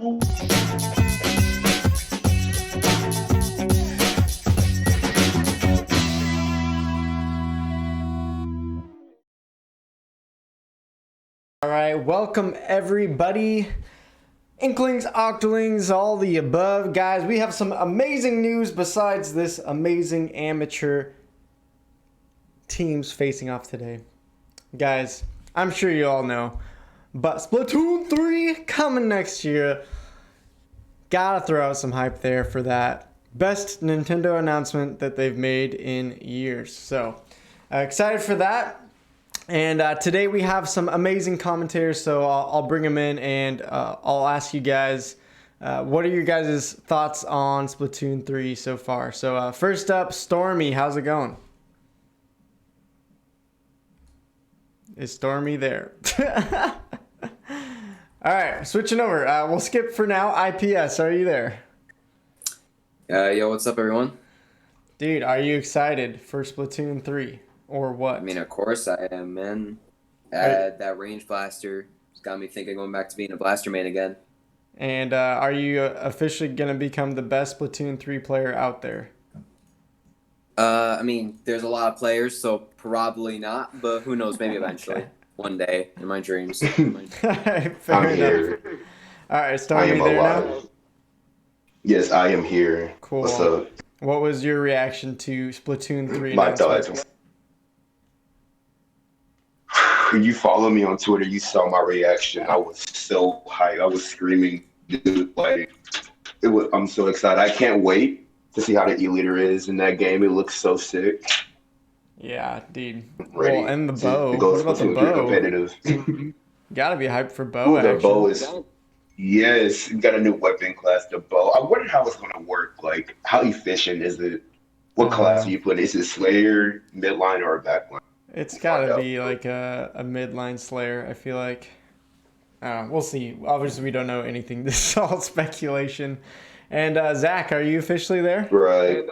All right, welcome everybody. Inklings, Octolings, all the above. Guys, we have some amazing news besides this amazing amateur teams facing off today. Guys, I'm sure you all know, but Splatoon 3 coming next year. Gotta throw out some hype there for that. Best Nintendo announcement that they've made in years. So, excited for that. And today we have some amazing commentators, so I'll bring them in and I'll ask you guys, what are your guys' thoughts on Splatoon 3 so far? So first up, Stormy, how's it going? Is Stormy there? All right, switching over. We'll skip for now. IPS, are you there? Yo, what's up, everyone? Dude, are you excited for Splatoon 3? Or what? I mean, of course I am, man. That range blaster has got me thinking going back to being a blaster main again. And are you officially going to become the best Splatoon 3 player out there? I mean, there's a lot of players, so probably not, but who knows, maybe eventually. Okay. One day, in my dreams. Fair enough. All right, Stormy, there now? Yes, I am here. Cool. What's up? What was your reaction to Splatoon 3? My thoughts. You follow me on Twitter, you saw my reaction. I was so hyped. I was screaming, dude, like, I'm so excited. I can't wait to see how the E-liter is in that game. It looks so sick. Yeah, dude. Ready well, and the bow. What about the bow? Competitive. Gotta be hyped for bow, The bow is, yes, got a new weapon class, the bow. I wonder how it's going to work. Like, how efficient is it? What class are you putting? Is it Slayer, midline, or a backline? It's gotta be like a midline Slayer, I feel like. We'll see. Obviously, we don't know anything. This is all speculation. And Zach, are you officially there? Right.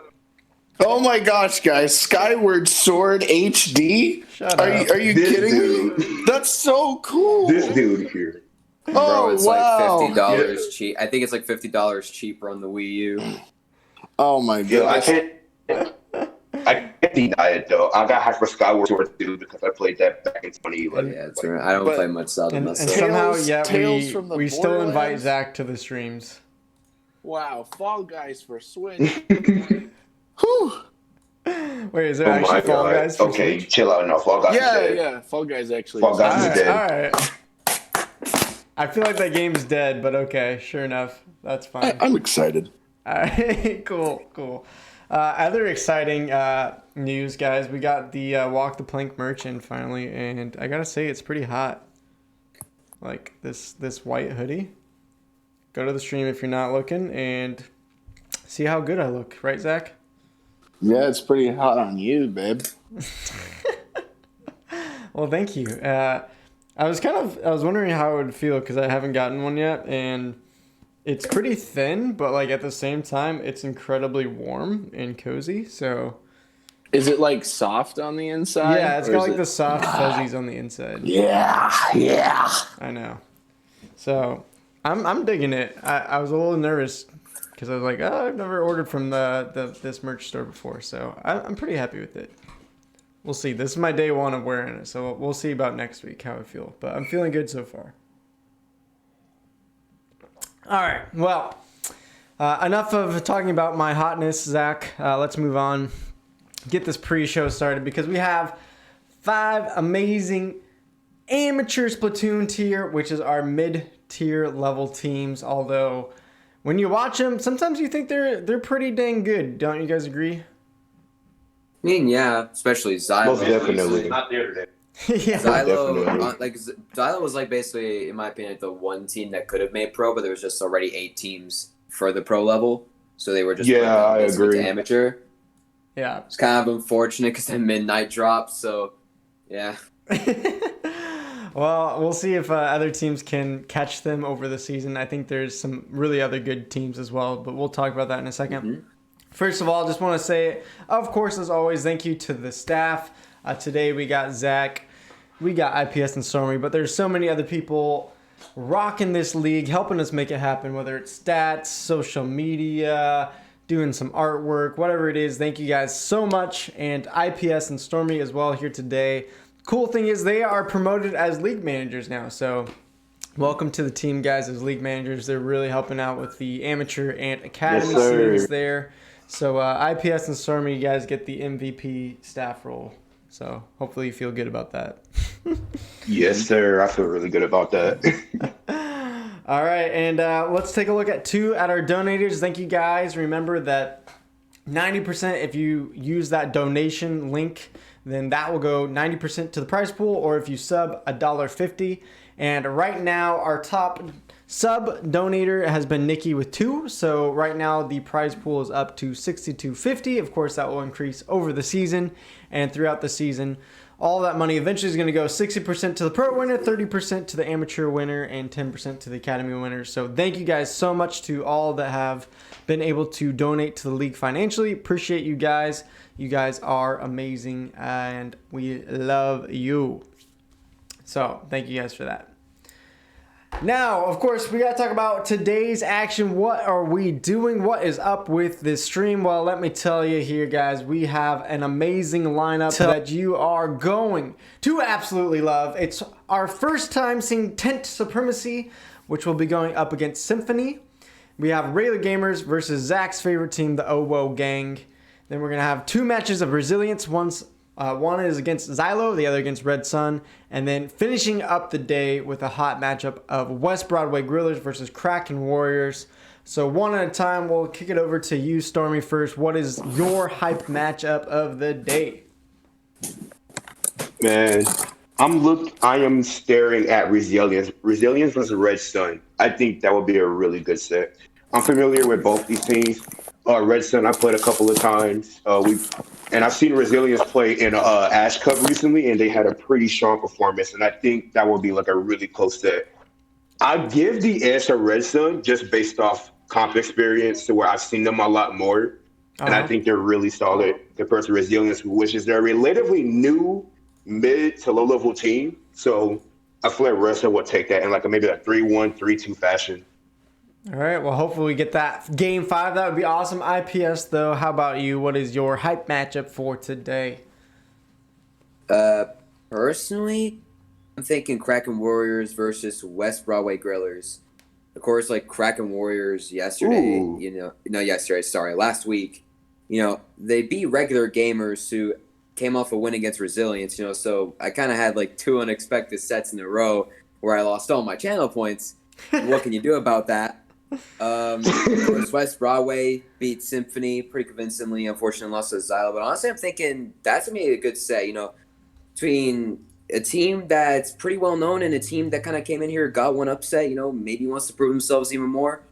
Oh my gosh, guys! Skyward Sword HD. Shut up. Are you kidding me? That's so cool. This dude here. Bro, it's wow. like $50 cheap. I think it's like $50 cheaper on the Wii U. Oh my goodness. I can't deny it though. I got hyped for Skyward Sword too because I played that back in 2011. Yeah, that's right. I don't play much Zelda And myself. somehow, Tales from the we still invite Borderlands. Zach to the streams. Wow, Fall Guys for Switch. Whew. Wait, is there actually Fall Guys for Okay, Switch? chill out now. Fall Guys is dead. Yeah. Fall Guys actually. Fall Guys is dead. All right. I feel like that game's dead, but okay, sure enough. That's fine. I'm excited. All right, cool. Other exciting news, guys. We got the Walk the Plank merch in finally, and I gotta say it's pretty hot. Like this white hoodie. Go to the stream if you're not looking and see how good I look, right, Zach? Yeah, it's pretty hot on you, babe. Well, thank you. I was wondering how it would feel because I haven't gotten one yet, and it's pretty thin, but like at the same time, it's incredibly warm and cozy. So, is it like soft on the inside? Yeah, it's got like the soft fuzzies on the inside. Yeah. I know. So, I'm digging it. I was a little nervous because I was like, oh, I've never ordered from this merch store before, so I'm pretty happy with it. We'll see. This is my day one of wearing it, so we'll see about next week how I feel. But I'm feeling good so far. All right. Well, enough of talking about my hotness, Zach. Let's move on. Get this pre-show started because we have 5 amazing amateur Splatoon tier, which is our mid-tier level teams. Although, when you watch them, sometimes you think they're pretty dang good. Don't you guys agree? I mean, yeah, especially Xylo. Most definitely. Yeah. Xylo, Xylo was like basically, in my opinion, the one team that could have made pro, but there was just already 8 teams for the pro level, so they were just I agree. To amateur. Yeah, it's kind of unfortunate because then midnight dropped. So, yeah. Well, we'll see if other teams can catch them over the season. I think there's some really other good teams as well, but we'll talk about that in a second. Mm-hmm. First of all, just want to say, of course, as always, thank you to the staff. Today we got Zach, we got IPS and Stormy, but there's so many other people rocking this league, helping us make it happen, whether it's stats, social media, doing some artwork, whatever it is. Thank you guys so much. And IPS and Stormy as well here today. Cool thing is they are promoted as league managers now. So welcome to the team, guys, as league managers. They're really helping out with the amateur and academy series there. So IPS and Stormy, you guys get the MVP staff role. So hopefully you feel good about that. Yes, sir. I feel really good about that. All right, and let's take a look at our donators. Thank you, guys. Remember that 90%, if you use that donation link, then that will go 90% to the prize pool, or if you sub $1.50. And right now, our top sub donator has been Nikki with 2. So right now, the prize pool is up to $62.50. Of course, that will increase over the season and throughout the season. All that money eventually is going to go 60% to the pro winner, 30% to the amateur winner, and 10% to the academy winner. So thank you guys so much to all that have been able to donate to the league financially. Appreciate you guys. You guys are amazing, and we love you. So thank you guys for that. Now, of course, we got to talk about today's action. What are we doing? What is up with this stream? Well, let me tell you here, guys, we have an amazing lineup that you are going to absolutely love. It's our first time seeing Tent Supremacy, which will be going up against Symphony. We have Regular Gamers versus Zach's favorite team, the Owo Gang. Then we're going to have 2 matches of Resilience. One is against Xylo, the other against Red Sun, and then finishing up the day with a hot matchup of West Broadway Grillers versus Kraken Warriors. So one at a time, we'll kick it over to you, Stormy, first. What is your hype matchup of the day? Man, I am staring at Resilience. Resilience versus Red Sun. I think that would be a really good set. I'm familiar with both these teams. Red Sun, I played a couple of times. And I've seen Resilience play in Ash Cup recently, and they had a pretty strong performance. And I think that would be like a really close set. I give the edge to Red Sun just based off comp experience, to where I've seen them a lot more. And I think they're really solid compared to Resilience, which is their relatively new mid to low level team. So I feel like Red Sun would take that in like maybe a 3-1, 3-2 fashion. All right, well, hopefully we get that game 5. That would be awesome. IPS, though, how about you? What is your hype matchup for today? Personally, I'm thinking Kraken Warriors versus West Broadway Grillers. Of course, like Kraken Warriors last week, they beat Regular Gamers, who came off a win against Resilience, so I kind of had like 2 unexpected sets in a row where I lost all my channel points. What can you do about that? Of course, West Broadway beat Symphony pretty convincingly. Unfortunately, lost to Xylo. But honestly, I'm thinking that's going to be a good set, between a team that's pretty well known and a team that kind of came in here, got one upset, maybe wants to prove themselves even more.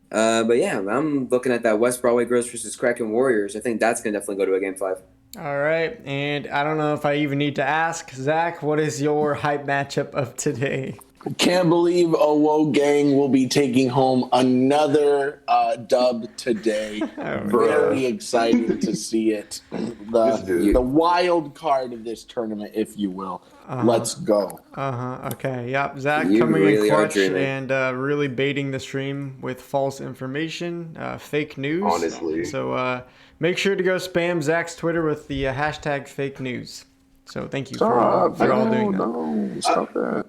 But yeah, I'm looking at that West Broadway Girls versus Kraken Warriors. I think that's going to definitely go to a game 5. All right, and I don't know if I even need to ask, Zach, what is your hype matchup of today? Can't believe Owo Gang will be taking home another dub today. Very exciting to see it. The wild card of this tournament, if you will. Let's go. Okay, yep. Zach coming in clutch and really baiting the stream with false information, fake news. Honestly. So make sure to go spam Zach's Twitter with the hashtag fake news. So thank you for all doing that. No, stop that.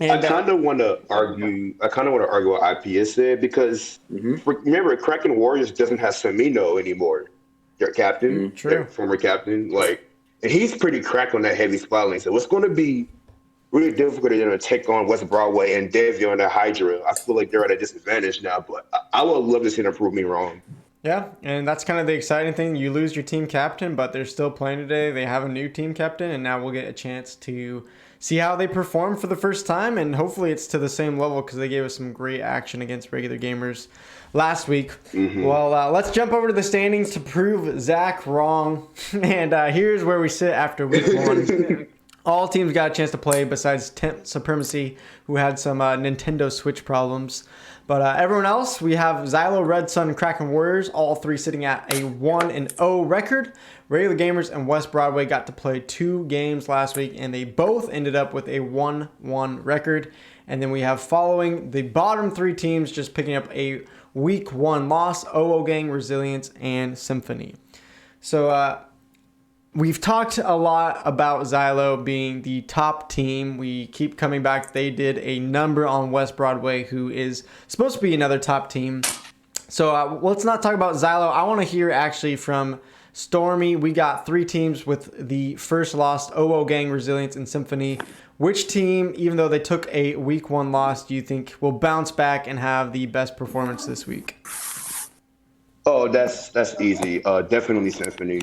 And, I kind of want to argue what IPS said, because remember, Kraken Warriors doesn't have Samino anymore. Their captain, their former captain, and he's pretty cracked on that heavy spot lane. So it's going to be really difficult to take on West Broadway and Devion and Hydra. I feel like they're at a disadvantage now, but I would love to see them prove me wrong. Yeah, and that's kind of the exciting thing. You lose your team captain, but they're still playing today. They have a new team captain, and now we'll get a chance to see how they perform for the first time, and hopefully it's to the same level, because they gave us some great action against Regular Gamers last week. Well, let's jump over to the standings to prove Zach wrong. And here's where we sit after week 1. All teams got a chance to play besides Tent Supremacy, who had some Nintendo Switch problems. But everyone else, we have Xylo, Red Sun, and Kraken Warriors, all 3 sitting at a 1-0 record. Regular Gamers and West Broadway got to play 2 games last week, and they both ended up with a 1-1 record. And then we have following the bottom 3 teams just picking up a week 1 loss, OO Gang, Resilience, and Symphony. So we've talked a lot about Xylo being the top team. We keep coming back. They did a number on West Broadway, who is supposed to be another top team. So let's not talk about Xylo. I want to hear actually from Stormy. We got 3 teams with the first loss, OO Gang, Resilience, and Symphony. Which team, even though they took a week 1 loss, do you think will bounce back and have the best performance this week? Oh, that's easy. Definitely Symphony.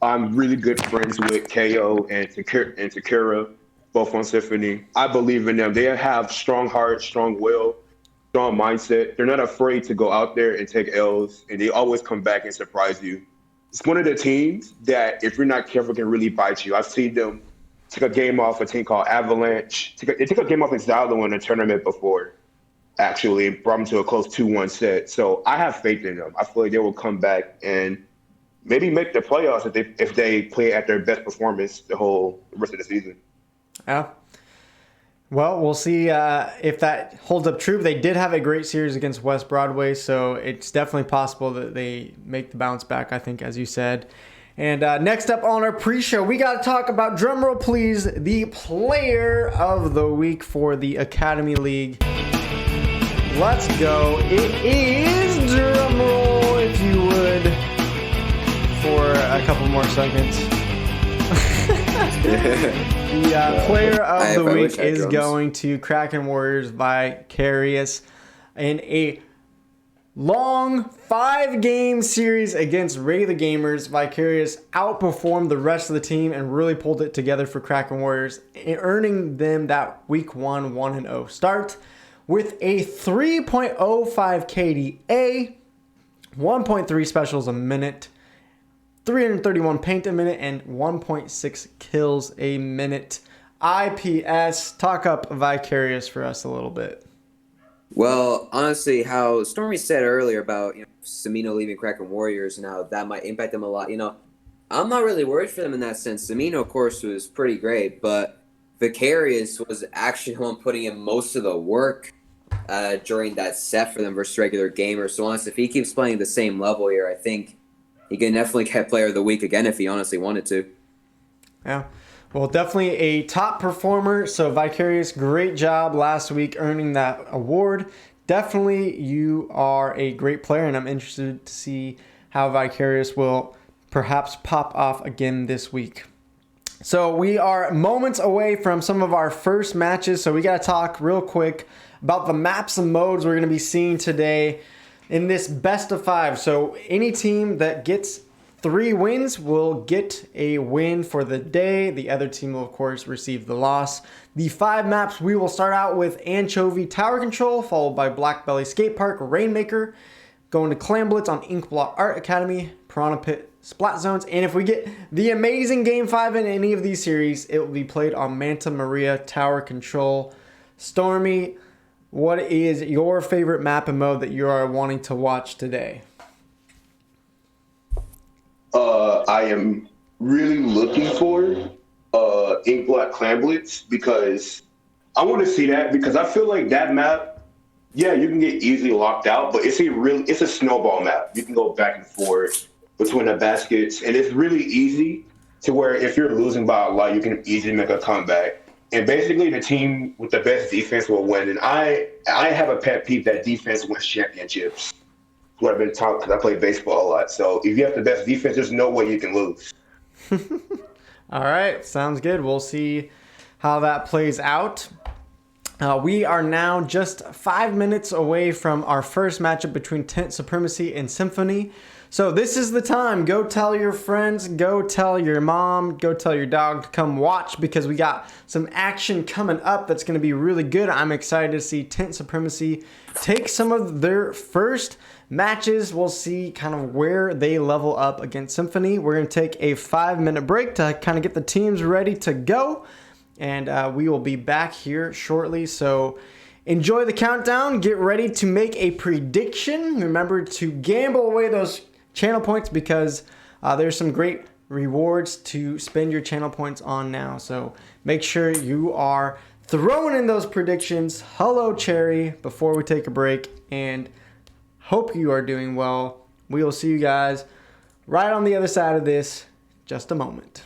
I'm really good friends with KO and Takira, both on Symphony. I believe in them. They have strong heart, strong will, strong mindset. They're not afraid to go out there and take L's, and they always come back and surprise you. It's one of the teams that, if you're not careful, can really bite you. I've seen them take a game off a team called Avalanche. They took a game off in Xylo in a tournament before, actually, and brought them to a close 2-1 set. So I have faith in them. I feel like they will come back and maybe make the playoffs if they play at their best performance the rest of the season. Yeah. Well, we'll see if that holds up true. They did have a great series against West Broadway, so it's definitely possible that they make the bounce back, I think, as you said. And next up on our pre-show, we got to talk about, drumroll please, the player of the week for the Academy League. Let's go. It is, drumroll if you would, for a couple more seconds. The player of the week is going to Kraken Warriors Vicarious in a long 5-game series against Regular Gamers. Vicarious outperformed the rest of the team and really pulled it together for Kraken Warriors, earning them that week 1 1-0 start with a 3.05 KDA, 1.3 specials a minute, 331 paint a minute, and 1.6 kills a minute. IPS, talk up Vicarious for us a little bit. Well, honestly, how Stormy said earlier about Samino leaving Kraken Warriors and how that might impact them a lot, I'm not really worried for them in that sense. Samino, of course, was pretty great, but Vicarious was actually the one putting in most of the work during that set for them versus Regular Gamers. So honestly, if he keeps playing the same level here, I think he can definitely get player of the week again if he honestly wanted to. Yeah. Well, definitely a top performer. So Vicarious, great job last week earning that award. Definitely you are a great player, and I'm interested to see how Vicarious will perhaps pop off again this week. So we are moments away from some of our first matches, so we got to talk real quick about the maps and modes we're going to be seeing today in this best of 5. So any team that gets 3 wins will get a win for the day. The other team will, of course, receive the loss. The 5 maps, we will start out with Anchovy Tower Control, followed by Black Belly Skate Park, Rainmaker, going to Clamblitz on Inkblot Art Academy, Piranha Pit Splat Zones, and if we get the amazing Game 5 in any of these series, it will be played on Manta Maria Tower Control. Stormy, what is your favorite map and mode that you are wanting to watch today? I am really looking for Inkblot Clamblitz because I want to see that, because I feel like that map, yeah, you can get easily locked out, but it's a snowball map. You can go back and forth between the baskets, and it's really easy to where if you're losing by a lot, you can easily make a comeback. And basically, the team with the best defense will win. And I have a pet peeve that defense wins championships. What I've been taught because I play baseball a lot. So if you have the best defense, there's no way you can lose. All right, sounds good. We'll see how that plays out. We are now just 5 minutes away from our first matchup between Tent Supremacy and Symphony. So this is the time. Go tell your friends, go tell your mom, go tell your dog to come watch, because we got some action coming up that's going to be really good. I'm excited to see Tent Supremacy take some of their first matches. We'll see kind of where they level up against Symphony. We're going to take a 5-minute break to kind of get the teams ready to go, and we will be back here shortly. So enjoy the countdown. Get ready to make a prediction. Remember to gamble away those channel points, because there's some great rewards to spend your channel points on now. So make sure you are throwing in those predictions. Hello, Cherry, before we take a break, and hope you are doing well. We will see you guys right on the other side of this. Just a moment.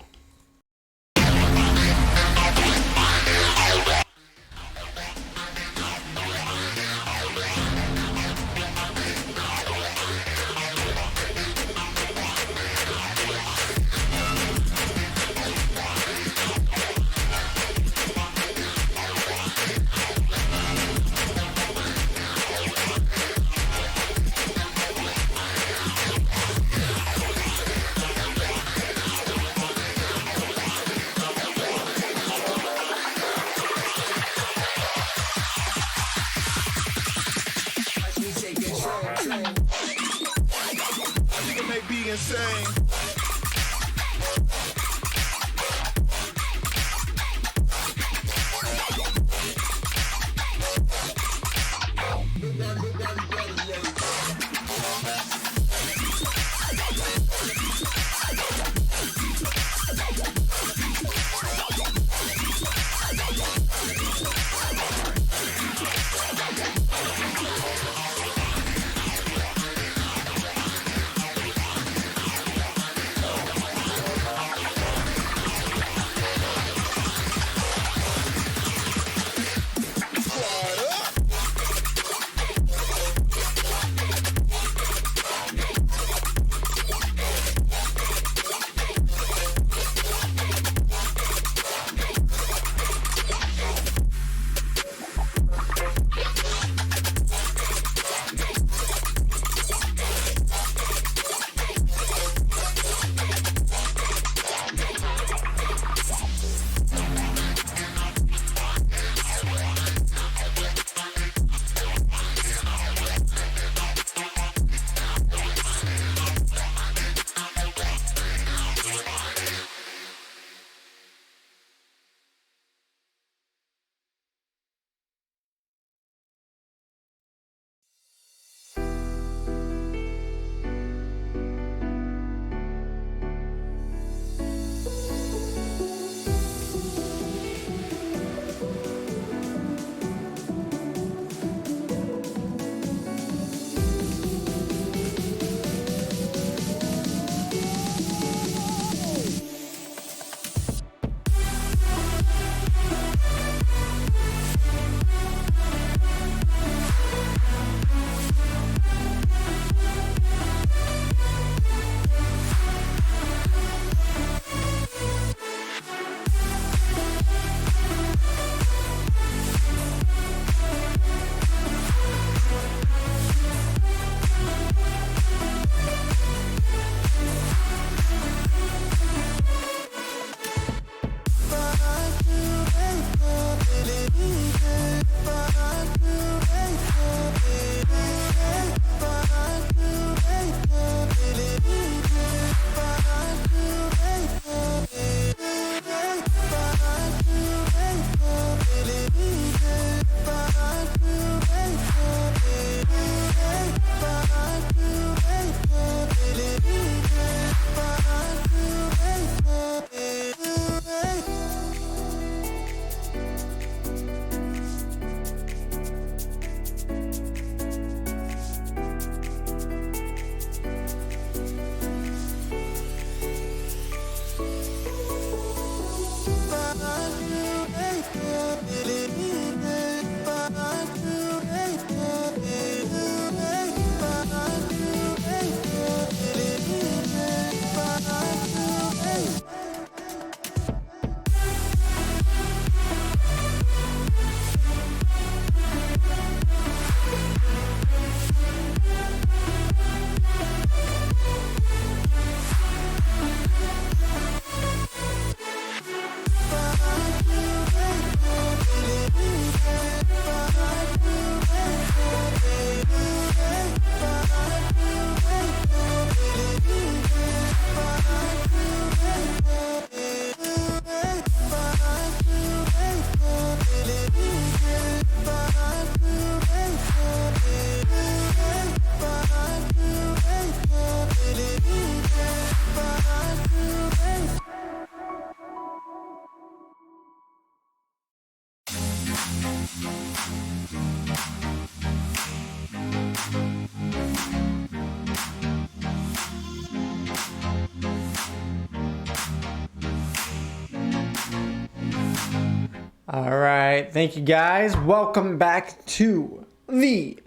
All right. Thank you, guys. Welcome back to the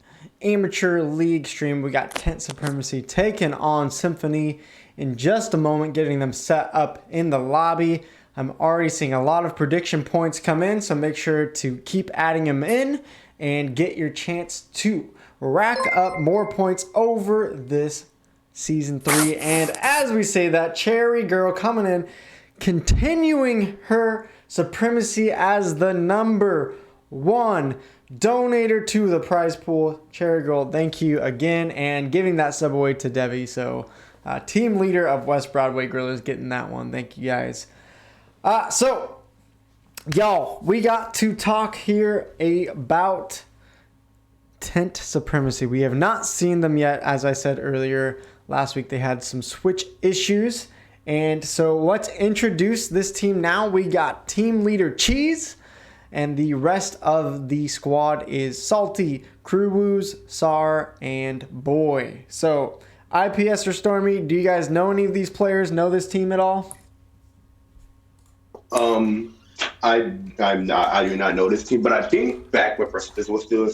Amateur League stream. We got Tent Supremacy taking on Symphony in just a moment, getting them set up in the lobby. I'm already seeing a lot of prediction points come in, so make sure to keep adding them in and get your chance to rack up more points over this Season 3. And as we say that, Cherry Girl coming in, continuing her supremacy as the number 1 donator to the prize pool. Cherry Girl, thank you again, and giving that sub away to Debbie. So team leader of West Broadway Grillers getting that one. Thank you, guys. So y'all, we got to talk here about Tent Supremacy. We have not seen them yet. As I said earlier, last week they had some Switch issues. And so let's introduce this team now. We got team leader Cheese, and the rest of the squad is Salty, Crewwoos, Sar, and Boy. So IPS or Stormy, do you guys know any of these players? Know this team at all? I do not know this team, but I think back when this was still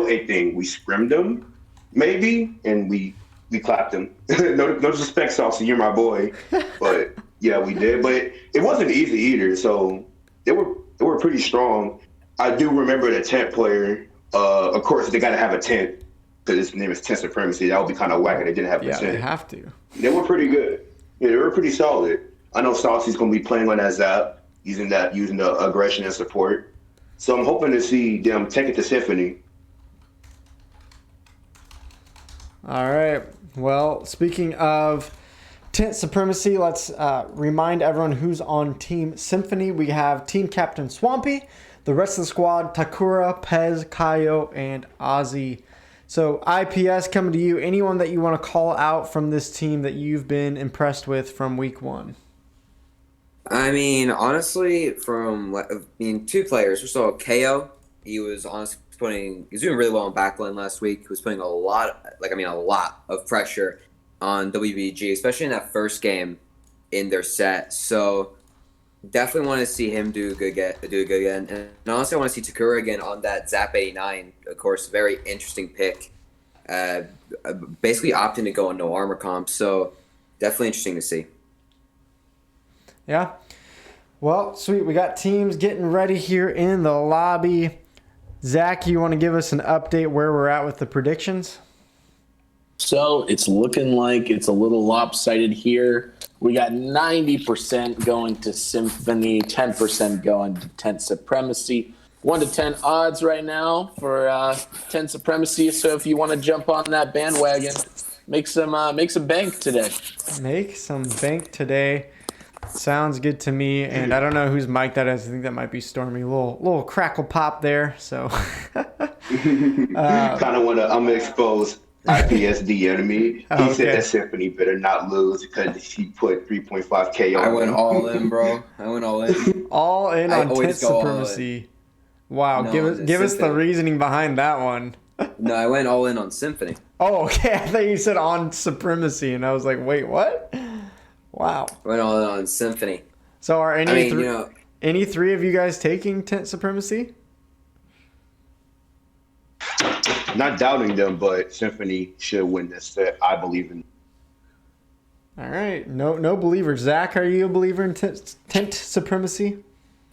a thing. We scrimmed them, maybe, and we clapped him. no disrespect, Saucy, you're my boy. But yeah, we did. But it wasn't easy either. So they were pretty strong. I do remember the tent player. Of course, they got to have a tent because his name is Tent Supremacy. That would be kind of whack if they didn't have a tent. Yeah, they have to. They were pretty good. Yeah, they were pretty solid. I know Saucy's going to be playing on that Zap, using the aggression and support. So I'm hoping to see them take it to Symphony. All right. Well, speaking of Tent Supremacy, let's remind everyone who's on Team Symphony. We have Team Captain Swampy, the rest of the squad, Takura, Pez, Kaio, and Ozzy. So IPS, coming to you. Anyone that you want to call out from this team that you've been impressed with from week 1? I mean, honestly, two players. First of all, KO, he was doing really well in backline last week. He was putting a lot of pressure on WBG, especially in that first game in their set. So definitely want to see him do good again. And honestly, I want to see Takura again on that Zap 89. Of course, very interesting pick. Basically opting to go on no armor comp. So definitely interesting to see. Yeah. Well, sweet. We got teams getting ready here in the lobby. Zach, you want to give us an update where we're at with the predictions? So it's looking like it's a little lopsided here. We got 90% going to Symphony, 10% going to Tent Supremacy. 1 to 10 odds right now for Tent Supremacy. So if you want to jump on that bandwagon, make some bank today. Make some bank today. Sounds good to me, and I don't know whose mic that is. I think that might be Stormy. Little crackle pop there. So, kind of want to. I'm gonna expose IPSD enemy. He said that Symphony better not lose because he put 3.5K on. I went all in, bro. I went all in. All in on Tent Supremacy. Wow, No, give us the reasoning behind that one. No, I went all in on Symphony. Oh, okay. I thought you said on Supremacy, and I was like, wait, what? Wow. Went all in on Symphony. So are any three of you guys taking Tent Supremacy? Not doubting them, but Symphony should win this set. I believe in. All right. No believer. Zach, are you a believer in Tent Supremacy?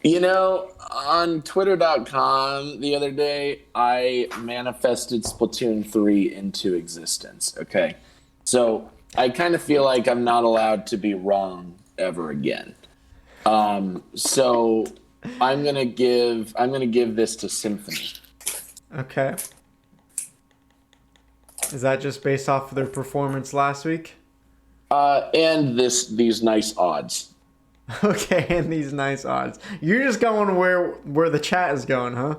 You know, on Twitter.com the other day, I manifested Splatoon 3 into existence. Okay. So I kind of feel like I'm not allowed to be wrong ever again. So I'm gonna give this to Symphony. Okay. Is that just based off of their performance last week? And these nice odds. Okay, and these nice odds. You're just going where the chat is going, huh?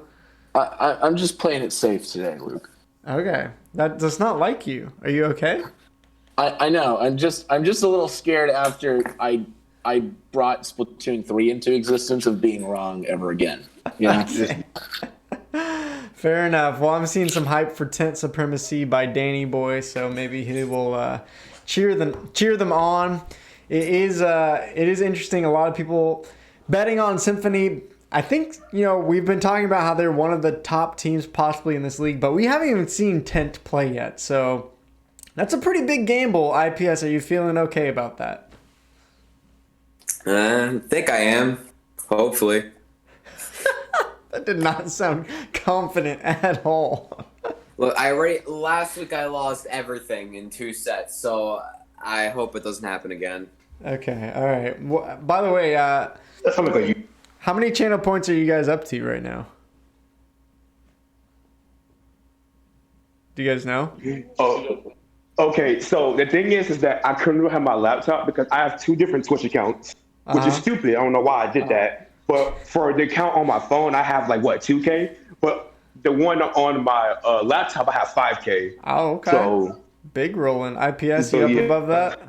I'm just playing it safe today, Luke. Okay. That does not like you. Are you okay? I know. I'm just a little scared after I brought Splatoon 3 into existence of being wrong ever again. You know? Okay. Fair enough. Well, I'm seeing some hype for Tent Supremacy by Danny Boy, so maybe he will cheer them on. It is interesting. A lot of people betting on Symphony. I think, we've been talking about how they're one of the top teams possibly in this league, but we haven't even seen Tent play yet. So that's a pretty big gamble. IPS, are you feeling okay about that? I think I am. Hopefully. That did not sound confident at all. Look, last week I lost everything in 2 sets, so I hope it doesn't happen again. Okay, all right. Well, by the way, That's something like you. how many channel points are you guys up to right now? Do you guys know? Oh, okay. So the thing is that I couldn't have my laptop because I have 2 different Twitch accounts, which is stupid. I don't know why I did that. But for the account on my phone, I have 2K. But the one on my laptop, I have 5K. Oh, okay. So big rolling. IPS, you up above that?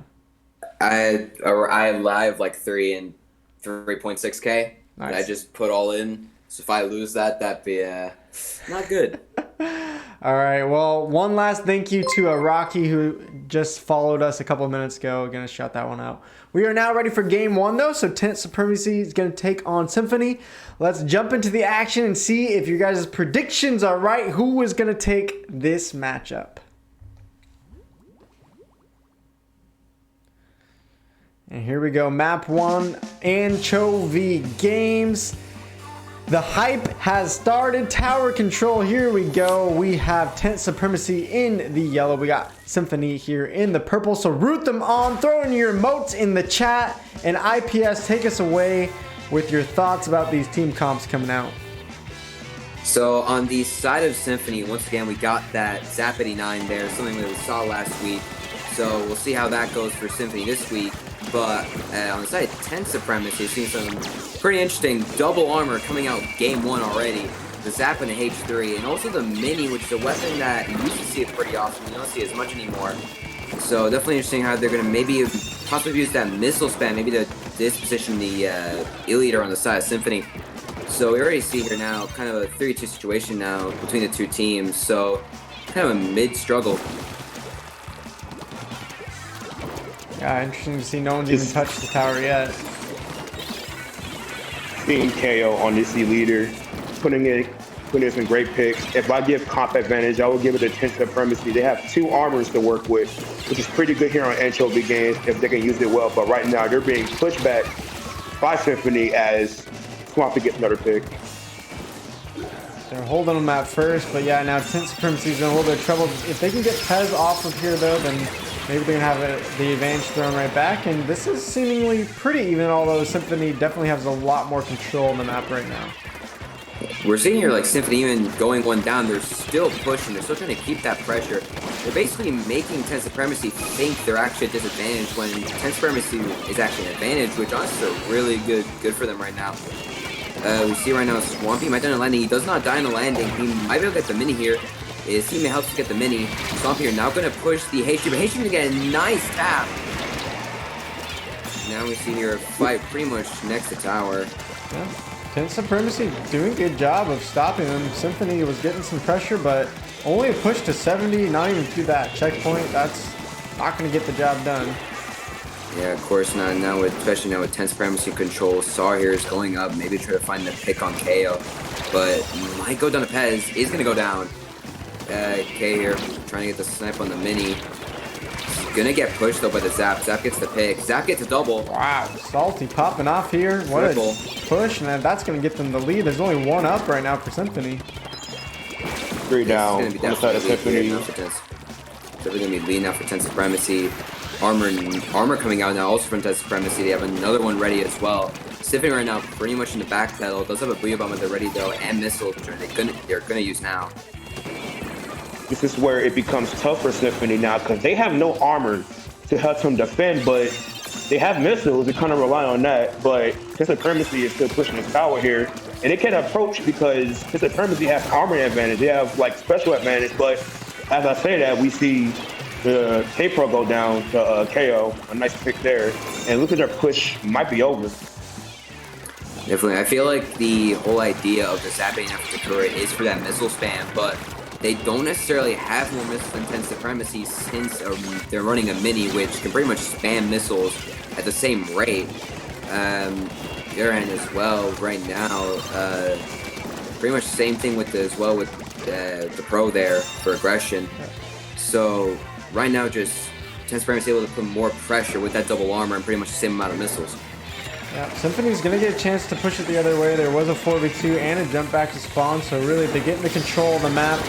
I live 3 and 3.6K. Nice. I just put all in. So if I lose that'd be not good. All right. Well, one last thank you to Rocky, who just followed us a couple of minutes ago. Gonna shout that one out. We are now ready for game 1, though. So Tent Supremacy is gonna take on Symphony. Let's jump into the action and see if you guys' predictions are right. Who is gonna take this matchup? And here we go. Map 1, Anchovy Games. The hype has started. Tower control. Here we go. We have Tent Supremacy in the yellow. We got Symphony here in the purple. So root them on. Throw in your emotes in the chat. And IPS, take us away with your thoughts about these team comps coming out. So on the side of Symphony, once again, we got that Zap 89 there, something that we saw last week. So we'll see how that goes for Symphony this week. But on the side of Tent Supremacy, seeing some pretty interesting double armor coming out game 1 already. The Zap and the H3, and also the Mini, which is a weapon that you used to see it pretty often. You don't see it as much anymore. So definitely interesting how they're going to maybe possibly use that missile spam, maybe to disposition the E-Leader on the side of Symphony. So we already see here now kind of a 3-2 situation now between the 2 teams. So kind of a mid-struggle. Yeah, interesting to see no one's even touched the tower yet. Seeing KO on this leader, putting in some great picks. If I give comp advantage, I will give it to Tent Supremacy. They have 2 armors to work with, which is pretty good here on Anchovy Games if they can use it well. But right now, they're being pushed back by Symphony as Swampy gets another pick. They're holding them at first, but yeah, now Tent Supremacy is in a little bit of trouble. If they can get Pez off of here, though, then maybe they're going to have the advantage thrown right back. And this is seemingly pretty even, although Symphony definitely has a lot more control on the map right now. We're seeing here Symphony even going 1 down, they're still pushing, they're still trying to keep that pressure. They're basically making Tent Supremacy think they're actually at disadvantage when Tent Supremacy is actually an advantage, which honestly is really good for them right now. We see right now Swampy might die on the landing. He does not die on the landing. He might be able to get the mini here. His teammate helps to get the mini. Swampy are now going to push the H3, but H3 going to get a nice tap. Now we see here a fight pretty much next to tower. Yeah. Tent Supremacy doing a good job of stopping them. Symphony was getting some pressure, but only a push to 70, not even through that checkpoint. That's not going to get the job done. Yeah, of course not. Now, especially now with Tent Supremacy control, Saw here is going up. Maybe try to find the pick on KO, but might go down to Pez. Is going to go down. K here trying to get the snipe on the mini. Gonna get pushed though by the Zap. Zap gets the pick. Zap gets a double. Wow, Salty popping off here. What Triple. a push, and that's going to get them the lead. There's only 1 up right now for Symphony. 3 down on the side of Symphony. They're going to be leading now for Tent Supremacy. Armor coming out now also from Tent Supremacy. They have another one ready as well. Symphony right now pretty much in the back pedal. Does have a Booyah Bomb at the ready though, and missiles, which they're gonna use now. This is where it becomes tough for Symphony now because they have no armor to help them defend, but they have missiles to kind of rely on that. But Tent Supremacy is still pushing the tower here, and they can't approach because Tent Supremacy has armor advantage. They have special advantage, but as I say that, we see the K-Pro go down to KO, a nice pick there, and look at their push might be over. Definitely, I feel like the whole idea of the zapping after the turret is for that missile spam, but they don't necessarily have more missiles than Tent Supremacy since they're running a mini, which can pretty much spam missiles at the same rate. The other hand as well, right now, pretty much the same thing with the pro there for aggression. So right now, just Tense Supremacy able to put more pressure with that double armor and pretty much the same amount of missiles. Yeah, Symphony's going to get a chance to push it the other way. There was a 4v2 and a jump back to spawn, so really they get into control of the map.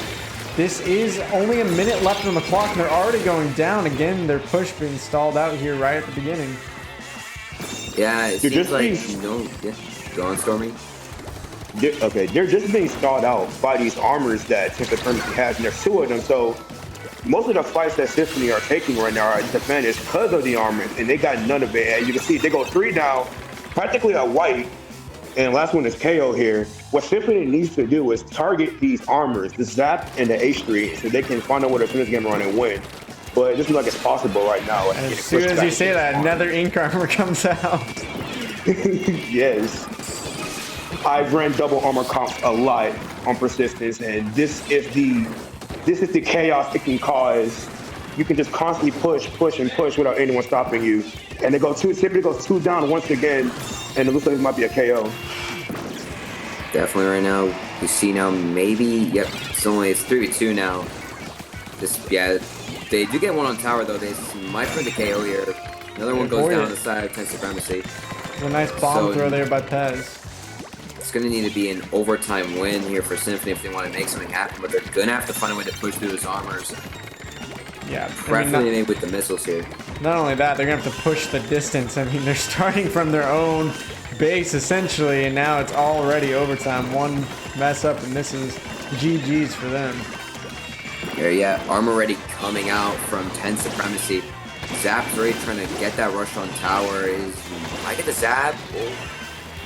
This is only a minute left on the clock, and they're already going down. Again, their push being stalled out here right at the beginning. Yeah, it seems like, go on, Stormy. They're just being stalled out by these armors that Tense Supremacy has, and there's 2 of them, so most of the fights that Symphony are taking right now are disadvantaged because of the armor, and they got none of it. As you can see, they go 3 down, practically a wipe, and last one is KO here. What Symphony needs to do is target these armors, the Zap and the H3, so they can find out where to finish the game run and win. But it doesn't look like it's possible right now. And as soon as you say that, another ink armor comes out. Yes. I've ran double armor comps a lot on Persistence, and this is the chaos it can cause. You can just constantly push and push without anyone stopping you. And Symphony goes 2 down once again, and it looks like it might be a KO. Definitely right now, we see now maybe, it's 3v2 now. They do get one on tower though, they might put the KO here. Another one goes down on the side of Tense Supremacy. It's a nice bomb throw there by Pez. It's going to need to be an overtime win here for Symphony if they want to make something happen, but they're going to have to find a way to push through those armors. Yeah, preferably maybe with the missiles here. Not only that, they're going to have to push the distance. I mean, they're starting from their own base essentially, and now it's already overtime. One mess up, and this is GG's for them. Yeah, armor ready coming out from Tense Supremacy. Zap's already trying to get that rush on tower. I get the Zap.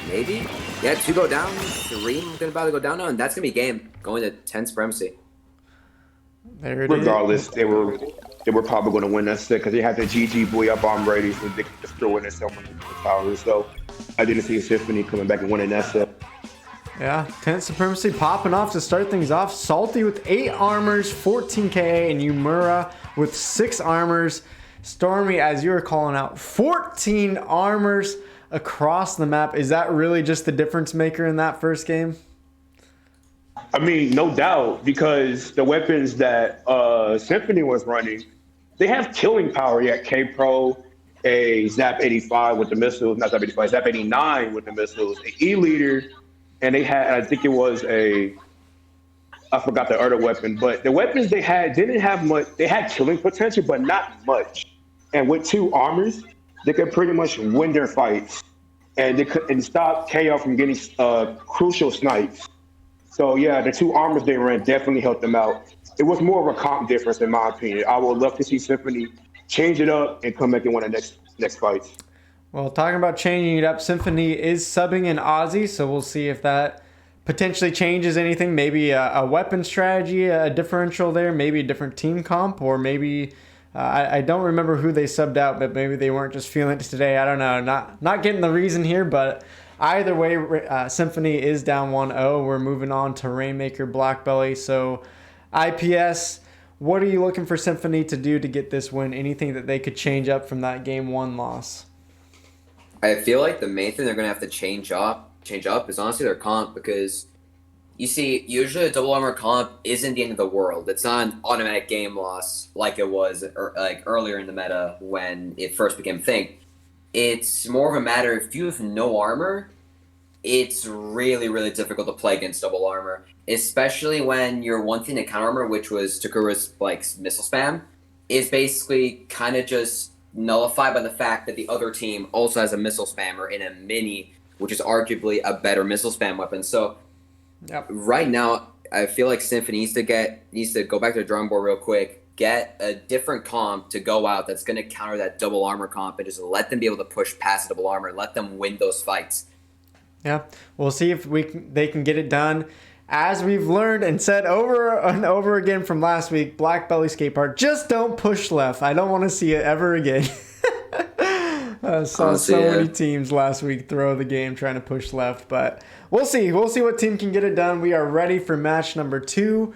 Maybe? Yeah, 2 go down, 3 about to go down now, and that's going to be game. Going to Tense Supremacy. There it Regardless, they were probably going to win that set because they had the GG buoy up arm ready, so they could just throw in at someone in the tower. So I didn't see Symphony coming back and winning that set. Yeah, Tense Supremacy popping off to start things off. Salty with 8 armors, 14 KA, and Yumura with 6 armors. Stormy, as you were calling out, 14 armors across the map. Is that really just the difference maker in that first game? I mean, no doubt, because the weapons that Symphony was running, they have killing power. You got K-Pro, a Zap 85 with the missiles, not Zap 85, Zap 89 with the missiles, an E-Leader, and they had, I think it was I forgot the other weapon, but the weapons they had didn't have much. They had killing potential, but not much. And with 2 armors, they could pretty much win their fights, and they could stop KO from getting crucial snipes. So yeah, the 2 armors they ran definitely helped them out. It was more of a comp difference in my opinion. I would love to see Symphony change it up and come back and win the next fights. Well, talking about changing it up, Symphony is subbing in Aussie, so we'll see if that potentially changes anything. Maybe a weapon strategy, a differential there, maybe a different team comp, or maybe I don't remember who they subbed out, but maybe they weren't just feeling it today. I don't know. Not getting the reason here, but either way, Symphony is down 1-0. We're moving on to Rainmaker Blackbelly. So IPS, what are you looking for Symphony to do to get this win? Anything that they could change up from that game 1 loss? I feel like the main thing they're going to have to change up is honestly their comp, because you see, usually a double armor comp isn't the end of the world. It's not an automatic game loss like it was earlier in the meta when it first became a thing. It's more of a matter, if you have no armor, it's really, really difficult to play against double armor, especially when your one thing to counter armor, which was Takura's missile spam, is basically kind of just nullified by the fact that the other team also has a missile spammer in a mini, which is arguably a better missile spam weapon. So right now, I feel like Symphony needs to go back to the drawing board real quick, get a different comp to go out that's going to counter that double armor comp, and just let them be able to push past the double armor, let them win those fights. Yeah, we'll see if they can get it done. As we've learned and said over and over again from last week, Black Belly Skate Park, just don't push left. I don't want to see it ever again. I saw many teams last week throw the game trying to push left, but we'll see. We'll see what team can get it done. We are ready for match number 2.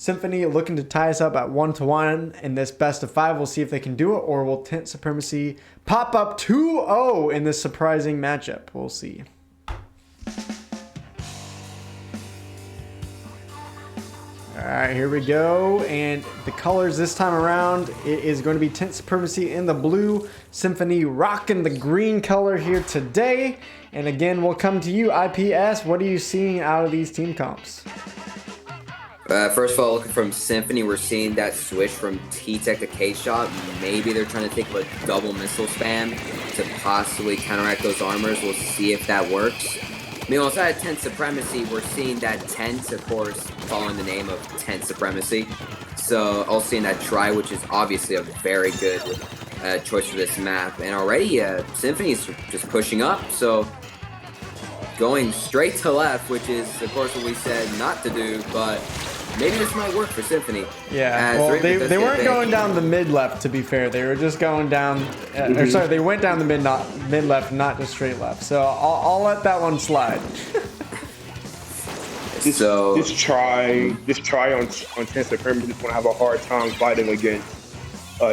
Symphony looking to tie us up at 1-1 in this best of 5. We'll see if they can do it, or will Tint Supremacy pop up 2-0 in this surprising matchup? We'll see. All right, here we go. And the colors this time around, it is going to be Tint Supremacy in the blue, Symphony rocking the green color here today. And again, we'll come to you, IPS. What are you seeing out of these team comps? First of all, looking from Symphony, we're seeing that switch from T-Tech to K-Shot. Maybe they're trying to think of a double missile spam to possibly counteract those armors. We'll see if that works. Meanwhile, outside of Tent Supremacy, we're seeing that Tent, of course, following the name of Tent Supremacy. So, also seeing that try, which is obviously a very good choice for this map. And already, Symphony's just pushing up, so going straight to left, which is, of course, what we said not to do, but maybe this might work for Symphony. Yeah, well, they weren't going down the mid-left, to be fair. They were just going down, or sorry, they went down the mid-left, not just straight left. So I'll let that one slide. This try on Tent Supremacy is going to have a hard time fighting against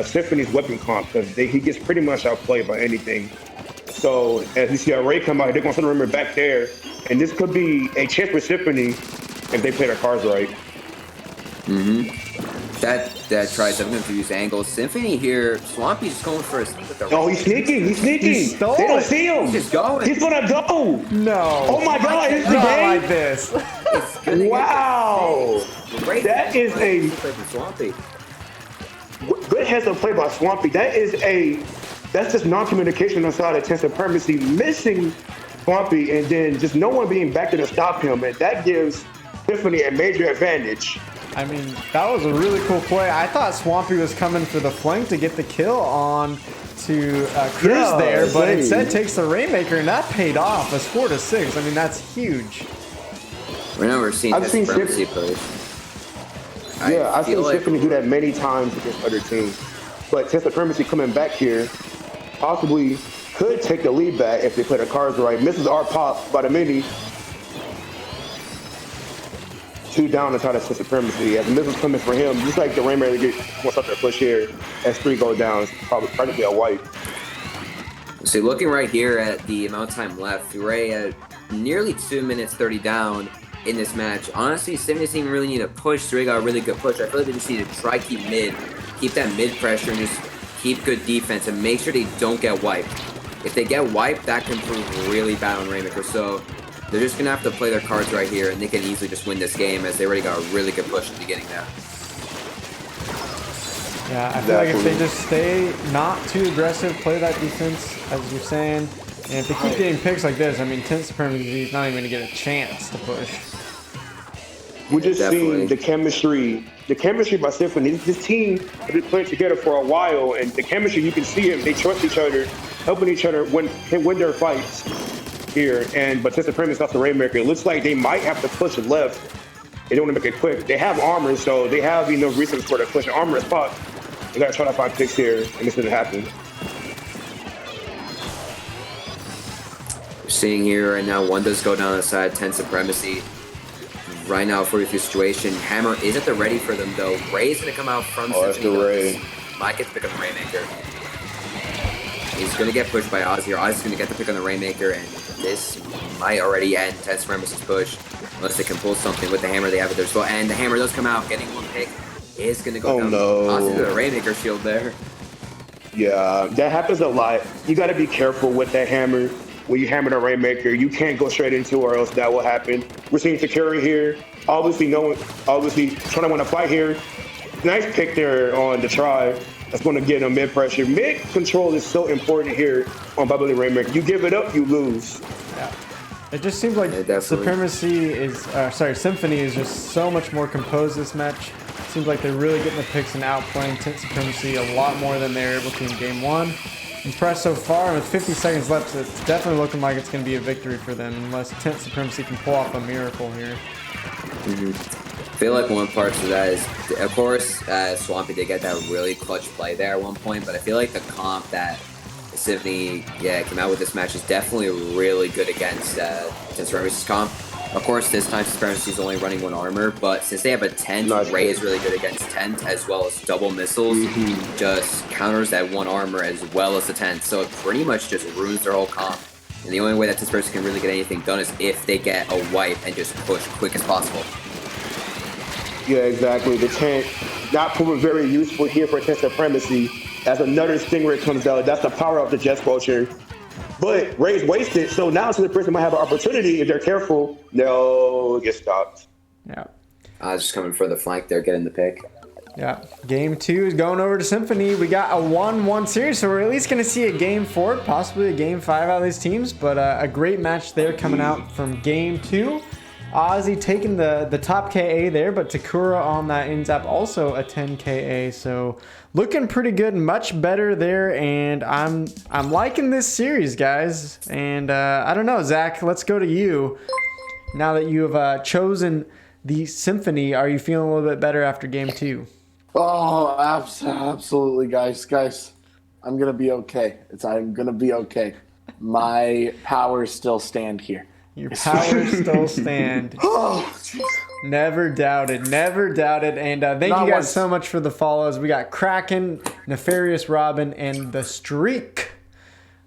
Symphony's weapon comp, because he gets pretty much outplayed by anything. So as you see a Ray come out, they're going to send a Rimmer back there, and this could be a chance for Symphony if they play their cards right. That tries definitely to use angles. Symphony here, Swampy's just going for a sneak with the he's sneaking. They don't see him. He's just going. He's gonna go. No. Oh my God! It's the Not game. like this. Wow. That is a Swampy. good heads up play by Swampy. That's just non-communication on the side of Tent Supremacy, missing Swampy, and then just no one being back there to stop him, and that gives Tiffany a major advantage. I mean, that was a really cool play. I thought Swampy was coming for the flank to get the kill on to Cruz there, but instead takes the Rainmaker, and that paid off. A score to 6. I mean, that's huge. We're never seeing this Supremacy plays. I've seen Tiffany do that many times against other teams. But Tent Supremacy coming back here possibly could take the lead back if they play the cards right. Misses our pop by the mini. 2 down to try to Tent Supremacy. As the missiles coming for him, just like the Rainmaker wants up to push here, as 3 go down, it's probably practically a wipe. So looking right here at the amount of time left, Ray at nearly 2 minutes 30 down in this match. Honestly, Symphony didn't really need a push. Ray got a really good push. I feel like they just need to try keep mid, keep that mid pressure, and just keep good defense and make sure they don't get wiped. If they get wiped, that can prove really bad on Rainmaker. So they're just gonna have to play their cards right here, and they can easily just win this game as they already got a really good push at the beginning there. Yeah, I feel like if they just stay not too aggressive, play that defense, as you're saying, and if they keep getting picks like this, I mean, Tent Supremacy is not even gonna get a chance to push. We're just seeing the chemistry by Symphony. This team has been playing together for a while, and the chemistry, you can see it. They trust each other, helping each other win their fights here. But Tent Supremacy off the Rainmaker, it looks like they might have to push it left. They don't want to make it quick. They have armor, so they have enough reasons for to push. Armor is pop. They gotta try to find picks here, and this didn't happen. We're seeing here right now, one does go down the side, 10 Supremacy. Right now, 43 situation. Hammer is at the ready for them, though. Ray's going to come out from that's the Ray. Might get to pick up the Rainmaker. He's going to get pushed by Oz here. Oz is going to get the pick on the Rainmaker, and this might already end 10 Supremacy's push. Unless they can pull something with the Hammer they have at their spot. And the Hammer does come out, getting one pick. Is going to go down. Oz into the Rainmaker shield there. Yeah, that happens a lot. You got to be careful with that Hammer. When you hammer the Rainmaker, you can't go straight into it, or else that will happen. We're seeing Takuri here. Obviously trying to win a fight here. Nice pick there on the try. That's going to get him mid pressure. Mid control is so important here on Bubbly Rainmaker. You give it up, you lose. Yeah. It just seems like Symphony is just so much more composed this match. Seems like they're really getting the picks and outplaying Tent Supremacy a lot more than they were able to in game 1. Impressed so far, and with 50 seconds left, it's definitely looking like it's going to be a victory for them, unless Tent Supremacy can pull off a miracle here. I feel like one part to that is, of course, Swampy did get that really clutch play there at one point, but I feel like the comp that Symphony came out with this match is definitely really good against Tent Supremacy's comp. Of course, this time Supremacy is only running 1 armor, but since they have a tent, Ray is really good against tent, as well as double missiles, just counters that 1 armor as well as the tent. So it pretty much just ruins their whole comp. And the only way that this person can really get anything done is if they get a wipe and just push quick as possible. Yeah, exactly. The tent not proving very useful here for tent supremacy. As another Stingray comes out, that's the power of the Jet Squelcher. But Ray's wasted, so now the person might have an opportunity if they're careful. They'll get stopped. Yeah. Just coming for the flank there, getting the pick. Yeah. Game 2 is going over to Symphony. We got a 1-1 series, so we're at least going to see a Game 4, possibly a Game 5 out of these teams. But a great match there coming out from Game 2. Ozzy taking the top KA there, but Takura on that Inzap also a 10 KA, so looking pretty good, much better there, and I'm liking this series, guys. And I don't know, Zach, let's go to you. Now that you have chosen the Symphony, are you feeling a little bit better after Game 2? Oh, absolutely, guys. I'm gonna be okay. I'm gonna be okay. My powers still stand here. Your powers still stand. Oh, geez. Never doubted. And thank you guys so much for the follows. We got Kraken, Nefarious Robin, and The Streak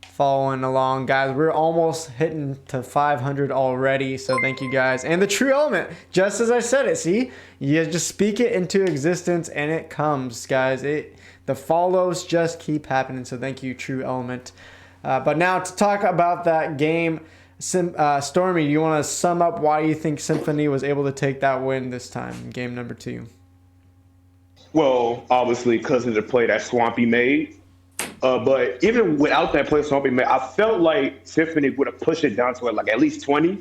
following along, guys. We're almost hitting to 500 already, so thank you guys. And the True Element, just as I said it, see? You just speak it into existence and it comes, guys. The follows just keep happening, so thank you, True Element. But now to talk about that game, Stormy, do you want to sum up why you think Symphony was able to take that win this time in game number 2? Well, obviously because of the play that Swampy made. But even without that play Swampy made, I felt like Symphony would have pushed it down to like at least 20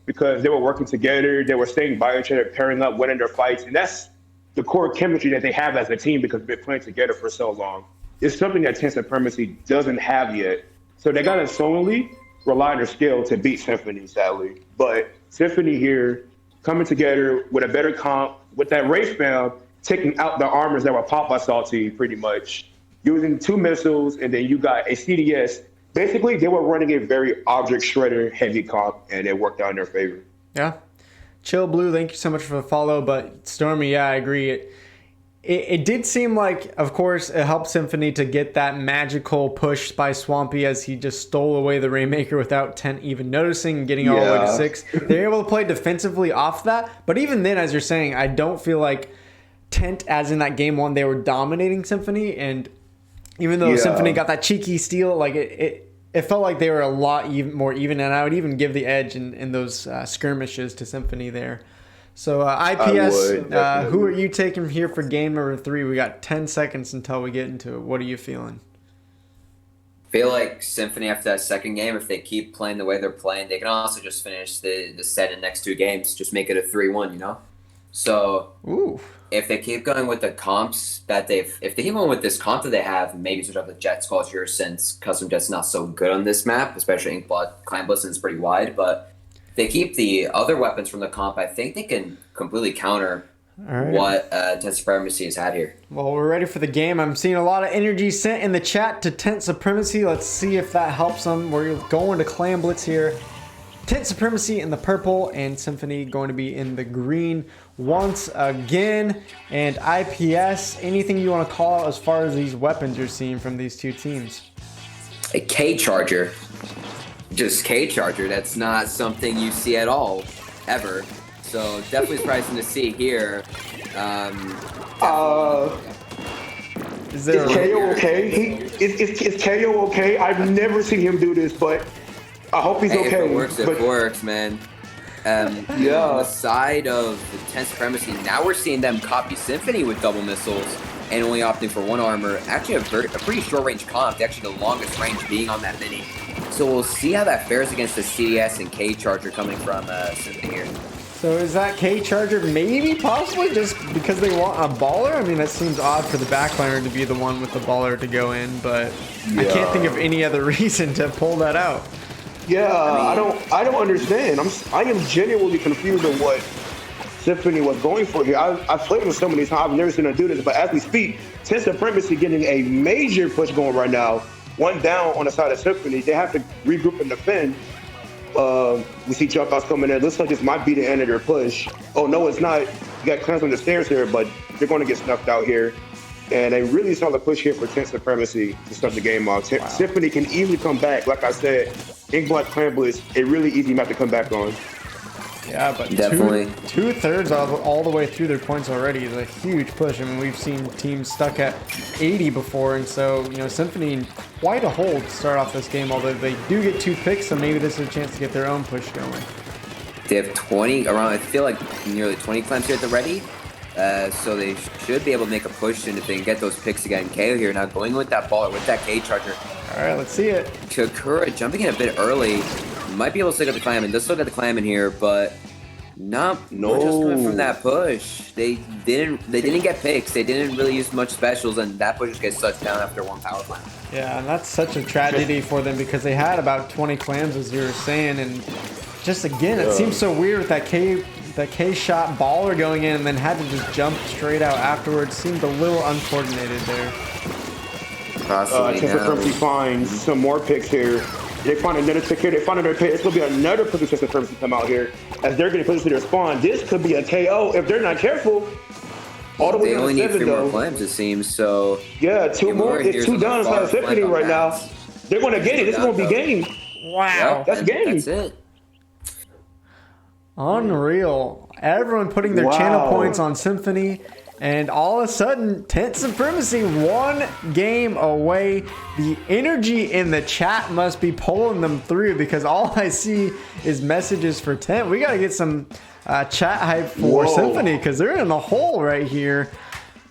because they were working together. They were staying by each other, pairing up, winning their fights. And that's the core chemistry that they have as a team because they've been playing together for so long. It's something that Tent Supremacy doesn't have yet. So they got to solely rely on their skill to beat Symphony, sadly. But Symphony here, coming together with a better comp, with that race bound, taking out the armors that were popped by Salty, pretty much, using 2 missiles, and then you got a CDS. Basically, they were running a very object shredder heavy comp, and it worked out in their favor. Yeah. Chill Blue, thank you so much for the follow. But Stormy, yeah, I agree. It did seem like, of course, it helped Symphony to get that magical push by Swampy as he just stole away the Rainmaker without Tent even noticing and getting all the way to 6. They were able to play defensively off that. But even then, as you're saying, I don't feel like Tent, as in that game 1, they were dominating Symphony. And even though Symphony got that cheeky steal, like it felt like they were a lot more even. And I would even give the edge in those skirmishes to Symphony there. So IPS, who are you taking here for game number 3? We got 10 seconds until we get into it. What are you feeling? I feel like Symphony after that second game, if they keep playing the way they're playing, they can also just finish the set in the next 2 games, just make it a 3-1, you know? So if they keep going with the comps that if they keep going with this comp that they have, maybe switch up the Jet Squelcher since Custom Jet's not so good on this map, especially Inkblot, Clan Blitzen is pretty wide, but they keep the other weapons from the comp, I think they can completely counter what Tent Supremacy has had here. Well, we're ready for the game. I'm seeing a lot of energy sent in the chat to Tent Supremacy. Let's see if that helps them. We're going to Clan Blitz here. Tent Supremacy in the purple and Symphony going to be in the green once again. And IPS, anything you want to call out as far as these weapons you're seeing from these 2 teams? A K-Charger. Just K-Charger, that's not something you see at all, ever. So definitely surprising to see here. Is KO okay? Is KO okay? I've never seen him do this, but I hope he's okay. If it works, it works, man. On the side of the Tent Supremacy, now we're seeing them copy Symphony with double missiles and only opting for 1 armor. Actually, a pretty short range comp, actually the longest range being on that mini. So we'll see how that fares against the CDS and K-Charger coming from Symphony here. So is that K-Charger maybe possibly just because they want a baller? I mean, that seems odd for the backliner to be the one with the baller to go in, but I can't think of any other reason to pull that out. Yeah, I don't understand. I am genuinely confused on what Symphony was going for here. I've played with so many times, I've never seen them do this, but as we speak, Tent Supremacy getting a major push going right now. 1 down on the side of Symphony. They have to regroup and defend. We see jump outs coming in. Looks like this might be the end of their push. Oh, no, it's not. You got clans on the stairs here, but they're going to get snuffed out here. And a really solid push here for 10 Supremacy to start the game off. Wow. Symphony can easily come back. Like I said, Inkblot Clan Blitz, a really easy map to come back on. Yeah, but definitely two-thirds all the way through their points already is a huge push. I mean, we've seen teams stuck at 80 before, and so, you know, Symphony in quite a hole to start off this game, although they do get 2 picks, so maybe this is a chance to get their own push going. They have 20 around, I feel like nearly 20 clams here at the ready. So they should be able to make a push, and if they can get those picks again, KO here. Now going with that ball, with that K charger. All right, let's see it. Kakura jumping in a bit early. Might be able to stick up the clam, and does still get the clam in here, but not much else coming from that push. They didn't get picks. They didn't really use much specials, and that push just gets touched down after 1 power clam. Yeah, and that's such a tragedy for them because they had about 20 clams, as you were saying, and just again, it seems so weird with that K shot baller going in and then had to just jump straight out afterwards. Seemed a little uncoordinated there. Supremacy finds some more picks here. They find another pick here. They find another pick. It's going to be another pick of Supremacy come out here as they're getting pushed to their spawn. This could be a KO if they're not careful. All the way they down only to need 7, 3 more clams, it seems. So yeah, 2 more. It's 2 down inside Symphony right now. They're going to get it. It's going to be game. Wow, that's game. That's it. Unreal. Everyone putting their channel points on Symphony, and all of a sudden, 10th Supremacy 1 game away. The energy in the chat must be pulling them through because all I see is messages for 10th. We got to get some chat hype for Symphony because they're in a hole right here.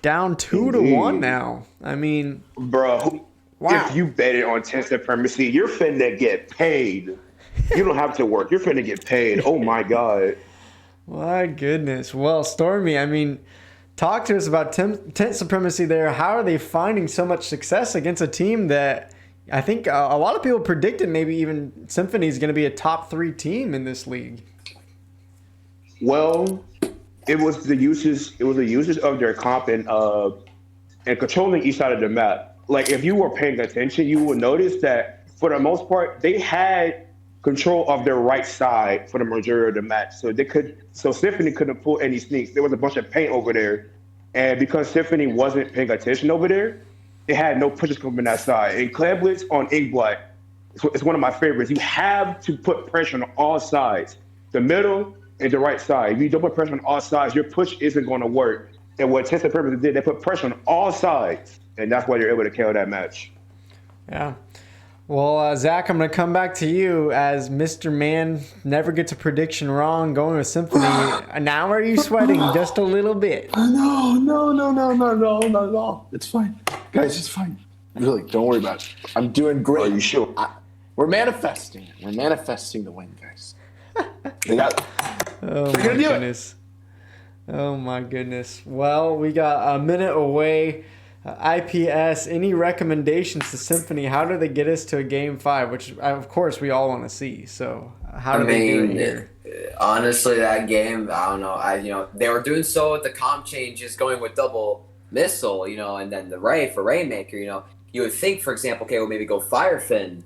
Down 2-1 now. I mean, bro, if you betted on 10th Supremacy, you're finna get paid. You don't have to work. You're finna get paid. Oh my God. My goodness. Well, Stormy, I mean, talk to us about 10th Supremacy there. How are they finding so much success against a team that I think a lot of people predicted maybe even Symphony is going to be a top 3 team in this league? Well, it was the uses of their comp and controlling each side of the map. Like if you were paying attention, you would notice that for the most part, they had control of their right side for the majority of the match. So Symphony couldn't pull any sneaks. There was a bunch of paint over there. And because Symphony wasn't paying attention over there, they had no pushes coming from that side. And Clan Blitz on Inkblot, it's one of my favorites. You have to put pressure on all sides, the middle and the right side. If you don't put pressure on all sides, your push isn't going to work. And what 10th Supremacy did, they put pressure on all sides. And that's why they're able to KO that match. Yeah. Well, Zach, I'm going to come back to you as Mr. Man never gets a prediction wrong going with Symphony. Now are you sweating just a little bit? No. It's fine. Guys, it's fine. Really, don't worry about it. I'm doing great. Are you sure? We're manifesting. We're manifesting the win, guys. They got Oh, my goodness. Oh, my goodness. Well, we got a minute away. IPS, any recommendations to Symphony? How do they get us to a game 5? Which, of course, we all want to see. So, how do they do it here? Honestly, that game, I don't know. They were doing so with the comp changes, going with double missile, and then the Ray for Raymaker. You would think, for example, okay, we'll maybe go Firefin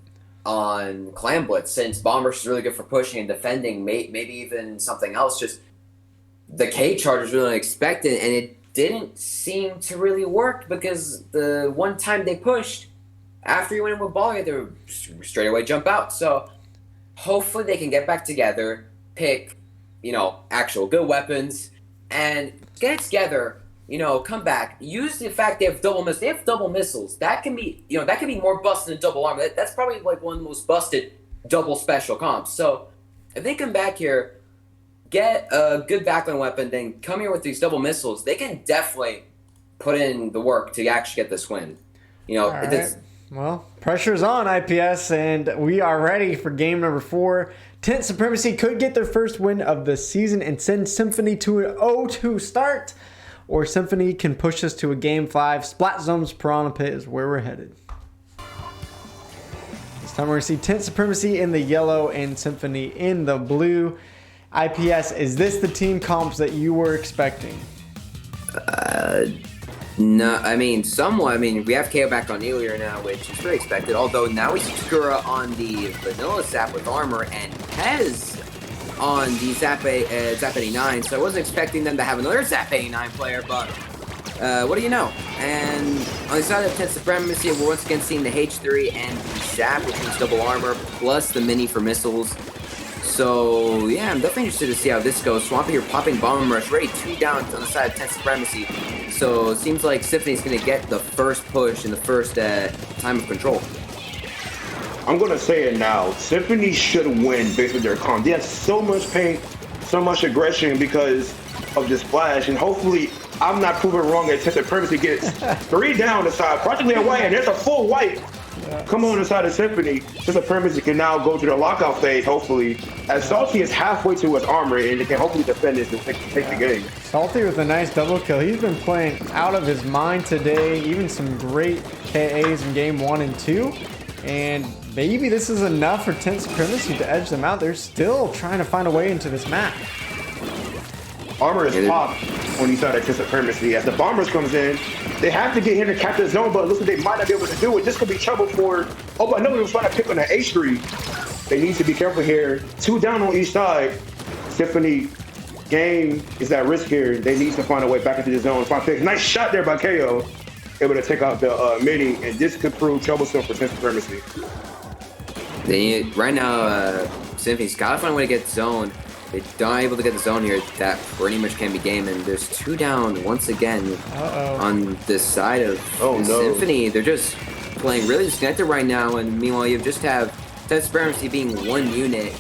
on Clan Blitz since Bombers is really good for pushing and defending. Maybe even something else. Just the K charge is really unexpected, and it didn't seem to really work because the one time they pushed, after you went in with ball, they would straight away jump out. So hopefully they can get back together, pick, actual good weapons, and get it together. Come back. Use the fact they have double missiles. They have double missiles. That can be, that can be more busted than double armor. That's probably like one of the most busted double special comps. So if they come back here, get a good backline weapon, then come here with these double missiles, they can definitely put in the work to actually get this win. All right. Well, pressure's on IPS, and we are ready for game number 4. 10th Supremacy could get their first win of the season and send Symphony to an 0-2 start, or Symphony can push us to a game 5. Splat Zone's Piranha Pit is where we're headed. This time we're going to see 10th Supremacy in the yellow and Symphony in the blue. IPS, is this the team comps that you were expecting? No, I mean, somewhat. I mean, we have KO back on Earlier now, which is very expected. Although now we see Skura on the vanilla Zap with armor and Pez on the Zap 89. So I wasn't expecting them to have another Zap 89 player, but what do you know? And on the side of 10 Supremacy, we're once again seeing the H3 and the Zap, which means double armor, plus the Mini for missiles. So, yeah, I'm definitely interested to see how this goes. Swampy here popping Bomb Rush, ready 2 down on the side of 10 Supremacy. So, it seems like Symphony's going to get the first push in the first time of control. I'm going to say it now. Symphony should win based on their comp. They have so much pain, so much aggression because of this flash. And hopefully, I'm not proven wrong that 10 Supremacy gets 3 down the side, practically a white, and there's a full white. Come on inside of Symphony. Just a premise can now go to the lockout phase, hopefully. As Salty is halfway to his armor, and they can hopefully defend this and take the game. Salty with a nice double kill. He's been playing out of his mind today. Even some great KAs in game 1 and 2. And maybe this is enough for 10 Supremacy to edge them out. They're still trying to find a way into this map. Armor is popped on each side of 10 Supremacy. As the Bombers comes in, they have to get him to capture the zone, but it looks like they might not be able to do it. This could be trouble for... Oh, I know he was trying to pick on the H3. They need to be careful here. 2 down on each side. Symphony game is at risk here. They need to find a way back into the zone. Find picks. Nice shot there by KO. Able to take out the mini, and this could prove troublesome for 10 Supremacy. Right now, Symphony's got to find a way to get zone. If they're not able to get the zone here, that pretty much can be game. And there's 2 down once again on this side of Symphony. They're just playing really disconnected right now. And meanwhile, you just have Supremacy being 1 unit,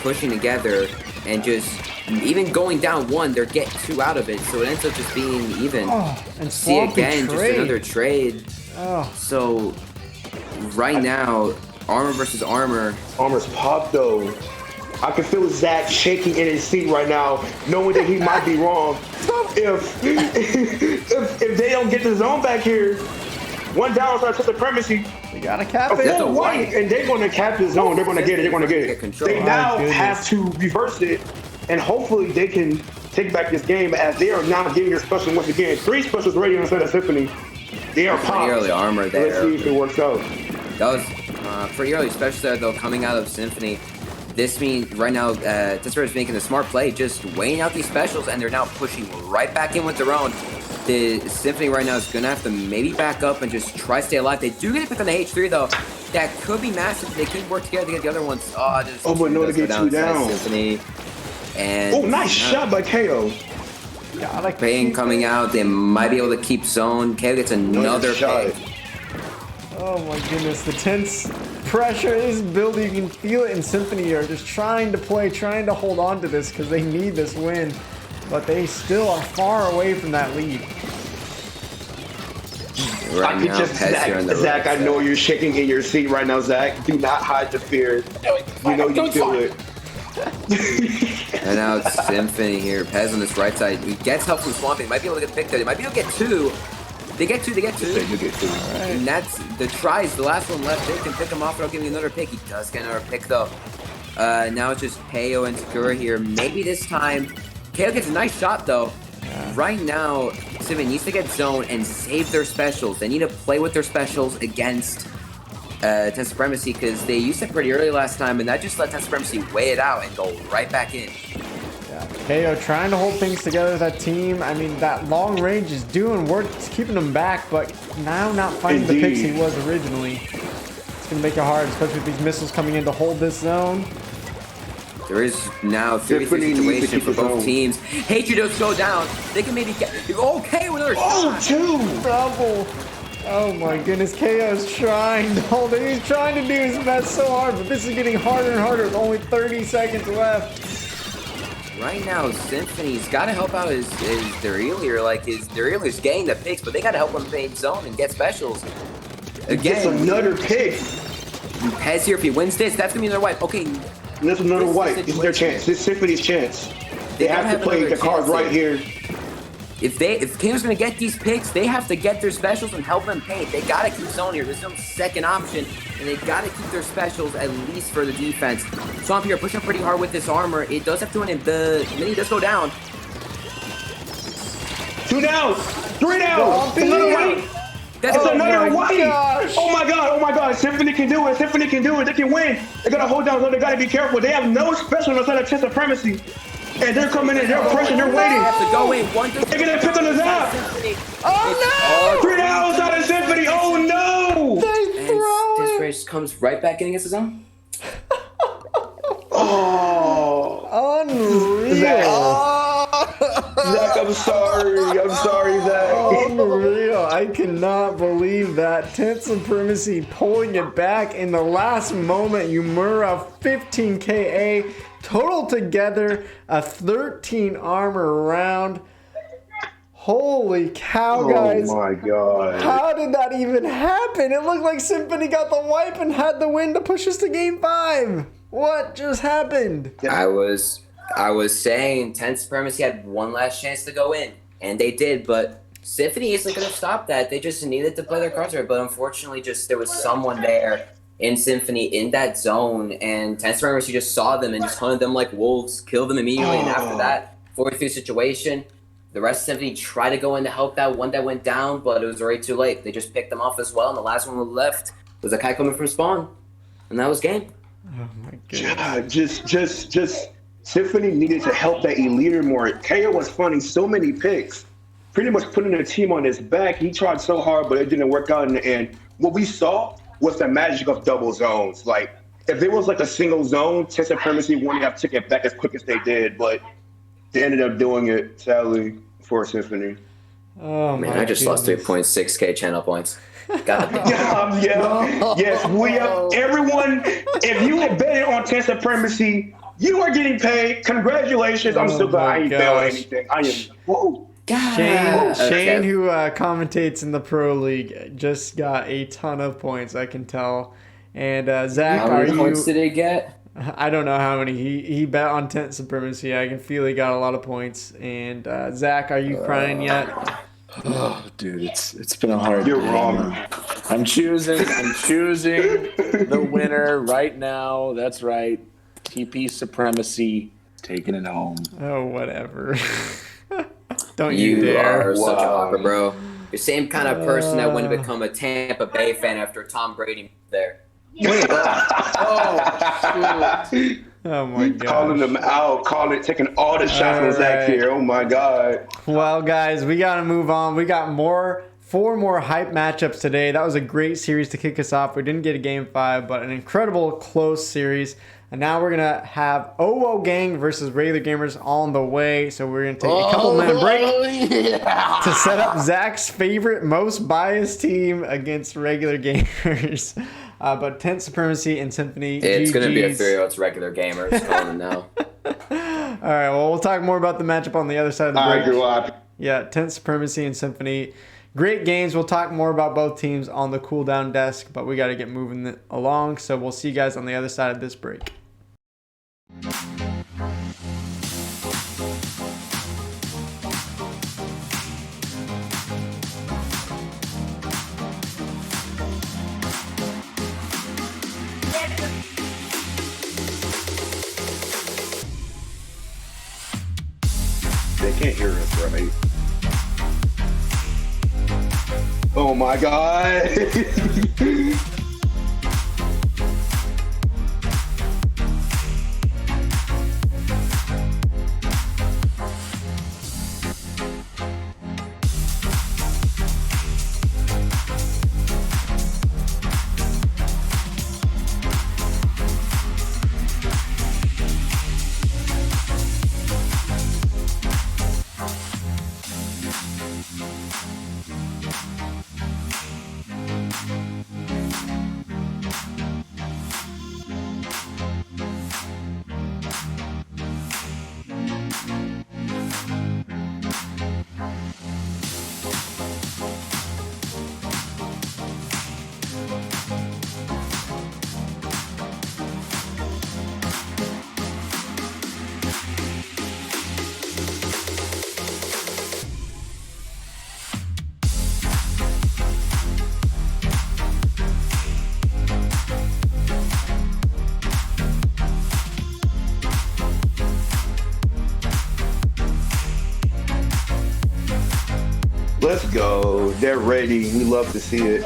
pushing together, and just even going down 1, they're getting 2 out of it. So it ends up just being even. And see again, just another trade. So right now, armor versus armor. Armor's popped though. I can feel Zach shaking in his seat right now, knowing that he might be wrong. If they don't get the zone back here, 1 down on the Supremacy. They gotta cap it. Full white, and they're gonna cap the zone. They're gonna get it. They're gonna get it. They now have to reverse it, and hopefully they can take back this game as they are now getting their special once again. 3 specials ready on the Symphony. They are popped. Early armor there. Let's see if it works out. That was pretty early, especially there though coming out of Symphony. This means right now, Tesser is making a smart play, just weighing out these specials, and they're now pushing right back in with their own. The Symphony right now is going to have to maybe back up and just try to stay alive. They do get a pick on the H3, though. That could be massive. They could work together to get the other ones. But no, to get 2 down. Symphony. And nice shot by KO. Pain coming out. They might be able to keep zone. KO gets another pick. Oh my goodness, the tense pressure is building. You can feel it in Symphony are just trying to play, trying to hold on to this because they need this win. But they still are far away from that lead. I can just, Zach, I know you're shaking in your seat right now, Zach. Do not hide the fear. You know you feel it. And now it's Symphony here. Pez on this right side. He gets help from Swampy. He might be able to get the pick there. They might be able to get 2. They get 2. And that's the tries. The last one left. They can pick him off without giving another pick. He does get another pick, though. Now it's just KO and Sakura here. Maybe this time. KO gets a nice shot, though. Right now, Symphony needs to get zone and save their specials. They need to play with their specials against 10 Supremacy because they used it pretty early last time, and that just let 10 Supremacy weigh it out and go right back in. KO trying to hold things together with that team. I mean, that long range is doing work. It's keeping him back, but now not finding the picks he was originally. It's going to make it hard, especially with these missiles coming in to hold this zone. There is now 3-3 situation for both teams. Hatred does go down. They can maybe get... Okay, with another shot. 2! Double. Oh my goodness, KO's trying to hold it. He's trying to do his best so hard, but this is getting harder and harder with only 30 seconds left. Right now, Symphony's got to help out their Earlier. Like, their Earlier's getting the picks, but they got to help him fade zone and get specials. Again, another pick. Pez here, if he wins this, that's going to be another wipe. Okay. That's another wipe. This is their chance. This is Symphony's chance. They have to play the cards right here. If KO's going to get these picks, they have to get their specials and help them paint. They got to keep zone here. There's no second option, and they got to keep their specials at least for the defense. Swamp here pushing pretty hard with this armor. It does have to win, and the mini does go down. 2 down. 3 down. Another white. That's It's another white. gosh. Oh my god. Symphony can do it. They can win. They gotta hold down. They gotta be careful. They have no special outside of chest supremacy. And they're coming in. They're pressing. They're waiting. They have to go in. They're gonna pick on his app. Oh no! 3 down outside of Symphony. Oh no! They throw This it. race comes right back in against his own. Oh. Unreal. Zach, I'm sorry, Zach. Unreal. I cannot believe that. 10 Supremacy pulling it back in the last moment. Yumura 15 KA. Total together a 13 armor round. Holy cow, guys. Oh my god. How did that even happen? It looked like Symphony got the wipe and had the win to push us to game 5. What just happened? I was saying 10 Supremacy had one last chance to go in, and they did, but Symphony isn't going to stop that. They just needed to play their cards right, but unfortunately just there was someone there in Symphony in that zone, and 10 Supremacy just saw them and just hunted them like wolves, killed them immediately, and after that, 4-3 situation, the rest of Symphony tried to go in to help that one that went down, but it was already too late. They just picked them off as well, and the last one left was a guy coming from spawn, and that was game. Oh my goodness. Just Symphony needed to help that Eliter more. KO was finding so many picks, pretty much putting the team on his back. He tried so hard, but it didn't work out in the end. What we saw was the magic of double zones. Like, if there was like a single zone, 10 Supremacy wouldn't have took it back as quick as they did, but they ended up doing it, sadly, for Symphony. Oh Man, my I just lost goodness. 3.6k channel points. Got it. Yes, we have everyone. If you had betted on 10 Supremacy, you are getting paid. Congratulations. I'm so glad I ain't bet on anything. I am. Whoa. Shane, who commentates in the Pro League, just got a ton of points, I can tell. And Zach, How many points did he get? I don't know how many. He bet on 10 Supremacy. I can feel he got a lot of points. And Zach, are you crying yet? Oh, dude, it's been a hard You're day. wrong. I'm choosing the winner right now. That's right. TP Supremacy taking it home. Oh, whatever. Don't You dare. are such a Wow. hopper, bro. You're the same kind of person that wouldn't become a Tampa Bay fan after Tom Brady moved there. Oh my god. Calling them out, taking all the shots on Zach here. Oh my god. Well, guys, we got to move on. We got 4 more hype matchups today. That was a great series to kick us off. We didn't get a game 5, but an incredible close series. And now we're going to have OO Gang versus regular gamers on the way. So we're going to take a couple minute break to set up Zach's favorite, most biased team against regular gamers. But 10 Supremacy and Symphony. It's going to be a GGs. 3-0. It's regular gamers. Calling now. All right, well, we'll talk more about the matchup on the other side of the I break. grew up. Yeah, 10 Supremacy and Symphony. Great games. We'll talk more about both teams on the cooldown desk, but we got to get moving along. So we'll see you guys on the other side of this break. They can't hear us, right? Oh my god. Let's go. They're ready. We love to see it.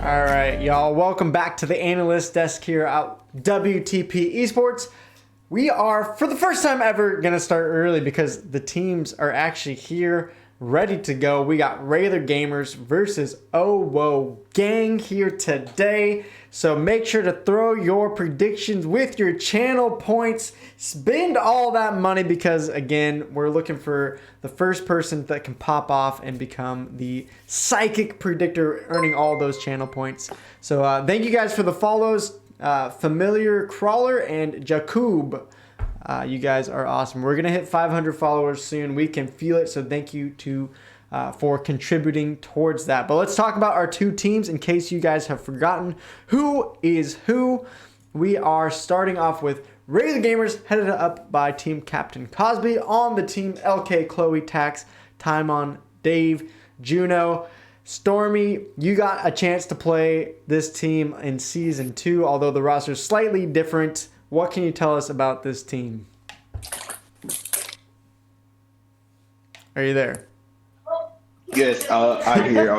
All right, y'all. Welcome back to the analyst desk here at WTP Esports. We are, for the first time ever, going to start early because the teams are actually here, ready to go. We got regular gamers versus OWO gang here today. So make sure to throw your predictions with your channel points. Spend all that money because, again, we're looking for the first person that can pop off and become the psychic predictor, earning all those channel points. So thank you guys for the follows. Familiar Crawler and Jakub. You guys are awesome. We're going to hit 500 followers soon. We can feel it. So thank you to for contributing towards that. But let's talk about our two teams in case you guys have forgotten who is who. We are starting off with Regular Gamers, headed up by team captain Cosby. On the team, LK, Chloe, Tax, Timon, Dave, Juno. Stormy, you got a chance to play this team in Season 2, although the roster is slightly different. What can you tell us about this team? Are you there? Yes, I'm here.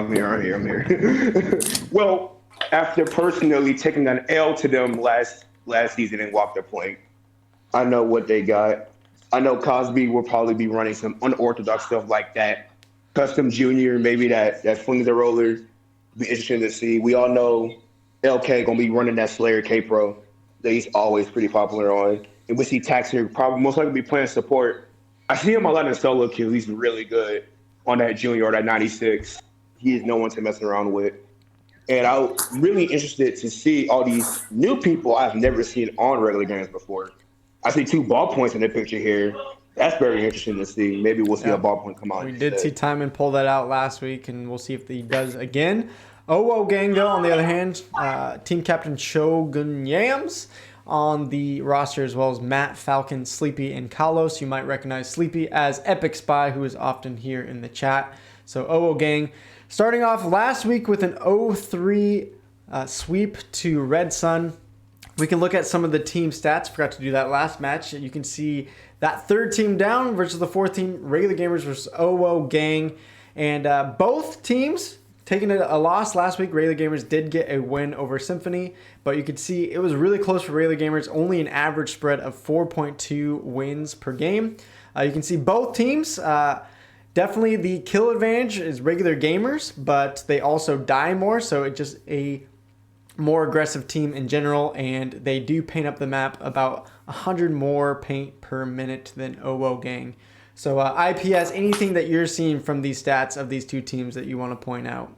Well, after personally taking an L to them last season in Walk Their Plank, I know what they got. I know Cosby will probably be running some unorthodox stuff like that. Custom Junior, maybe that swings the roller. Be interesting to see. We all know LK gonna be running that Slayer K-Pro that he's always pretty popular on. And we see Tax here probably most likely be playing support. I see him a lot in solo kills. He's really good on that Junior or that 96. He is no one to mess around with. And I'm really interested to see all these new people I've never seen on regular games before. I see 2 ball points in the picture here. That's very interesting to see. Maybe we'll see a ball point come out. We did see Timon pull that out last week, and we'll see if he does again. OWO gang, though, on the other hand, team captain Shogun Yams on the roster, as well as Matt, Falcon, Sleepy, and Kalos. You might recognize Sleepy as Epic Spy, who is often here in the chat. So OWO gang, starting off last week with an 0-3 sweep to Red Sun. We can look at some of the team stats. Forgot to do that last match. You can see that third team down versus the fourth team, Regular Gamers versus OWO gang. And both teams taking a loss last week. Regular Gamers did get a win over Symphony, but you could see it was really close for Regular Gamers, only an average spread of 4.2 wins per game. You can see both teams, definitely the kill advantage is Regular Gamers, but they also die more, so it's just a more aggressive team in general, and they do paint up the map about 100 more paint per minute than OWO gang. So IPS, anything that you're seeing from these stats of these two teams that you want to point out?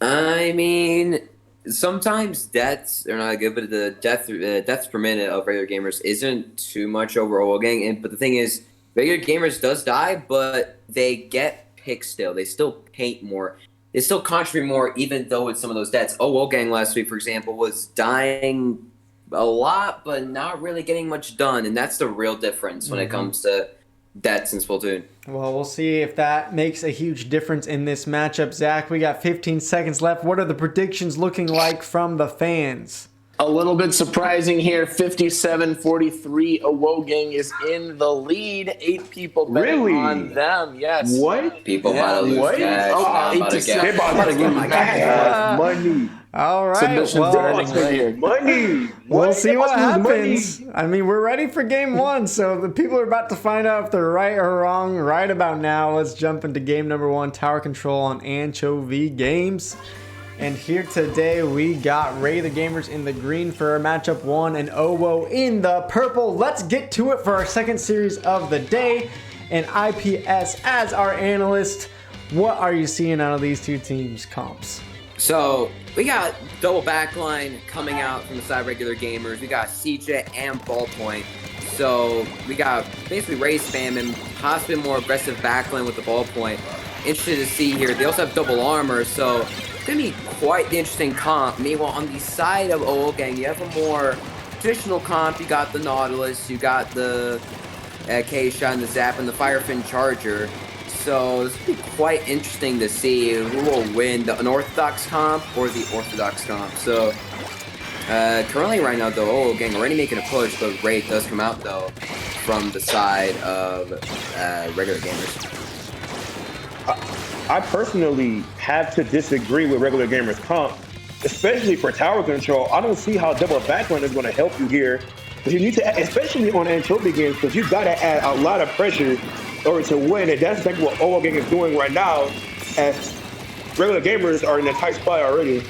I mean, sometimes deaths are not good, but the deaths per minute of regular gamers isn't too much over OWO gang. But the thing is, regular gamers does die, but they get picks still. They still paint more. They still contribute more, even though with some of those deaths. OWO gang last week, for example, was dying a lot, but not really getting much done, and that's the real difference when it comes to deaths in Splatoon. Well, we'll see if that makes a huge difference in this matchup. Zach, we got 15 seconds left. What are the predictions looking like from the fans? A little bit surprising here, 57-43. OWO gang is in the lead. 8 people betting on them. Yes. What? People about to lose cash. They're about to get my cash. Money. All right. Submissions darling right here. Money. We'll see what happens. I mean, we're ready for game 1, so the people are about to find out if they're right or wrong right about now. Let's jump into game number 1, Tower Control on Anchovy Games. And here today we got Regular Gamers in the green for our matchup 1 and OWO in the purple. Let's get to it for our second series of the day. And IPS as our analyst, what are you seeing out of these two teams' comps? So we got double backline coming out from the side Regular Gamers. We got CJ and Ballpoint. So we got basically Ray Spam and possibly more aggressive backline with the Ballpoint. interested to see here. They also have double armor, so it's going to be quite the interesting comp. Meanwhile, on the side of OO Gang, you have a more traditional comp. You got the Nautilus, you got the K-Shot and the Zap and the Firefin Charger. So this will be quite interesting to see who will win, the unorthodox comp or the orthodox comp. So currently right now, though, OO Gang already making a push, but Raid does come out, though, from the side of regular gamers. I personally have to disagree with regular gamers comp, especially for tower control. I don't see how double backline is going to help you here. Because you need to, especially on anchovy games, because you got to add a lot of pressure in order to win. And that's exactly what OO Gang is doing right now, as regular gamers are in a tight spot already.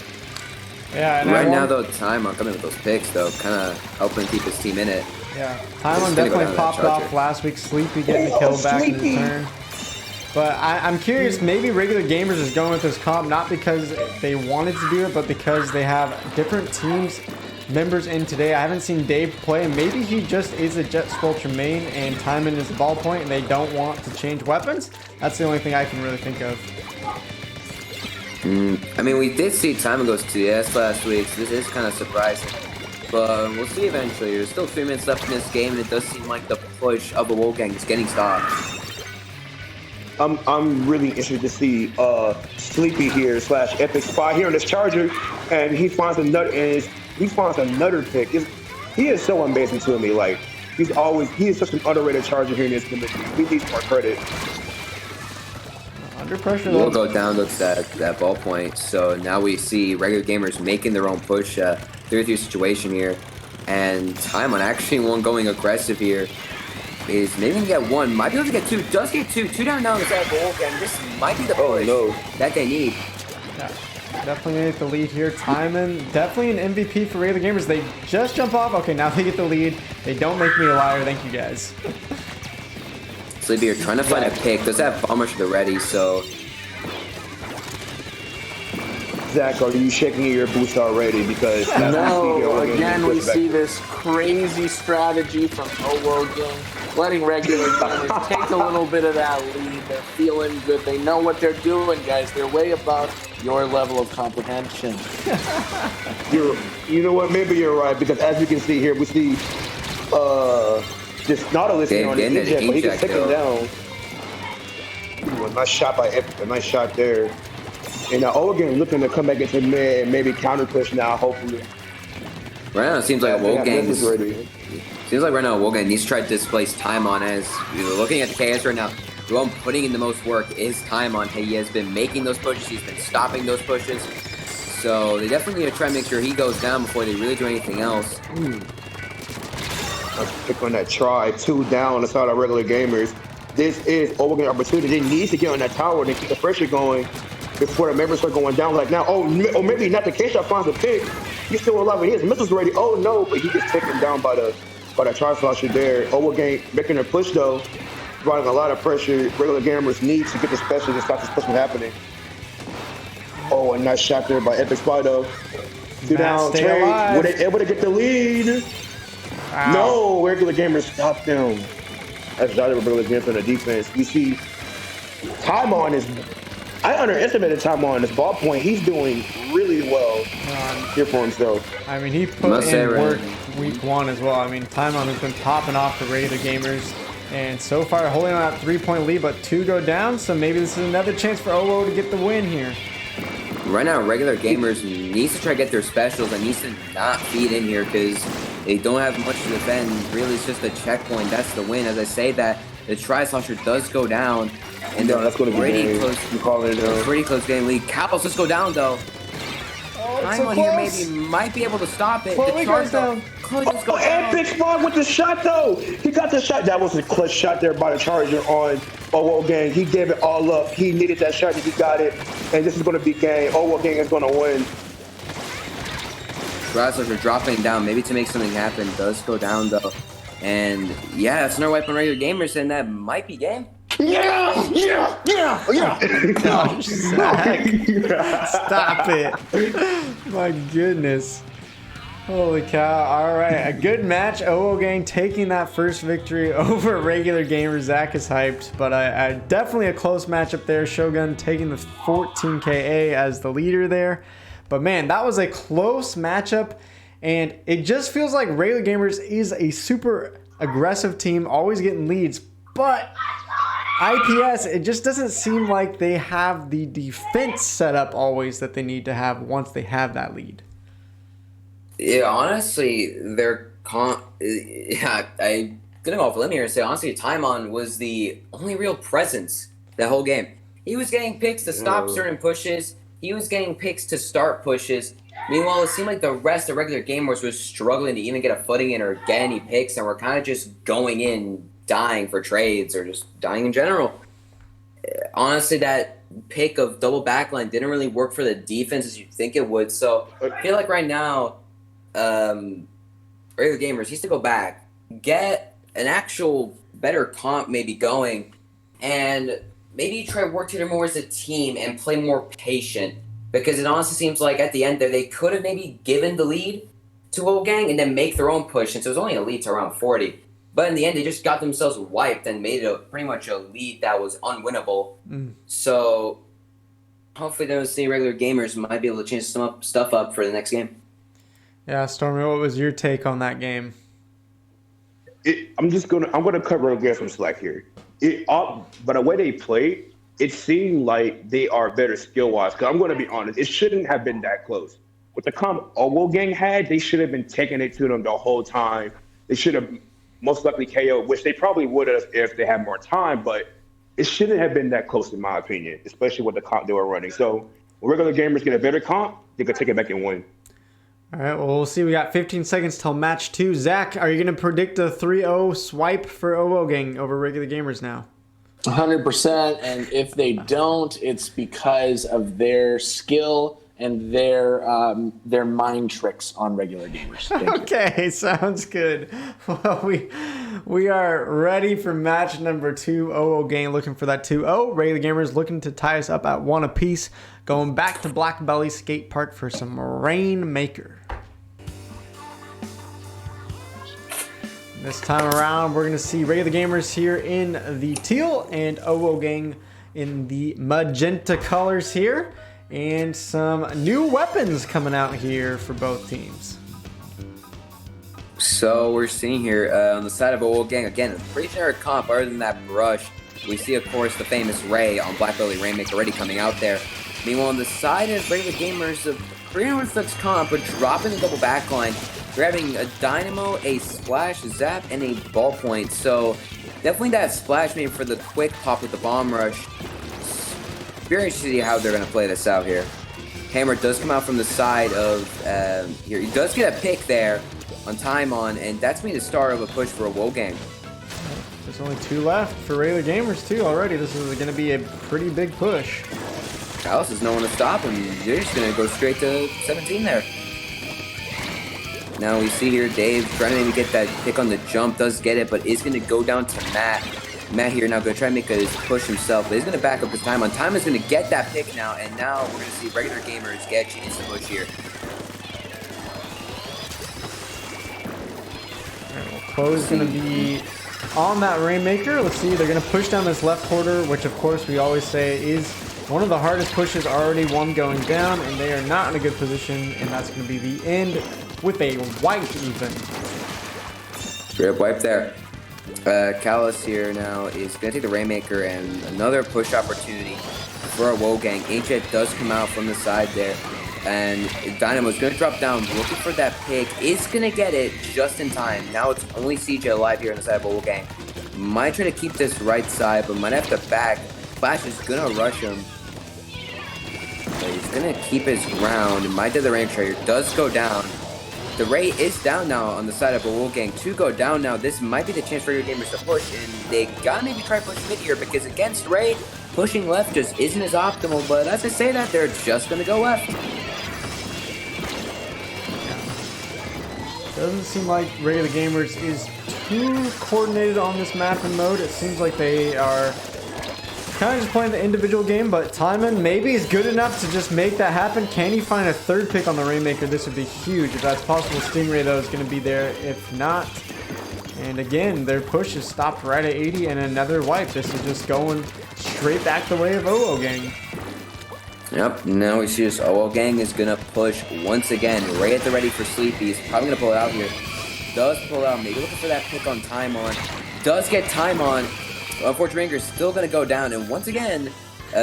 Yeah, and right now, though, Timon coming with those picks, though, kind of helping keep his team in it. Yeah, Timon definitely popped off last week. Sleepy getting the kill back in the turn. But I'm curious, maybe regular gamers is going with this comp not because they wanted to do it, but because they have different teams members in today. I haven't seen Dave play, and maybe he just is a Jet Sculpture main and Timon is the ballpoint, and they don't want to change weapons. That's the only thing I can really think of. I mean, we did see Timon goes to the S last week, so this is kind of surprising. But we'll see eventually. There's still 3 minutes left in this game, and it does seem like the push of the OO Gang is getting stopped. I'm really interested to see Sleepy here / Epic Spy here on this Charger, and he finds another pick. He is so amazing to me. Like he is such an underrated Charger here in this community. He needs more credit. Under pressure, we'll go down to that ballpoint. So now we see regular gamers making their own push 3-3 situation here, and Timon actually one going aggressive here. Is maybe gonna get one, might be able to get two, does get two down now on the side of the OO Gang. This might be the push that they need. Yeah, definitely need the lead here. Timon, definitely an MVP for regular gamers. They just jump off. Okay, now they get the lead. They don't make me a liar. Thank you, guys. Sleepy, you're trying to find a pick. Does have bomb rush at the ready, so. Zach, are you shaking your boots already? Because no, again, we see this crazy strategy from OO Gang, letting regular gamers take a little bit of that lead. They're feeling good. They know what they're doing, guys. They're way above your level of comprehension. You know what? Maybe you're right, because as you can see here, we see this Nautilus on the inject, but he can take him down. Ooh, a nice shot by Epic. A nice shot there. And now OO Gang looking to come back into mid and maybe counter push now, hopefully. Right now, it seems like OO Gang needs to try to displace Timon. As you're looking at the KS right now, the one putting in the most work is Timon. He has been making those pushes, he's been stopping those pushes. So they definitely need to try to make sure he goes down before they really do anything else. Let's pick on that try. 2 down on the side of regular gamers. This is OO Gang opportunity. They need to get on that tower to keep the pressure going before the members start going down. Like now, or maybe not. The K-Shot finds a pick. He's still alive and his missiles ready. Oh no, but he gets taken down by the Tri-Flasher there. OO Gang making a push though, providing a lot of pressure. Regular gamers need to get the special and stop this push from happening. Oh, a nice shot there by Epic Spy though. 2 down, Trey. Were they able to get the lead? Wow. No, regular gamers stopped them. That's not regular gamers on the defense. We see Timon is. I underestimated Timon on his ballpoint. He's doing really well here for himself. I mean, he put in work week 1 as well. I mean, Timon has been popping off for regular gamers, and so far holding on that 3-point lead, but 2 go down. So maybe this is another chance for OO to get the win here. Right now, regular gamers needs to try to get their specials and needs to not feed in here because they don't have much to defend. Really, it's just a checkpoint. That's the win. As I say that, the Tri-Slasher does go down. And that's going to be pretty close. Pretty close game lead. Capos just go down though. Timon here maybe might be able to stop it. The charge down. Epic Spy with the shot though. He got the shot. That was a clutch shot there by the Charger on OO Gang. He gave it all up. He needed that shot and he got it. And this is going to be game. OO Gang is going to win. Tri-Slasher dropping down, maybe to make something happen. Does go down though. And yeah, that's another wipe on regular gamers, and that might be game. Yeah. Oh, Zach. Stop it. My goodness. Holy cow. All right. A good match. OO Gang taking that first victory over regular gamers. Zach is hyped, but I definitely a close matchup there. Shogun taking the 14 KA as the leader there. But man, that was a close matchup, and it just feels like regular gamers is a super aggressive team, always getting leads. But IPS, it just doesn't seem like they have the defense set up always that they need to have once they have that lead. Yeah, honestly, I'm gonna go off a limb here and say, honestly, Taimon was the only real presence that whole game. He was getting picks to stop certain pushes. He was getting picks to start pushes. Meanwhile, it seemed like the rest of regular gamers was struggling to even get a footing in or get any picks, and were kind of just going in, dying for trades or just dying in general. Honestly, that pick of double backline didn't really work for the defense as you'd think it would. So I feel like right now, regular gamers needs to go back, get an actual better comp maybe going, and maybe try to work together more as a team and play more patient. Because it honestly seems like at the end there, they could have maybe given the lead to Old Gang and then make their own push, since it was only a lead to around 40. But in the end, they just got themselves wiped and made it pretty much a lead that was unwinnable. So hopefully those regular gamers might be able to change some stuff up for the next game. Yeah, Stormy, what was your take on that game? I'm gonna cover again some slack here. But the way they played, it seemed like they are better skill-wise. Because I'm going to be honest, it shouldn't have been that close. With the comp Owo Gang had, they should have been taking it to them the whole time. They should have most likely KO'd, which they probably would have if they had more time. But it shouldn't have been that close, in my opinion, especially with the comp they were running. So when regular gamers get a better comp, they could take it back and win. All right, well, we'll see. We got 15 seconds till match 2. Zach, are you going to predict a 3-0 swipe for Owo Gang over regular gamers now? 100%, and if they don't, it's because of their skill and their mind tricks on regular gamers. Okay, sounds good. Well, we are ready for match number 2. OO Gang looking for that 2-0. Regular gamers looking to tie us up at 1 apiece. Going back to Black Belly Skate Park for some Rainmaker. This time around, we're going to see regular gamers here in the teal and OO Gang in the magenta colors here. And some new weapons coming out here for both teams. So we're seeing here on the side of OO Gang, again, a pretty generic comp other than that brush. We see, of course, the famous Ray on Black Belly Rainmaker already coming out there. Meanwhile, on the side of regular gamers, a pretty orthodox comp, but dropping the double backline. Grabbing a Dynamo, a Splash, Zap, and a Ballpoint. So definitely that Splash maybe for the quick pop with the Bomb Rush. Very interested to see how they're going to play this out here. Hammer does come out from the side of here. He does get a pick there on Taimon, and that's going to be the start of a push for a Woe Gang. There's only 2 left for regular gamers too already. This is going to be a pretty big push. Alice is no one to stop him. They're just going to go straight to 17 there. Now we see here Dave trying to maybe get that pick on the jump, does get it, but is going to go down to Matt. Matt here now going to try and make a push himself, but he's going to back up his time on. Time is going to get that pick now, and now we're going to see regular gamers get a chance to push here. All right, well, Chloe's going to be on that Rainmaker. Let's see, they're going to push down this left quarter, which of course we always say is one of the hardest pushes, already one going down, and they are not in a good position, and that's going to be the end with a wipe even. Straight up wipe there. Callus here now is going to take the Rainmaker and another push opportunity for our Woe Gang. Ancient does come out from the side there, and Dynamo's going to drop down looking for that pick. Is going to get it just in time. Now it's only CJ alive here on the side of Woe Gang. Might try to keep this right side, but might have to back. Flash is going to rush him. But he's going to keep his ground. Might do the Rain Trader. Does go down. The Ray is down now on the side of a Woe Gang. 2 go down now. This might be the chance for your gamers to push, and they gotta maybe try push mid here, because against Ray, pushing left just isn't as optimal. But as I say that, they're just gonna go left. Doesn't seem like regular gamers is too coordinated on this map and mode. It seems like they are kind of just playing the individual game, but Timon maybe is good enough to just make that happen. Can he find a third pick on the Rainmaker? This would be huge. If that's possible, Stingray, though, is going to be there. If not, and again, their push is stopped right at 80 and another wipe. This is just going straight back the way of OO Gang. Yep, now we see this OO Gang is going to push once again. Right at the ready for Sleepy. He's probably going to pull it out here. Does pull it out. Maybe looking for that pick on Timon. Does get Timon. Unfortunately, Ranger's still going to go down. And once again,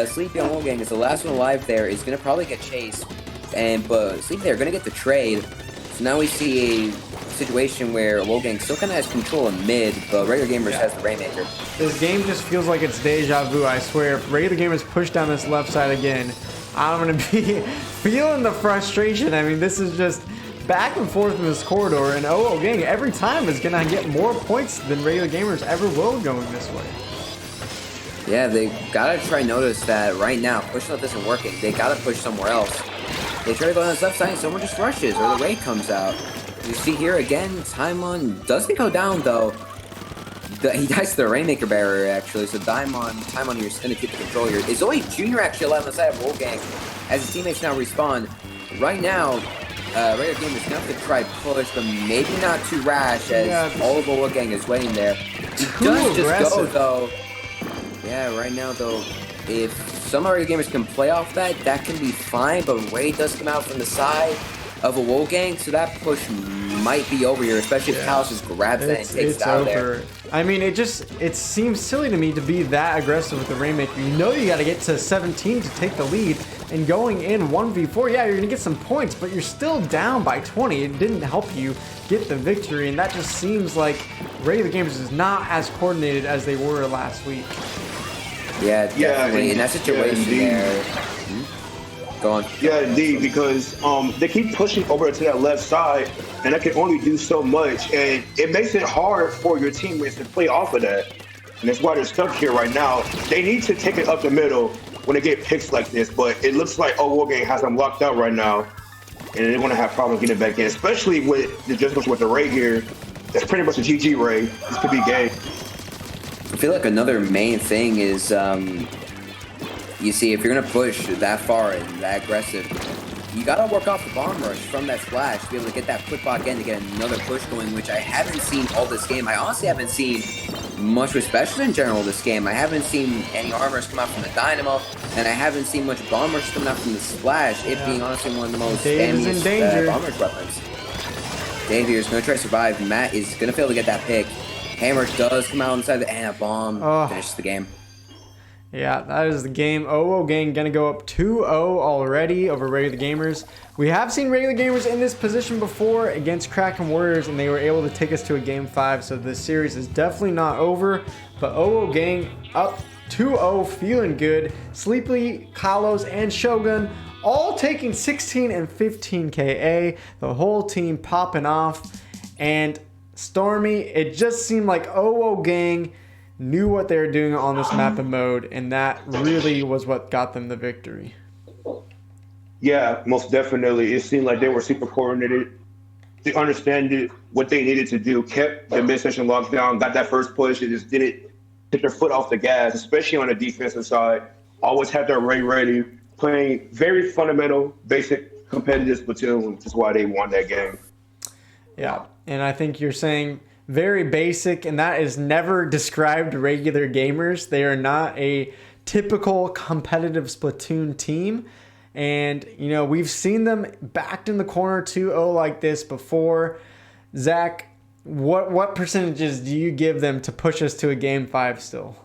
Sleepy on OO Gang is the last one alive there. Is going to probably get chased. But Sleepy there going to get the trade. So now we see a situation where OO Gang still kind of has control in mid, but Regular Gamers has the Rainmaker. This game just feels like it's deja vu, I swear. If Regular Gamers push down this left side again, I'm going to be feeling the frustration. I mean, this is just back and forth in this corridor, and OO Gang every time is going to get more points than Regular Gamers ever will going this way. Yeah, they got to try and notice that right now, pushing up isn't working. They got to push somewhere else. They try to go on this left side, and someone just rushes, or the raid comes out. You see here again, Timon doesn't go down though. He dies to the Rainmaker barrier actually, so Timon here is going to keep the control here. Is Zoe Jr. actually alive on the side of OO Gang as his teammates now respawn. Right now, Raider Game is going to have to try push, but maybe not too rash as all of OO Gang is waiting there. He does just go though. Yeah, right now though, if some Raider Gamers can play off that, that can be fine, but Ray does come out from the side of a OO Gang, so that push might be over here, especially if Callus just grabs that and takes it out of there. I mean, it seems silly to me to be that aggressive with the Rainmaker. You know you got to get to 17 to take the lead, and going in 1v4, yeah, you're going to get some points, but you're still down by 20. It didn't help you get the victory, and that just seems like Regular Gamers is not as coordinated as they were last week. Yeah, definitely. In that situation there. Go on. Yeah, indeed, because they keep pushing over to that left side, and that can only do so much, and it makes it hard for your teammates to play off of that. And that's why they're stuck here right now. They need to take it up the middle when they get picks like this, but it looks like OO Gang has them locked out right now, and they're going to have problems getting back in, especially with the difference with the Ray here. That's pretty much a GG Ray. This could be game. I feel like another main thing is, you see, if you're going to push that far and that aggressive, you got to work off the bomb rush from that splash to be able to get that quick block in to get another push going, which I haven't seen all this game. I honestly haven't seen much with special in general this game. I haven't seen any armors come out from the Dynamo, and I haven't seen much bomb rush coming out from the splash, it being honestly one of the most spammiest bomb rush weapons. Dave here is going to try to survive. Matt is going to fail to get that pick. Hammer does come out inside the and a bomb finishes the game. Yeah, that is the game. OO Gang gonna go up 2-0 already over Regular Gamers. We have seen Regular Gamers in this position before against Kraken Warriors, and they were able to take us to a Game 5, so this series is definitely not over. But OO Gang up 2-0, feeling good. Sleepy, Kalos, and Shogun all taking 16 and 15 KA. The whole team popping off. And Stormy, it just seemed like OO Gang knew what they were doing on this map and mode, and that really was what got them the victory. Yeah, most definitely. It seemed like they were super coordinated. They understood what they needed to do, kept the mid-session locked down, got that first push, and just didn't take their foot off the gas, especially on the defensive side. Always had their Ray ready, playing very fundamental, basic, competitive Splatoon, which is why they won that game. Yeah, and I think you're saying very basic, and that is never described Regular Gamers. They are not a typical competitive Splatoon team. And, you know, we've seen them backed in the corner 2-0 like this before. Zach, what percentages do you give them to push us to a Game 5 still?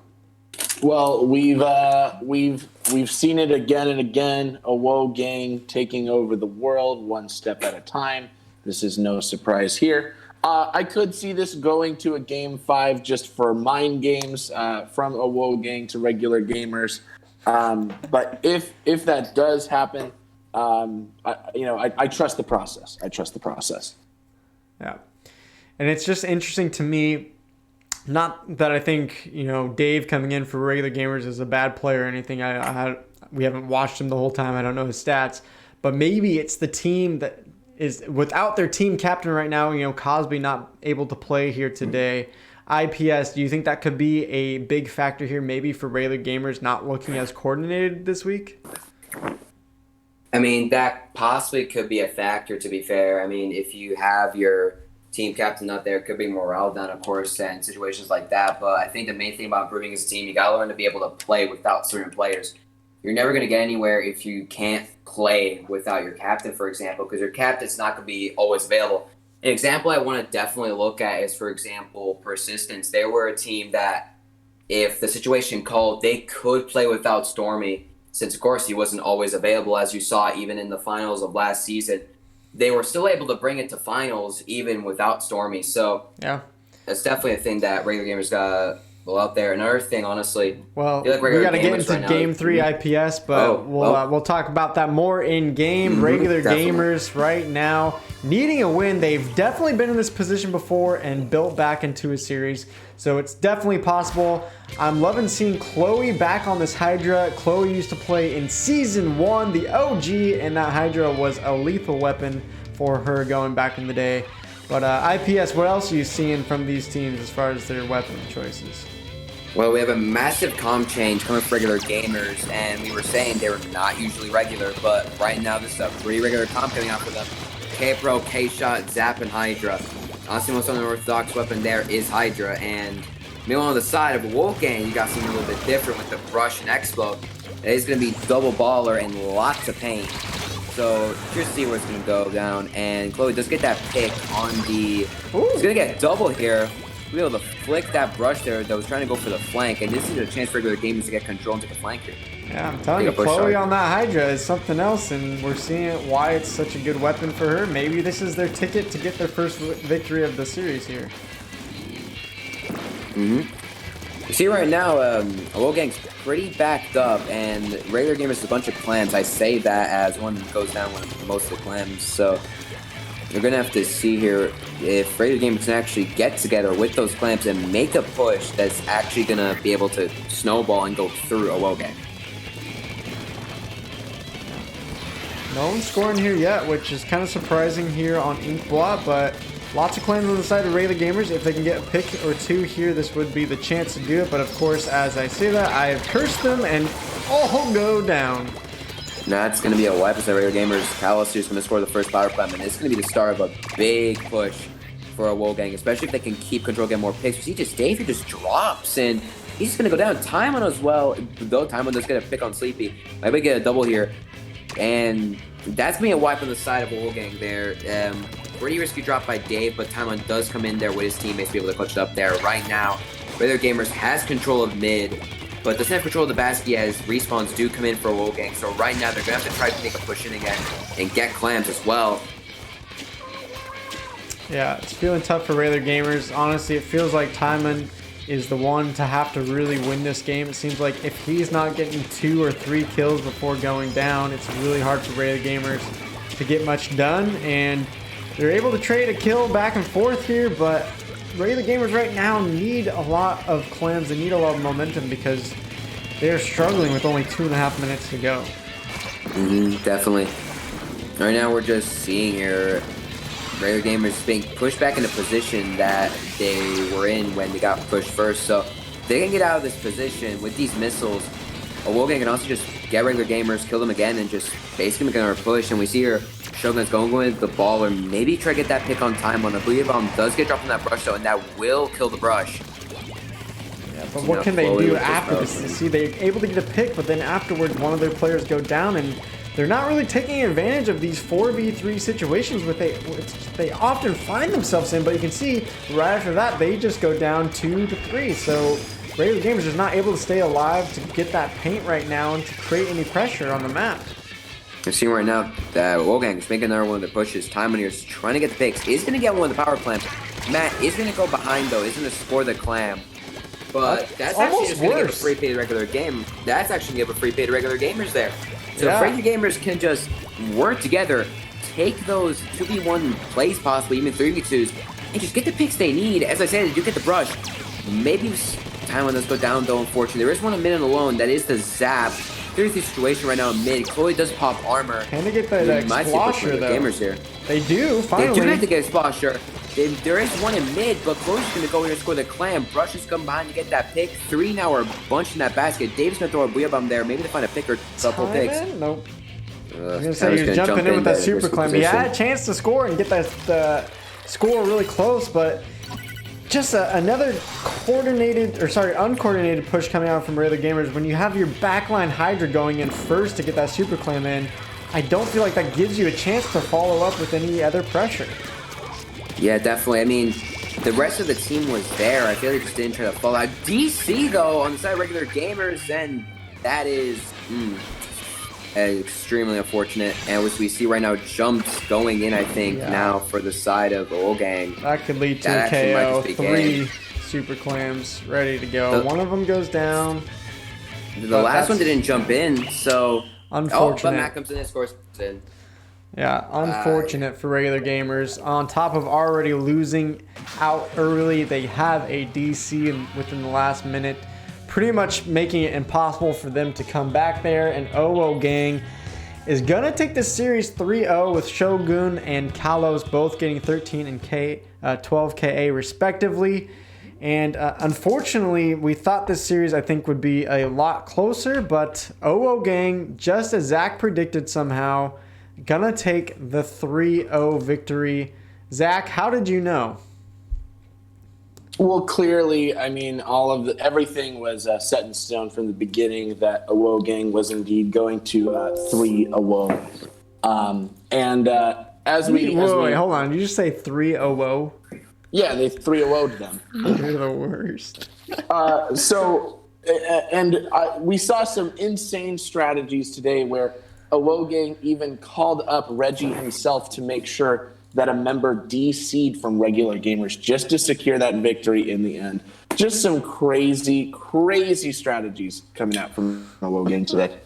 Well, we've seen it again and again. A OO Gang taking over the world one step at a time. This is no surprise here. I could see this going to a Game 5 just for mind games from a OO Gang to Regular Gamers. But if that does happen, I trust the process. I trust the process. Yeah. And it's just interesting to me, not that I think, Dave coming in for Regular Gamers is a bad player or anything. We haven't watched him the whole time. I don't know his stats. But maybe it's the team that is without their team captain right now, Cosby not able to play here today. IPS, do you think that could be a big factor here, maybe for regular gamers not looking as coordinated this week? I mean, that possibly could be a factor, to be fair. I mean, if you have your team captain up there, it could be morale down, of course, and situations like that. But I think the main thing about improving as a team, you got to learn to be able to play without certain players. You're never going to get anywhere if you can't play without your captain, for example, because your captain's not going to be always available. An example I want to definitely look at is, for example, Persistence. They were a team that, if the situation called, they could play without Stormy, since, of course, he wasn't always available, as you saw even in the finals of last season. They were still able to bring it to finals even without Stormy. So yeah, that's definitely a thing that regular gamers got to go out there. Another thing, honestly, well, like we got to get into right Game 3 IPS, but we'll talk about that more in game. Regular gamers right now needing a win. They've definitely been in this position before and built back into a series, so it's definitely possible. I'm loving seeing Chloe back on this Hydra. Chloe used to play in Season 1, the OG, and that Hydra was a lethal weapon for her going back in the day. But IPS, what else are you seeing from these teams as far as their weapon choices? Well, we have a massive comm change coming for regular gamers, and we were saying they were not usually regular, but right now this is a pretty regular comm coming out for them. K-Pro, K-Shot, Zap, and Hydra. Honestly, most unorthodox weapon there is Hydra, and meanwhile on the side of Wolfgang, you got something a little bit different with the Brush and Explode. It is going to be double baller and lots of pain. So, curious to see where it's going to go down, and Chloe does get that pick on the... He's going to get double here. Be able to flick that brush there that was trying to go for the flank, and this is a chance for regular gamers to get control into the flank here. Yeah, I'm telling you, Chloe on that Hydra is something else, and we're seeing why it's such a good weapon for her. Maybe this is their ticket to get their first victory of the series here. You see right now, Wolfgang's pretty backed up, and regular gamers is a bunch of clams. I say that as one goes down with most of the clams, so you're going to have to see here if regular gamers can actually get together with those clamps and make a push that's actually going to be able to snowball and go through a Wolfgang. No one's scoring here yet, which is kind of surprising here on Inkblot, but lots of claims on the side of regular gamers. If they can get a pick or two here, this would be the chance to do it. But of course, as I say that, I have cursed them and all go down. That's going to be a wipe as regular gamers. Callus is going to score the first power plant, and it's going to be the start of a big push for a Wolfgang, especially if they can keep control, get more picks. You see, just Davey just drops, and he's just going to go down. Timon as well, though Timon does get a pick on Sleepy. Maybe get a double here, and that's going to be a wipe on the side of a Wolfgang there. Pretty risky drop by Dave, but Timon does come in there with his teammates to be able to clutch it up there. Right now, regular gamers has control of mid, but doesn't have control of the basket as respawns do come in for Wolfgang. So right now, they're going to have to try to make a push in again and get clams as well. Yeah, it's feeling tough for regular gamers. Honestly, it feels like Timon is the one to have to really win this game. It seems like if he's not getting 2 or 3 kills before going down, it's really hard for regular gamers to get much done. And they're able to trade a kill back and forth here, but regular gamers right now need a lot of clams. They need a lot of momentum because they are struggling with only 2.5 minutes to go. Definitely. Right now, we're just seeing here regular gamers being pushed back in the position that they were in when they got pushed first. So they can get out of this position with these missiles. A Wolfgang can also just get regular gamers, kill them again, and just basically make another push. And we see here Shogun's going with the ball, or maybe try to get that pick on time on. I believe does get dropped on that brush though, and that will kill the brush. Yeah, but what can they do after this? See, they're able to get a pick, but then afterwards one of their players go down, and they're not really taking advantage of these 4v3 situations which they often find themselves in. But you can see right after that they just go down 2 to 3. So regular gamers is not able to stay alive to get that paint right now and to create any pressure on the map. You're seeing right now that Wolfgang is making another one of the pushes. Timon here is trying to get the picks. Is going to get one of the power clams. Matt is going to go behind though. Is going to score the clam. But that's actually just going to give a free pay to regular game. That's actually going to give a free pay to regular gamers there. So if regular gamers can just work together, take those 2v1 plays possibly, even 3v2s, and just get the picks they need. As I said, they do get the brush. Maybe Timon does go down though, unfortunately. There is one in mid alone. That is the Zap. There's the situation right now in mid. Chloe does pop armor. Can they get that Explosher though? Gamers here. They do, finally. They do have to get Explosher. There is one in mid, but Closer's going to go here and score the clam. Brush is coming behind to get that pick. 3 now are bunched in that basket. Dave's going to throw a booyah bomb there, maybe to find a pick or couple picks. Nope. I was going to say he was jumping in with that super clam. He had a chance to score and get that score really close, but just another uncoordinated push coming out from Regular Gamers. When you have your backline Hydra going in first to get that super clam in, I don't feel like that gives you a chance to follow up with any other pressure. Yeah, definitely. I mean, the rest of the team was there. I feel like they just didn't try to fall out. DC, though, on the side of Regular Gamers, and that is extremely unfortunate. And as we see right now, jumps going in, I think, now for the side of Gang. That could lead to a KO. 3 super clams ready to go. One of them goes down. The last one didn't jump in, so... Unfortunate. But Matt comes in and scores in. Yeah, unfortunate for Regular Gamers. On top of already losing out early, they have a DC within the last minute, pretty much making it impossible for them to come back there. And Gang is going to take this series 3-0 with Shogun and Kalos both getting 13 and 12 KA respectively. And unfortunately, we thought this series, I think, would be a lot closer, but Gang, just as Zach predicted somehow, gonna take the 3-0 victory. Zach, how did you know? Well, clearly, I mean, everything was set in stone from the beginning that Gang was indeed going to 3-0. Wait, hold on. Did you just say 3-0? Yeah, they 3-0'd them. You're the worst. We saw some insane strategies today where Gang even called up Reggie himself to make sure that a member DC'd from Regular Gamers just to secure that victory in the end. Just some crazy, crazy strategies coming out from Gang today.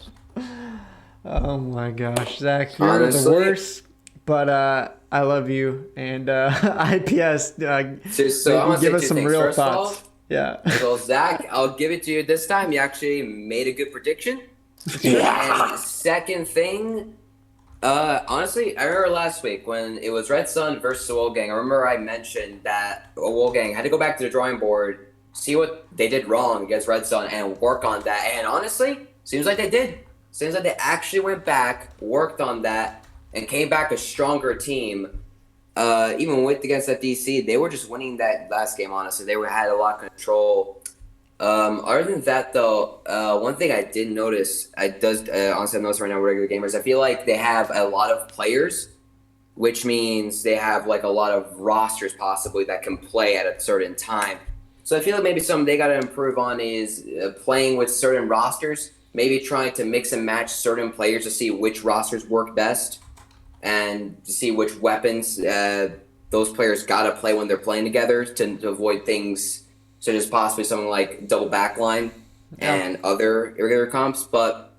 Oh my gosh, Zach, you're the worst. But I love you, and IPS, give us some real thoughts. Yeah. Well, Zach, I'll give it to you this time. You actually made a good prediction. Yeah. And second thing, honestly, I remember last week when it was Red Sun versus Gang. I remember I mentioned that Gang had to go back to the drawing board, see what they did wrong against Red Sun, and work on that. And honestly, seems like they did. Seems like they actually went back, worked on that, and came back a stronger team. Even against that DC, they were just winning that last game, honestly. They had a lot of control. Other than that, though, one thing I did notice, honestly I've noticed right now with Regular Gamers, I feel like they have a lot of players, which means they have like a lot of rosters possibly that can play at a certain time. So I feel like maybe something they got to improve on is playing with certain rosters, maybe trying to mix and match certain players to see which rosters work best, and to see which weapons those players got to play when they're playing together to avoid things such as possibly something like double backline and other irregular comps. But,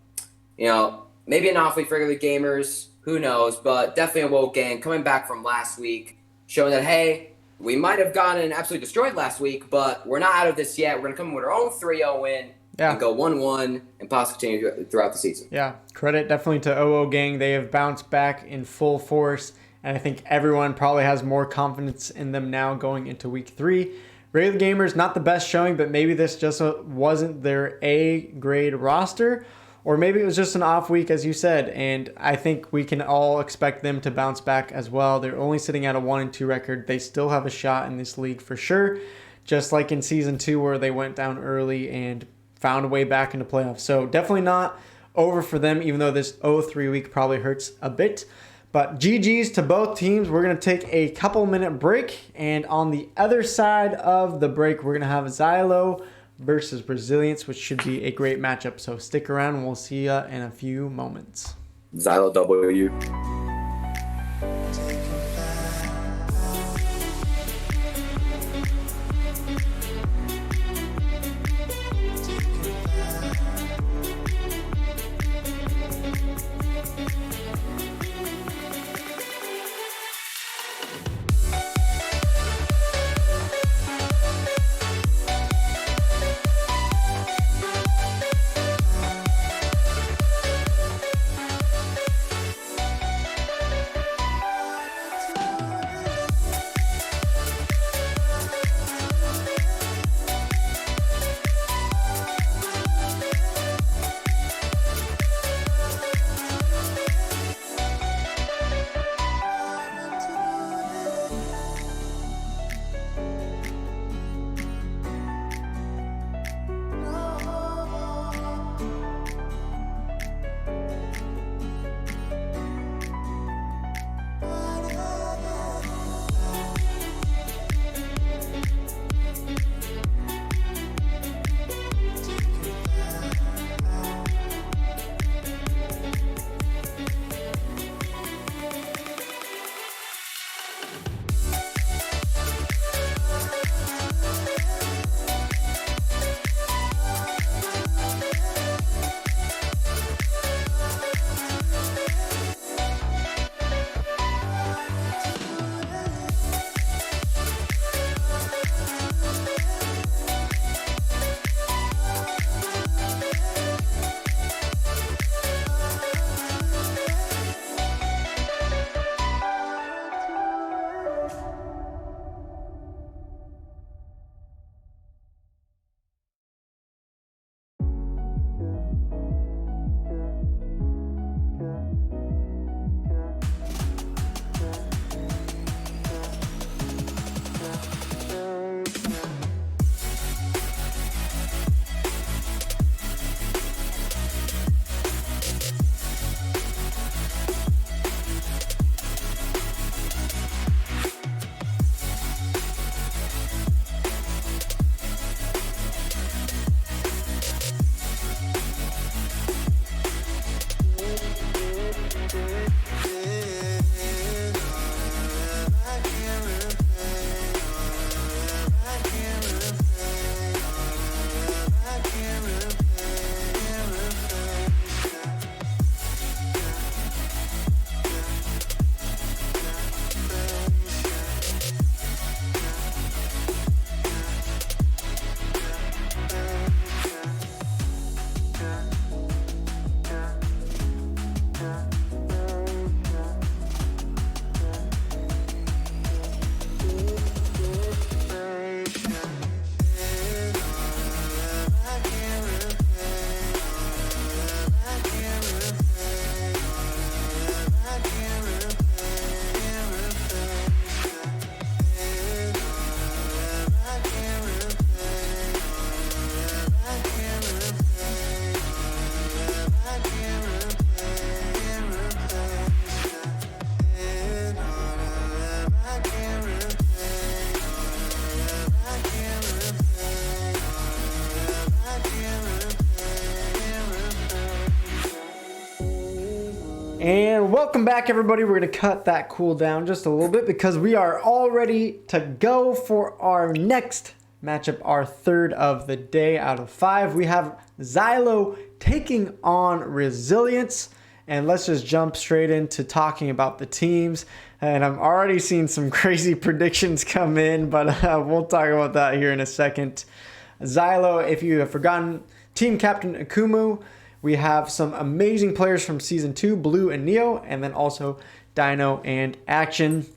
maybe an off week for Regular Gamers, who knows, but definitely a Gang coming back from last week, showing that, hey, we might have gotten absolutely destroyed last week, but we're not out of this yet. We're going to come in with our own 3-0 win. And go 1-1 and possibly continue throughout the season. Yeah, credit definitely to Gang. They have bounced back in full force, and I think everyone probably has more confidence in them now going into week 3. Regular Gamers, not the best showing, but maybe this just wasn't their A-grade roster, or maybe it was just an off week, as you said, and I think we can all expect them to bounce back as well. They're only sitting at a 1-2 record. They still have a shot in this league for sure, just like in Season 2 where they went down early and found a way back into playoffs. So definitely not over for them, even though this 0-3 week probably hurts a bit. But GG's to both teams. We're going to take a couple-minute break. And on the other side of the break, we're going to have Xylo versus Resilience, which should be a great matchup. So stick around, and we'll see you in a few moments. Xylo W. And welcome back, everybody. We're going to cut that cooldown just a little bit because we are all ready to go for our next matchup, our third of the day out of 5. We have Xylo taking on Resilience. And let's just jump straight into talking about the teams. And I'm already seeing some crazy predictions come in, but we'll talk about that here in a second. Xylo, if you have forgotten, team captain Akumu. We have some amazing players from Season 2, Blue and Neo, and then also Dino and Action.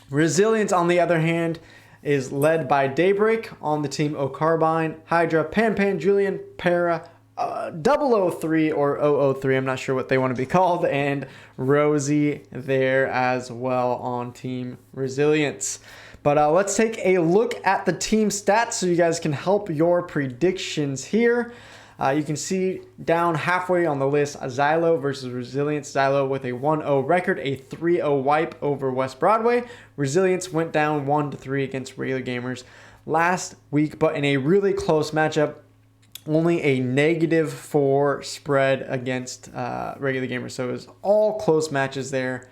Resilience, on the other hand, is led by Daybreak on the team O'Carbine, Hydra, Pan, Julian, Para, 003 or 003, I'm not sure what they want to be called, and Rosie there as well on Team Resilience. But let's take a look at the team stats so you guys can help your predictions here. You can see down halfway on the list, Xylo versus Resilience. Xylo with a 1-0 record, a 3-0 wipe over West Broadway. Resilience went down 1-3 against Regular Gamers last week, but in a really close matchup. Only a -4 spread against Regular Gamers. So it was all close matches there.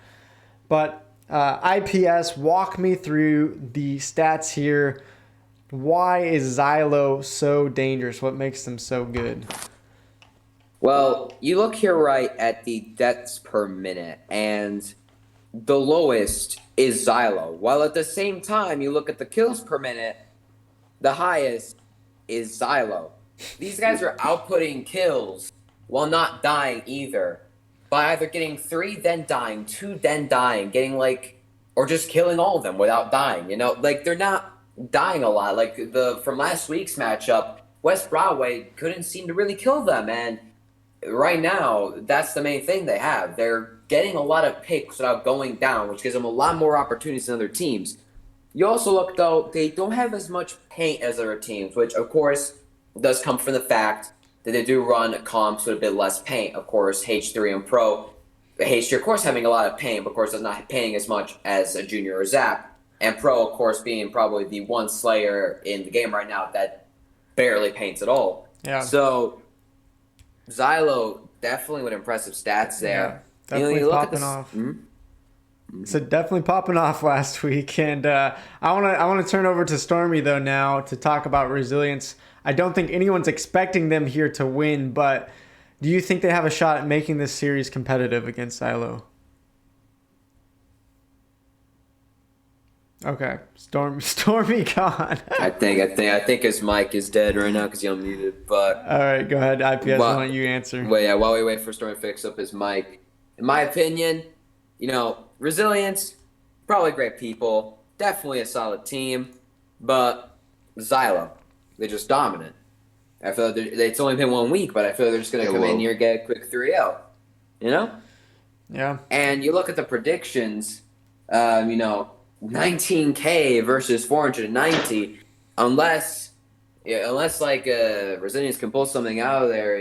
But IPS, walk me through the stats here. Why is Xylo so dangerous? What makes them so good? Well, you look here right at the deaths per minute, and the lowest is Xylo. While at the same time, you look at the kills per minute, the highest is Xylo. These guys are outputting kills while not dying either. By either getting 3, then dying, 2, then dying, getting or just killing all of them without dying. They're not dying a lot. From last week's matchup, West Broadway couldn't seem to really kill them, and right now that's the main thing they have. They're getting a lot of picks without going down, which gives them a lot more opportunities than other teams. You also look, though, they don't have as much paint as other teams, which of course does come from the fact that they do run comps with a bit less paint. Of course, H3 and Pro, H3 of course having a lot of paint, but of course does not painting as much as a Junior or Zap. And Pro, of course, being probably the one Slayer in the game right now that barely paints at all. Yeah. So, Xylo, definitely with impressive stats there. Yeah, definitely you look popping at off. Mm-hmm. So definitely popping off last week. And I want to turn over to Stormy, though, now to talk about Resilience. I don't think anyone's expecting them here to win, but do you think they have a shot at making this series competitive against Xylo? Okay, Stormy gone. I think his mic is dead right now because he unmuted. But all right, go ahead, IPS. Why don't you answer? While we wait for Stormy to fix up his mic, in my opinion, Resilience, probably great people, definitely a solid team, but Xylo, they're just dominant. I feel like it's only been 1 week, but I feel like they're just gonna come in here and get a quick 3-0. Yeah. And you look at the predictions, 19K versus 490, unless Resilience can pull something out of there,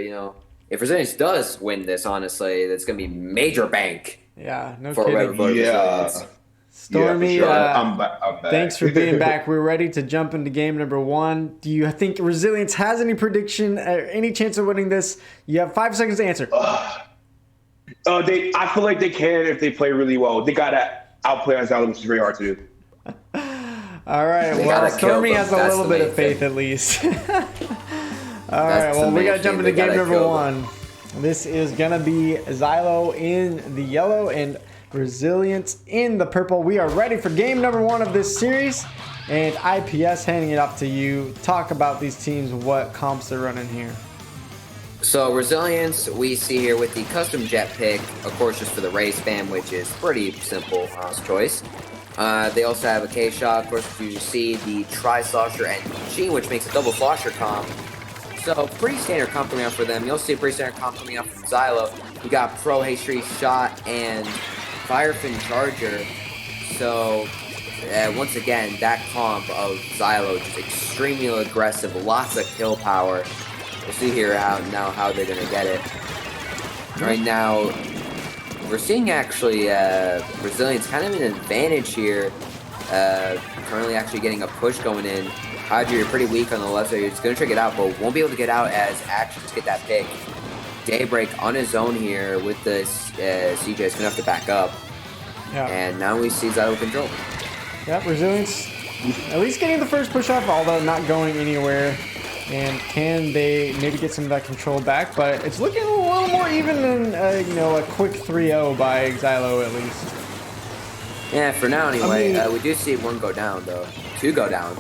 if Resilience does win this, honestly, that's going to be major bank. Yeah, no for kidding. Resilience. Stormy, for sure. I'm back. Thanks for being back. We're ready to jump into game number 1. Do you think Resilience has any prediction, any chance of winning this? You have 5 seconds to answer. I feel like they can if they play really well. They got to outplay us out, which is very hard to do. All right. Well, Stormy has a little bit of faith at least. All right. Well, we got to jump into game number 1. This is going to be Xylo in the yellow and Resilience in the purple. We are ready for game number 1 of this series. And IPS, handing it up to you. Talk about these teams, what comps they're running here. So Resilience, we see here with the custom jet pick, of course, just for the race fan, which is pretty simple choice. They also have a K-Shot, of course, you see the Tri-Slosher and G, which makes a double Slosher comp. So pretty standard comp coming out for them. You'll see a pretty standard comp coming out from Xylo. We got Pro, H3, Shot, and Firefin Charger. So once again, that comp of Xylo just extremely aggressive, lots of kill power. We'll see here how they're going to get it. Right now, we're seeing actually Resilience kind of an advantage here. Currently actually getting a push going in. Hydra, you're pretty weak on the left side. You're just going to try to get out, but won't be able to get out as Action to get that pick. Daybreak on his own here with this. CJ is going to have to back up. Yeah. And now we see Xylo control. Yeah, Resilience at least getting the first push off, although not going anywhere. And can they maybe get some of that control back? But it's looking a little more even than, a quick 3-0 by Xylo at least. Yeah, for now anyway. We do see one go down, though. Two go down.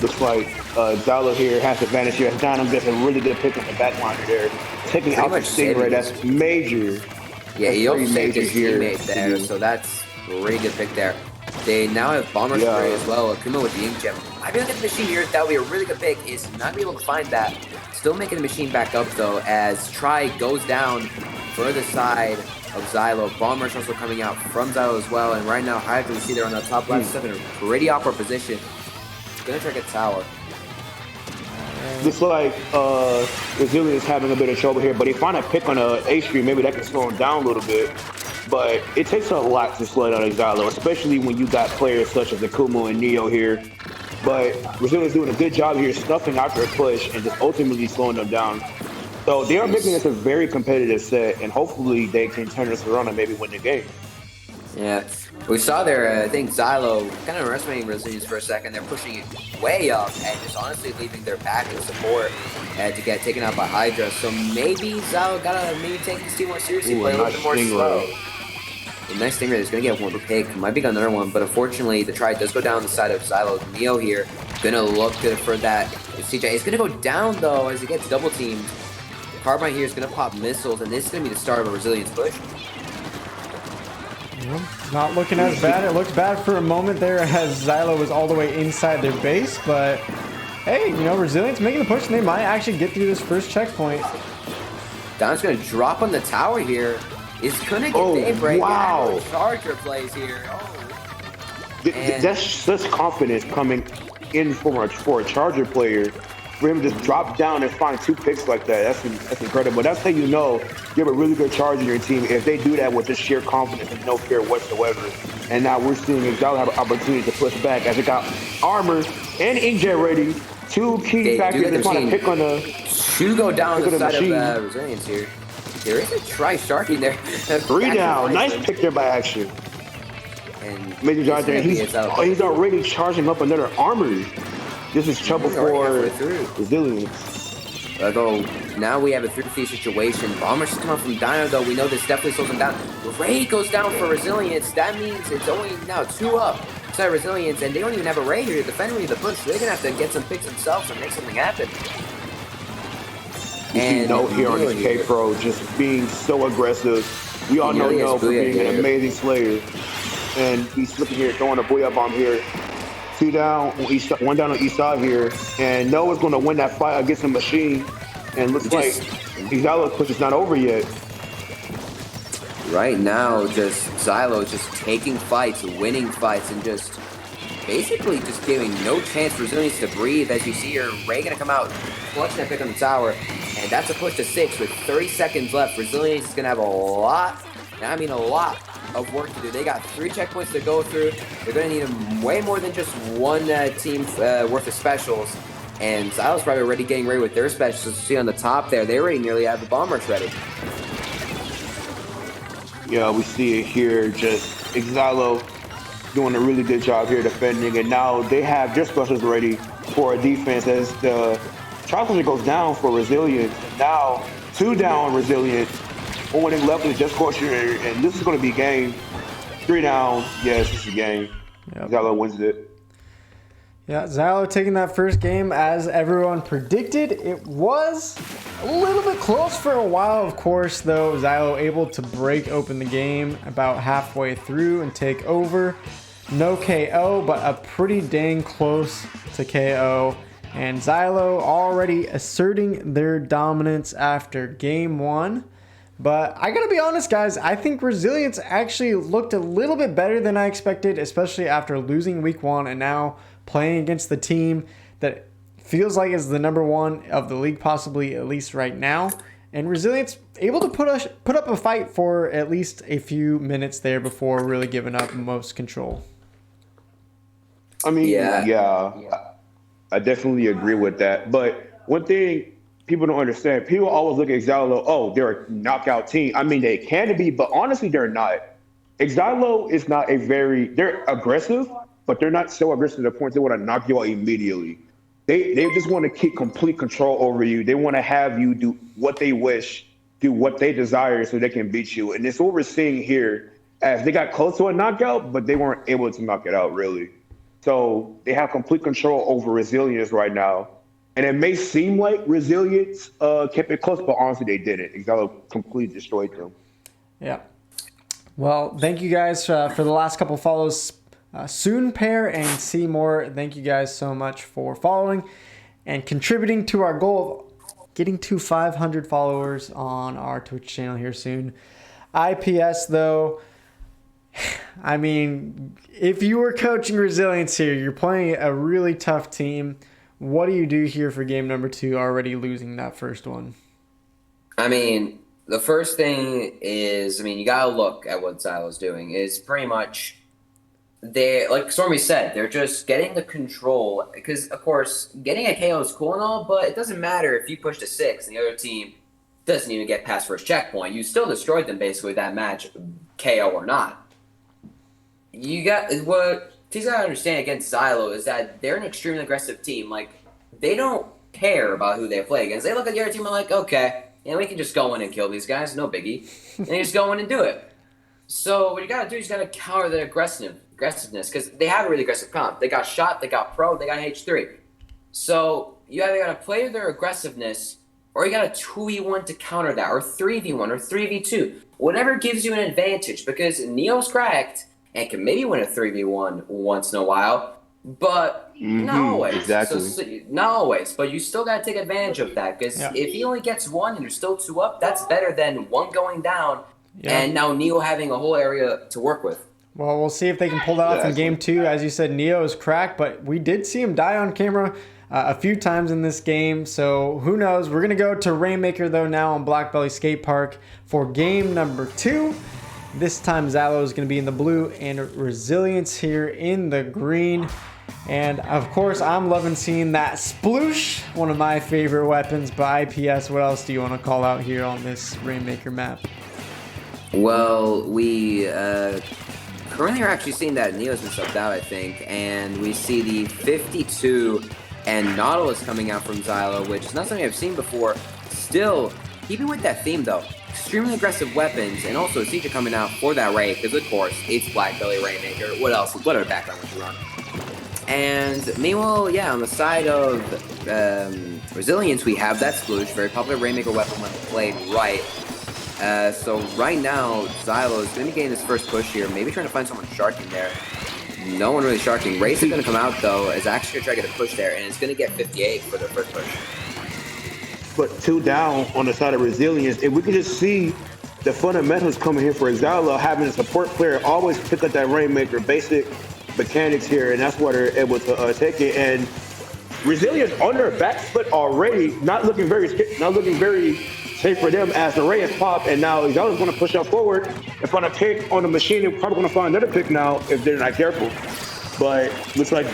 Looks like Xylo here has advantage here. Dynam gets a really good pick on the back line there. Taking out the Stingray, that's major. Yeah, he also saved his teammate there, so that's a really good pick there. They now have Bomber Spray as well. Akuma with the Ink Gem. Might be able to get the machine here. That would be a really good pick. Is not be able to find that. Still making the machine back up, though, as Tri goes down further side of Xylo. Bomber's also coming out from Xylo as well. And right now, Hydra, we see they're on the top left step in a pretty awkward position. Gonna try to get tower. Looks like Resilient is having a bit of trouble here, but he found a pick on a A stream. Maybe that can slow him down a little bit. But it takes a lot to slow down Xylo, especially when you got players such as Akumu and Neo here. But Resilient's doing a good job here, snuffing out their push and just ultimately slowing them down. So they are making this a very competitive set, and hopefully they can turn this around and maybe win the game. Yeah, we saw there, I think Xylo kind of underestimating Resilience for a second. They're pushing it way up and just honestly leaving their back and support to get taken out by Hydra. So maybe Xylo gotta maybe take this team more seriously, play a little bit more slow. The next Stingray is going to get one pick. Might be another one, but unfortunately the try does go down the side of Xylo. Neo here going to look good for that. CJ is going to go down though as he gets double teamed. Carbine here is going to pop missiles, and this is going to be the start of a Resilience push. Not looking as bad. It looked bad for a moment there as Xylo was all the way inside their base, but hey, Resilience making the push, and they might actually get through this first checkpoint. Don's going to drop on the tower here. Is going to get Daybreak. Wow. Charger plays here. That's such confidence coming in for a Charger player. For him to just drop down and find two picks like that, that's incredible. That's how you know you have a really good Charger in your team if they do that with just sheer confidence and no fear whatsoever. And now we're seeing Xylo have an opportunity to push back as it got armor and inkjet ready. Two key factors to find a pick on the two go down the side of Resilience here. There is a Tri-Shark in there. 3 down. Nice pick there by Action. And Major John there. He's already charging up another armor. This is trouble for Resilience. Now we have a 3-3 situation. Bomber's just coming from Dino, though. We know this definitely slows him down. Ray goes down for Resilience. That means it's only now 2 up. So Resilience, and they don't even have a Ray here to defend with the push. So they're going to have to get some picks themselves and make something happen. You see Note here on his K-Pro just being so aggressive. We all know Note for being an amazing slayer. And he's looking here, throwing a Booyah Bomb here. 2 down, 1 down on each side here. And Noah's going to win that fight against the machine. And looks like Xylo's push is not over yet. Right now, just Xylo just taking fights, winning fights, and just basically just giving no chance for Resilience to breathe. As you see here, Ray going to come out, clutching that pick on the tower. And that's a push to 6 with 30 seconds left. Resilience is going to have a lot of work to do. They got 3 checkpoints to go through. They're going to need way more than just one team worth of specials. And Xylo's probably already getting ready with their specials. You see on the top there, they already nearly have the bombers ready. Yeah, we see it here. Just Xylo doing a really good job here defending. And now they have their specials ready for a defense as the Tri goes down for Resilience. Now 2 down Resilience. Winning left is just Scorcher, and this is going to be game. 3 down. Yes, this is a game. Yep. Xylo wins it. Yeah, Xylo taking that first game as everyone predicted. It was a little bit close for a while, of course, though. Xylo able to break open the game about halfway through and take over. No KO, but a pretty dang close to KO. And Xylo already asserting their dominance after game 1. But I gotta be honest, guys, I think Resilience actually looked a little bit better than I expected, especially after losing week 1 and now playing against the team that feels like is the number 1 of the league, possibly at least right now. And Resilience able to put up a fight for at least a few minutes there before really giving up most control. I mean, yeah, I definitely agree with that. But one thing people don't understand. People always look at Xylo, oh, they're a knockout team. I mean, they can be, but honestly, they're not. Xylo is not they're aggressive, but they're not so aggressive to the point they want to knock you out immediately. They just want to keep complete control over you. They want to have you do what they wish, do what they desire so they can beat you. And it's what we're seeing here as they got close to a knockout, but they weren't able to knock it out really. So they have complete control over Resilience right now. And it may seem like Resilience kept it close, but honestly, they didn't. Xylo completely destroyed them. Yeah. Well, thank you guys for the last couple follows. Soon Pair and Seymour, thank you guys so much for following and contributing to our goal of getting to 500 followers on our Twitch channel here soon. IPS, though, I mean, if you were coaching Resilience here, you're playing a really tough team. What do you do here for game number 2, already losing that first one? I mean, the first thing is, you got to look at what Xylo's doing. Is pretty much, like Stormy said, they're just getting the control. Because, of course, getting a KO is cool and all, but it doesn't matter if you push to 6 and the other team doesn't even get past first checkpoint. You still destroyed them, basically, that match, KO or not. What you got to understand against Xylo is that they're an extremely aggressive team. Like, they don't care about who they play against. They look at the other team and like, okay, we can just go in and kill these guys, no biggie. And they just go in and do it. So what you got to do is you got to counter their aggressiveness, because they have a really aggressive comp. They got Shot, they got Pro, they got H3. So you either got to play their aggressiveness, or you got a 2v1 to counter that, or 3v1, or 3v2. Whatever gives you an advantage, because Neo's cracked and can maybe win a 3v1 once in a while, but not always. Exactly. So, not always, but you still got to take advantage of that, because if he only gets 1 and there's still 2 up, that's better than 1 going down and now Neo having a whole area to work with. Well, we'll see if they can pull that off in game 2. As you said, Neo is cracked, but we did see him die on camera a few times in this game, so who knows. We're going to go to Rainmaker, though, now on Black Belly Skate Park for game number 2. This time Xylo is going to be in the blue and Resilience here in the green. And of course, I'm loving seeing that sploosh, one of my favorite weapons by IPS. What else do you want to call out here on this Rainmaker map? Well, we currently are actually seeing that Neo's been subbed out, I think, and we see the 52 and Nautilus coming out from Xylo, which is not something I've seen before. Still, keeping with that theme though, extremely aggressive weapons, and also a Seeker coming out for that raid, because of course, it's Black Belly Rainmaker. What else? What other background would you run? And meanwhile, on the side of Resilience, we have that Sploosh, very popular Rainmaker weapon when played right. So right now, Xylo is going to be getting this first push here, maybe trying to find someone sharking there. No one really sharking. Race is going to come out though, is actually going to try to get a push there, and it's going to get 58 for their first push. But 2 down on the side of Resilience, if we could just see the fundamentals coming here for Xylo, having a support player always pick up that Rainmaker basic mechanics here, and that's why they're able to take it. And Resilience on their back foot already, not looking very safe for them as the ray is popped, and now Xylo's going to push up forward and find a pick on the machine. They're probably going to find another pick now if they're not careful. But looks like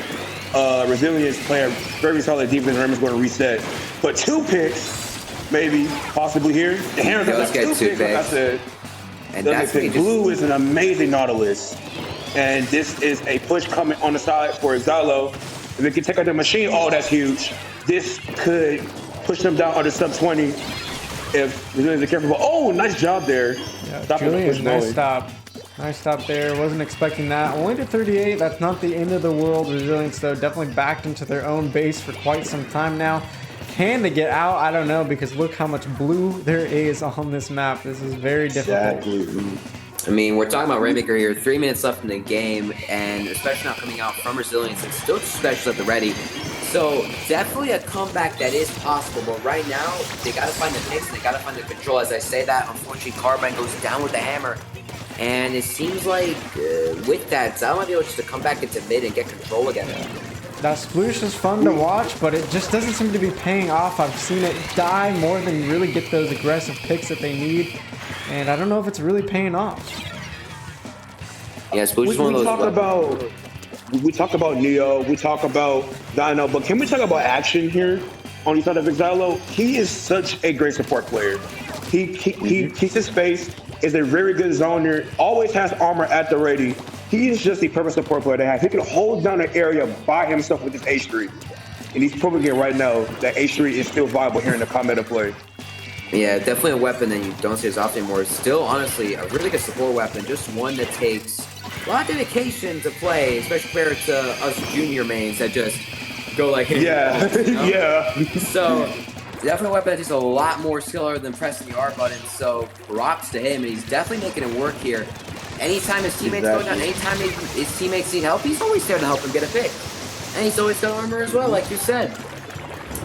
Resilience playing very solid defense. Raymond's going to reset. But 2 picks, maybe, possibly here. The Hammer's got 2 picks, like I said. And that's Blue is an amazing Nautilus. And this is a push coming on the side for Xylo. If they can take out the machine, that's huge. This could push them down under sub 20 if Resilience is careful. But, nice job there. Yeah, Julian, nice stop. Nice stop there. Wasn't expecting that. Only to 38. That's not the end of the world. Resilience, though, definitely backed into their own base for quite some time now. Can they get out? I don't know, because look how much blue there is on this map. This is very difficult. Exactly. We're talking about Rainmaker here. 3 minutes left in the game, and especially not coming out from Resilience, and still 2 specials at the ready. So definitely a comeback that is possible, but right now they got to find the picks, they got to find the control. As I say that, unfortunately, Carbine goes down with the hammer. And it seems like with that, Xylo might be able just to come back into mid and get control again. That sploosh is fun to watch, but it just doesn't seem to be paying off. I've seen it die more than really get those aggressive picks that they need. And I don't know if it's really paying off. Yeah, sploosh is one of those. We talk about Neo, we talk about Dino, but can we talk about action here? on the side of Xylo, he is such a great support player. He keeps his space, is a very good zoner, always has armor at the ready. He is just the perfect support player to have. He can hold down an area by himself with his H3. And he's proving it right now that H3 is still viable here in the combat of play. Yeah, definitely a weapon that you don't see as often anymore. Still, honestly, a really good support weapon. Just one that takes a lot of dedication to play, especially compared to us junior mains that just go like, hey, yeah, you know? yeah. So, definitely a weapon that takes a lot more skill other than pressing the R button. So, props to him, and he's definitely making it work here. Anytime his teammates go down, anytime his teammates need help, he's always there to help him get a pick. And he's always got armor as well, like you said.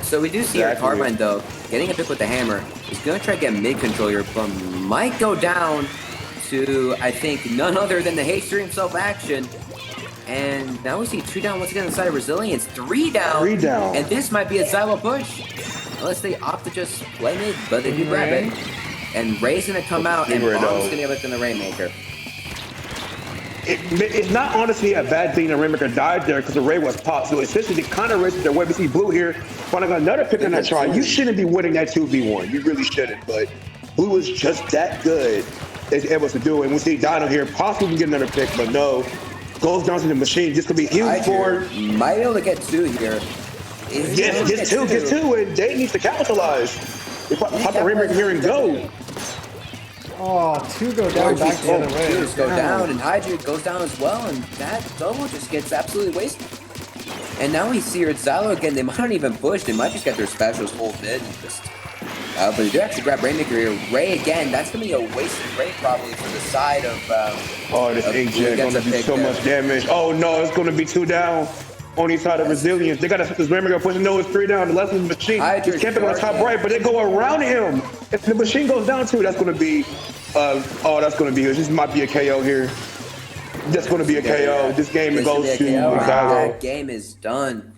So we do see here Carbine, though, getting a pick with the hammer. He's going to try to get mid-control here, but might go down to, I think, none other than the H3 himself action. And now we see 2 down once again inside of Resilience. 3 down. 3 down. And this might be a Xylo push. Unless they opt to just play mid, but they do grab it. And Ray's going to come out, and Bomb's going to get within the Rainmaker. It's not honestly a bad thing that Rainmaker died there because the Ray was popped. So essentially, they kind of raised their way. We see Blue here finding another pick on that try. You shouldn't be winning that 2v1. You really shouldn't. But Blue is just that good as able to do it. And we see Dino here possibly get another pick, but no. Goes down to the machine. This could be huge for him. Might be able to get 2 here. Gets two, and Dayton needs to capitalize. They pop the Rainmaker here and go. Oh, 2 go down back the other way. 2 go down, and Hydra goes down as well, and that double just gets absolutely wasted. And now we see here at Xylo again. They might not even push. They might just get their specials full mid and just. But they do actually grab Rainmaker here. Ray again. That's gonna be a wasted Ray probably for the side of. This AJ gonna do so much damage. Oh no, it's gonna be 2 down. On the side of Resilience, they got this Rainmaker pushing. No, it's 3 down. The left of the machine. He's camping on the top right, but they go around him. If the machine goes down too, that's gonna be. That's gonna be huge. This might be a KO here. That's gonna be a KO. This game goes to Xylo. That game is done.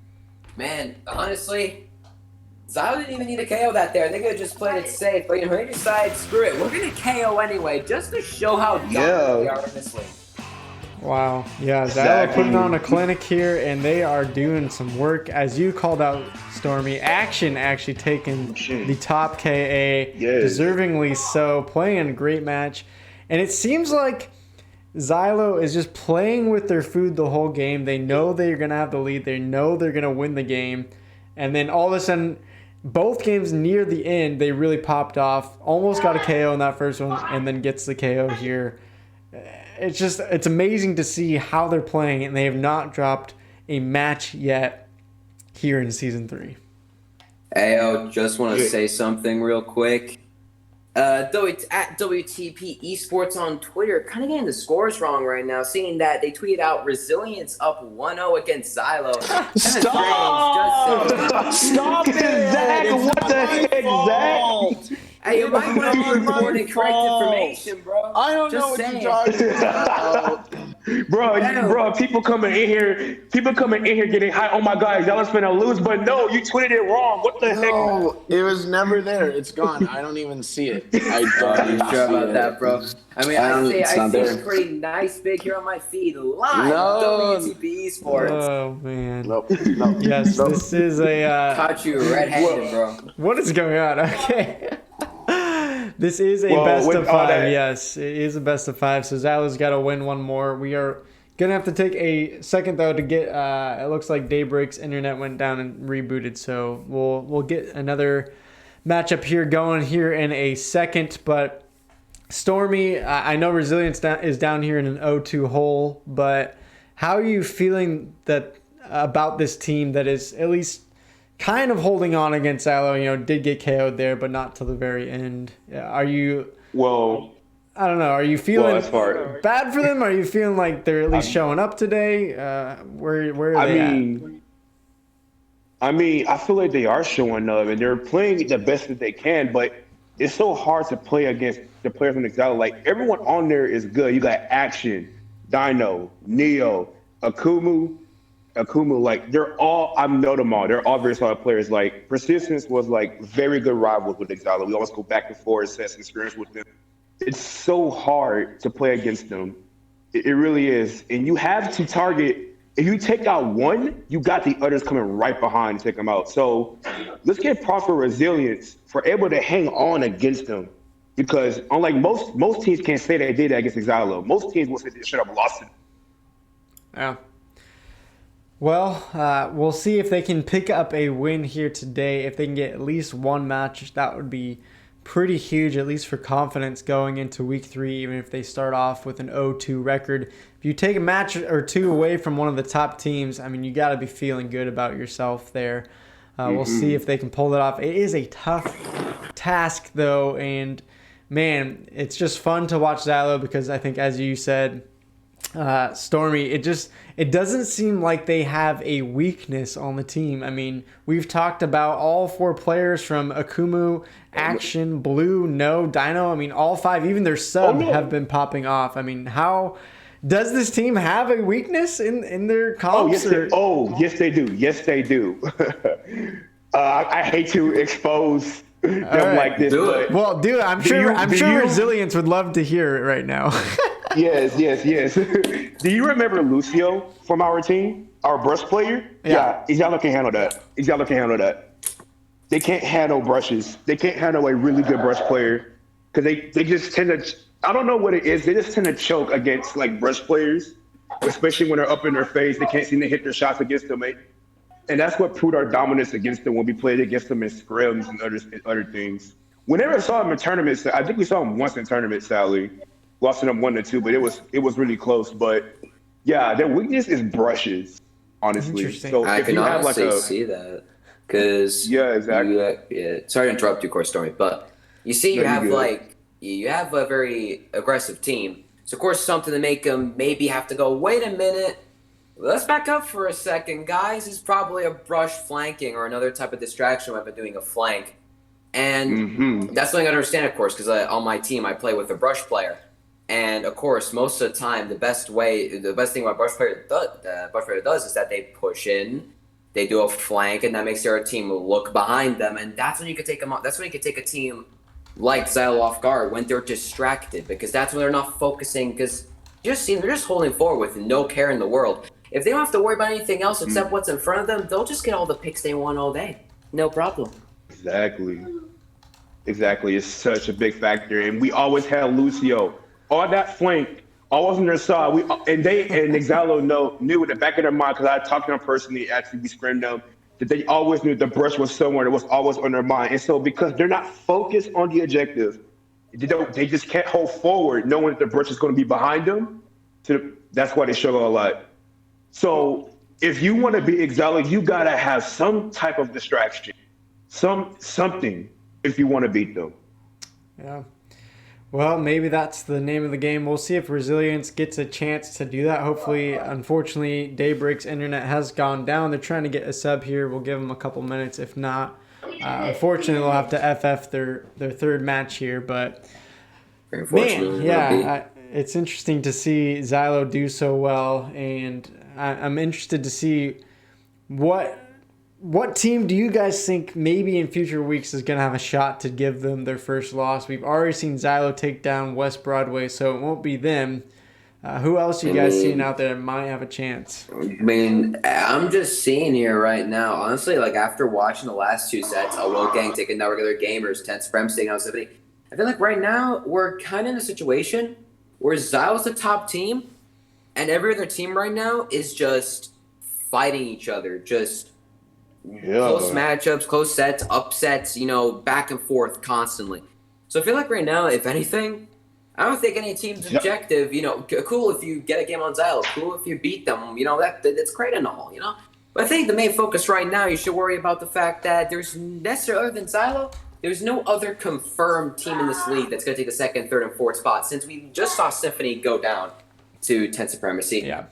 Man, honestly, Xylo didn't even need a KO that there. They could have just played it safe. But you know, they decided, screw it. We're gonna KO anyway, just to show how dumb they are in this league. Wow. Yeah, Xylo putting on a clinic here, and they are doing some work. As you called out, Stormy, Action actually taking the top KA, deservingly so, playing a great match. And it seems like Xylo is just playing with their food the whole game. They know they're going to have the lead. They know they're going to win the game. And then all of a sudden, both games near the end, they really popped off. Almost got a KO in that first one, and then gets the KO here. It's amazing to see how they're playing, and they have not dropped a match yet here in Season 3. Ayo, just want to say something real quick. Though it's at WTP Esports on Twitter, kind of getting the scores wrong right now, seeing that they tweeted out Resilience up 1-0 against Xylo. Stop it, Zach! What the heck, Zach? Hey, you might want to be reporting correct information, bro. I don't know what you're talking about. Bro, people coming in here getting high. Oh my God, y'all finna lose, but no, you tweeted it wrong. What the heck? No, it was never there. It's gone. I don't even see it. Are you sure about that, bro? I mean, I see a pretty nice big here on my feed live on WTP Esports. Oh man. Nope. Yes, this is a. Caught you red-handed, bro. What is going on? Okay. This is a best of 5. Yes, it is a best of 5. So Xylo's got to win one more. We are gonna have to take a second though to get. It looks like Daybreak's internet went down and rebooted. So we'll get another matchup here going here in a second. But Stormy, I know Resilience is down here in an 0-2 hole. But how are you feeling about this team that is at least kind of holding on against Xylo? You know, did get KO'd there, but not till the very end. Are you? Well, I don't know. Are you feeling bad for them? Are you feeling like they're at least showing up today? Where are they at? I feel like they are showing up and they're playing the best that they can, but it's so hard to play against the players from Xylo. Like, everyone on there is good. You got Action, Dino, Neo, Akumu, like, they're all, I know them all. They're all very solid players. Like, Persistence was, like, very good rivals with Xylo. We always go back and forth, assess experience with them. It's so hard to play against them. It really is. And you have to target if you take out one, you got the others coming right behind to take them out. So let's give props for Resilience for able to hang on against them. Because unlike most teams can't say they did that against Xylo. Most teams will say they should have lost it. Yeah. Well, we'll see if they can pick up a win here today. If they can get at least one match, that would be pretty huge, at least for confidence going into week 3, even if they start off with an 0-2 record. If you take a match or two away from one of the top teams, I mean, you got to be feeling good about yourself there. We'll see if they can pull it off. It is a tough task, though, and man, it's just fun to watch Xylo because I think, as you said, Stormy, it doesn't seem like they have a weakness on the team. I mean, we've talked about all 4 players from Akumu, Action, Blue, No, Dino. I mean, all 5, even their sub have been popping off. I mean, how does this team have a weakness in their comps? Yes, they do. Yes, they do. I hate to expose them like this, but well, dude, I'm sure Resilience would love to hear it right now. Yes. Do you remember Lucio from our team, our brush player? Yeah, Xylo can handle that. They can't handle brushes. They can't handle a really good brush player because they just tend to. I don't know what it is. They just tend to choke against like brush players, especially when they're up in their face. They can't seem to hit their shots against them, and that's what proved our dominance against them when we played against them in scrims and other things. We never saw him in tournaments. I think we saw him once in tournaments, Sally. Lost them 1-2, but it was really close. But yeah, their weakness is brushes, honestly. So I can honestly see that because exactly. Sorry to interrupt you, of course, Stormy, but you see, you have a very aggressive team. So of course, something to make them maybe have to go. Wait a minute, let's back up for a second, guys. It's probably a brush flanking or another type of distraction weapon doing a flank, and that's something I understand, of course, because on my team I play with a brush player. And of course, most of the time, the best thing what brush player does is that they push in, they do a flank, and that makes their team look behind them, and that's when you could take them off. That's when you could take a team like Xylo off guard when they're distracted, because that's when they're not focusing. Because they're just holding forward with no care in the world. If they don't have to worry about anything else except what's in front of them, they'll just get all the picks they want all day, no problem. Exactly. It's such a big factor, and we always had Lucio. On that flank, always on their side. And Xylo knew in the back of their mind, because I talked to them personally, actually we screamed them, that they always knew the brush was somewhere that was always on their mind. And so because they're not focused on the objective, they just can't hold forward knowing that the brush is going to be behind them. That's why they struggle a lot. So if you want to be Xylo, you got to have some type of distraction, something if you want to beat them. Yeah. Well, maybe that's the name of the game. We'll see if Resilience gets a chance to do that. Hopefully, unfortunately, Daybreak's internet has gone down. They're trying to get a sub here. We'll give them a couple minutes. If not, unfortunately, they'll have to FF their third match here. But, man, it's interesting to see Xylo do so well. And I'm interested to see what team do you guys think maybe in future weeks is going to have a shot to give them their first loss? We've already seen Xylo take down West Broadway, so it won't be them. Who else you guys seeing out there that might have a chance? I mean, I'm just seeing here right now, honestly, like after watching the last 2 sets, Will Gang taking down regular gamers, 10 Sprem taking down 70. I feel like right now we're kind of in a situation where Xylo's the top team, and every other team right now is just fighting each other, just close matchups, close sets, upsets, back and forth constantly. So I feel like right now, if anything, I don't think any team's objective, cool if you get a game on Xylo, cool if you beat them, that's great and all, But I think the main focus right now, you should worry about the fact that there's necessarily, other than Xylo, there's no other confirmed team in this league that's going to take the second, third, and fourth spot, since we just saw Symphony go down to 10 Supremacy. Yeah.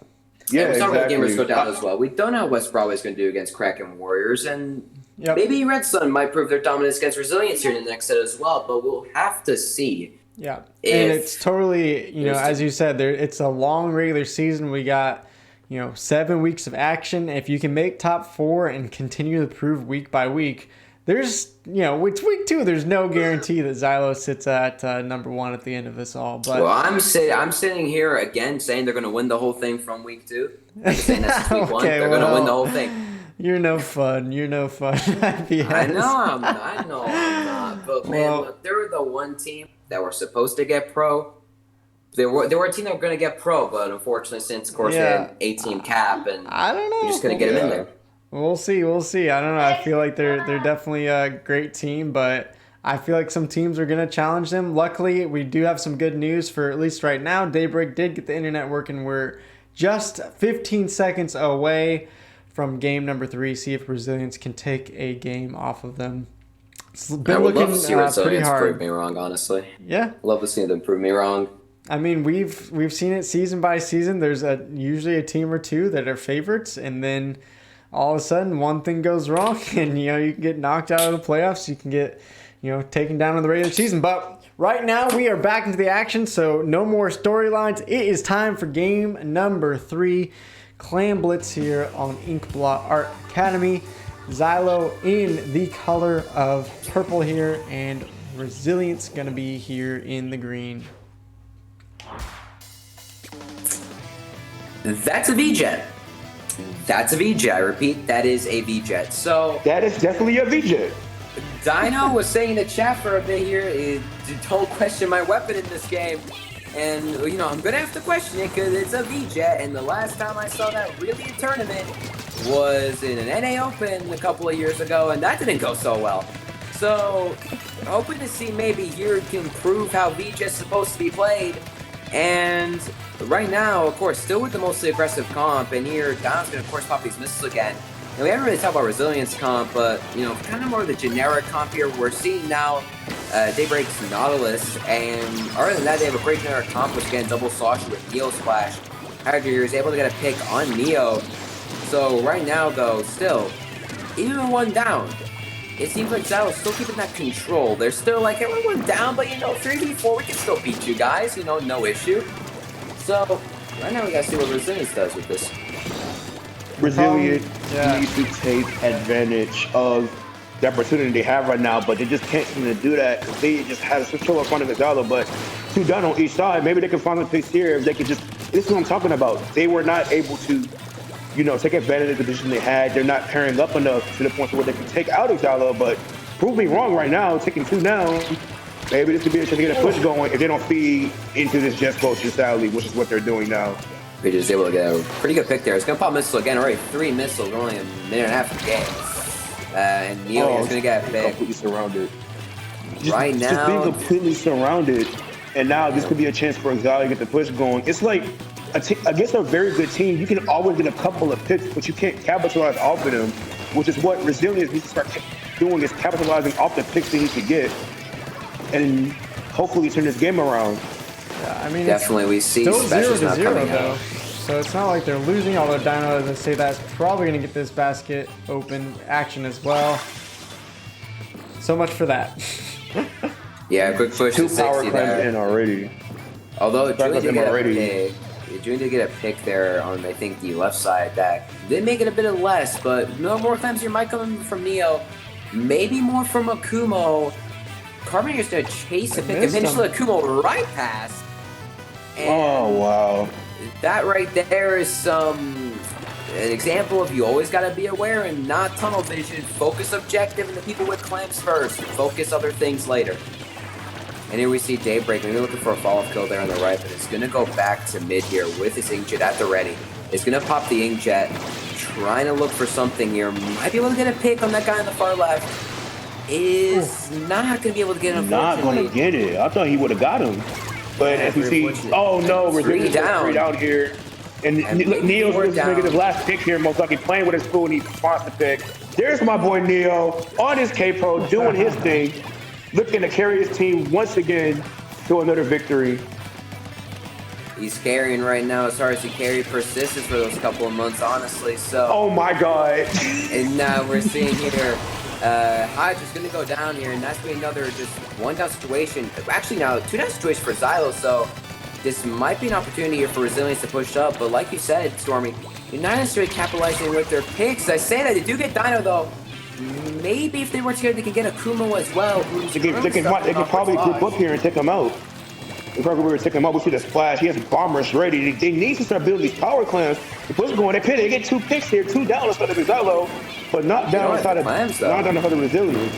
Yeah, we saw Red Gamers go down as well. We don't know how West Broadway is going to do against Kraken Warriors, and maybe Red Sun might prove their dominance against Resilience here in the next set as well, but we'll have to see. Yeah, and it's totally, as you said, it's a long regular season. We got, 7 weeks of action. If you can make top 4 and continue to prove week by week, there's, it's week 2. There's no guarantee that Xylo sits at number 1 at the end of this all. But well, I'm sitting here again saying they're going to win the whole thing from week 2. I'm saying that's week 1. They're going to win the whole thing. You're no fun. I know I'm not. But man, look, they were the one team that were supposed to get pro. They were a team that were going to get pro, but unfortunately, since of course they had 8-team cap, and I don't know, we just couldn't get them in there. We'll see. I don't know. I feel like they're definitely a great team, but I feel like some teams are going to challenge them. Luckily, we do have some good news for at least right now. Daybreak did get the internet working. We're just 15 seconds away from game number 3. See if Resilience can take a game off of them. It's been looking love to see pretty hard. Prove me wrong, honestly. Yeah, love to see them prove me wrong. I mean, we've seen it season by season. There's usually a team or two that are favorites, and then all of a sudden one thing goes wrong, and you can get knocked out of the playoffs. You can get taken down in the regular season. But right now we are back into the action, so no more storylines. It is time for game number 3. Clan Blitz here on Inkblot Art Academy. Xylo in the color of purple here, and Resilience going to be here in the green. That's a V-Jet. That's a V-Jet. I repeat, that is a V-Jet. So that is definitely a V-Jet. Dino was saying in the chat for a bit here, don't question my weapon in this game. And, I'm going to have to question it because it's a V-Jet. And the last time I saw that really in tournament was in an NA Open a couple of years ago, and that didn't go so well. So, hoping to see maybe here can prove how V-Jet's supposed to be played. And right now, of course, still with the mostly aggressive comp, and here Don's going to, of course, pop these missiles again. And we haven't really talked about Resilience comp, but, kind of more of the generic comp here. We're seeing now Daybreak's Nautilus, and other than that, they have a great generic comp, which again, double slosh with Neo Splash. However, he was able to get a pick on Neo. So right now, though, still, even with one down, it seems like Xylo's still keeping that control. They're still like, hey, we're one down, but 3v4, we can still beat you guys, no issue. So, right now we gotta see what Resilience does with this. Resilience needs to take advantage of the opportunity they have right now, but they just can't seem to do that because they just have to show up front of Xylo, but 2 down on each side. Maybe they can find a place here if they could just, this is what I'm talking about. They were not able to, take advantage of the position they had. They're not pairing up enough to the point where they can take out Xylo, but prove me wrong right now, taking 2 down. Maybe this could be a chance to get a push going if they don't feed into this Jet Post Sally, which is what they're doing now. They're just able to get a pretty good pick there. It's going to pop missile again. Already 3 missiles, only a minute and a half of the game. And Neo is going to get a pick. Completely surrounded. Right now. Just being completely surrounded. And now this could be a chance for Xylo to get the push going. It's like, against a very good team, you can always get a couple of picks, but you can't capitalize off of them, which is what Resilience needs to start doing, is capitalizing off the picks they need to get. And hopefully turn this game around. Yeah, I mean, definitely we see still specials 0-0 not coming though. out. So it's not like they're losing, although Dino, as I say, that's probably going to get this basket open action as well. So much for that. Yeah, quick push to 2 power 60 claims there. in already. Although June did get a pick there on, I think, the left side that did make it a bit of less, but no more claims here might come from Neo. Maybe more from Akumo. Carbonator's going to chase a pick, eventually Akumo right past. And oh, wow. That right there is an example of you always got to be aware and not tunnel vision. Focus objective and the people with clamps first. Focus other things later. And here we see Daybreak. Maybe looking for a fall-off kill there on the right, but it's going to go back to mid here with his Inkjet at the ready. It's going to pop the Inkjet, trying to look for something here. Might be able to get a pick on that guy on the far left. Is not going to be able to get him. Not going to get it. I thought he would have got him. But as we see, oh no, we're 3 down here. And look, Neo's going to get his last pick here, most likely playing with his crew, and he wants to pick. There's my boy Neo on his K-Pro doing his thing, looking to carry his team once again to another victory. He's carrying right now as hard as he carried persistence for those couple of months, honestly. So. Oh my God. And now we're seeing here. Hydra's going to go down here, and that's going to be another just 1 down situation. Actually, now 2 down situation for Xylo, so this might be an opportunity here for Resilience to push up. But like you said, Stormy, you're not necessarily capitalizing with their picks. I say that they do get Dino, though. maybe if they were together, they could get a Kumo as well. They can probably group up here and take him out. They probably were take him out. We see the splash. He has bombers ready. They need to start building these power clams. The push going. They get 2 picks here, 2 down instead of Xylo, but not down inside of the Resilience.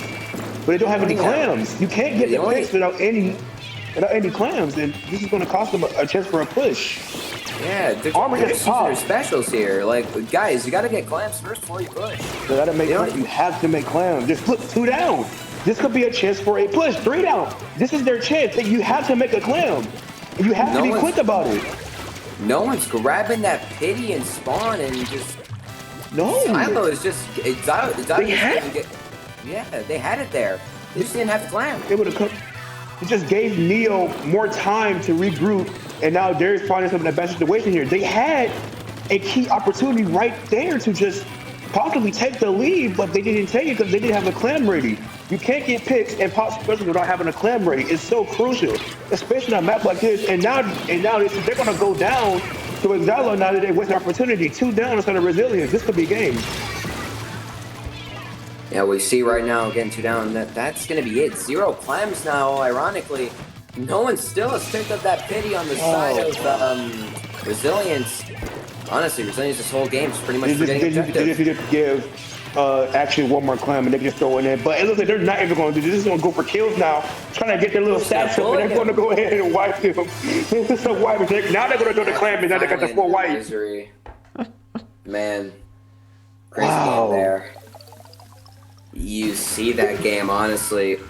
But they don't have any clams. You can't get the picks without any clams, and this is going to cost them a chance for a push. Yeah, they're using their specials here. Like, guys, you got to get clams first before you push. You got to make. You have to make clams. Just flip 2 down. This could be a chance for a push. 3 down. This is their chance. You have to make a clam. You have to be quick about it. No one's grabbing that pity and spawn and just. No. Xylo is just. They had it there. They just didn't have the clam. It would have come. It just gave Neo more time to regroup, and now Darius finding himself in a bad situation here. They had a key opportunity right there to just possibly take the lead, but they didn't take it because they didn't have a clam ready. You can't get picks and pop specials without having a clam ready. It's so crucial, especially on a map like this. And now they're gonna go down to Xylo now that they waste the opportunity. 2 down instead of Resilience. This could be game. Yeah, we see right now getting 2 down. That's gonna be it. 0 clams now. Ironically, no one still has picked up that pity on the side of Resilience. Honestly, Resilience this whole game is pretty much forgetting objective. They just give actually 1 more clam and they can just throw in there. But it looks like they're not even going to do this. They're going to go for kills now, trying to get their little stats up, and they're going to go ahead and wipe them. This is a wipe. Now they're going to do the clam, and now they got the 4 wipe. Man, crazy game there. You see that game, honestly.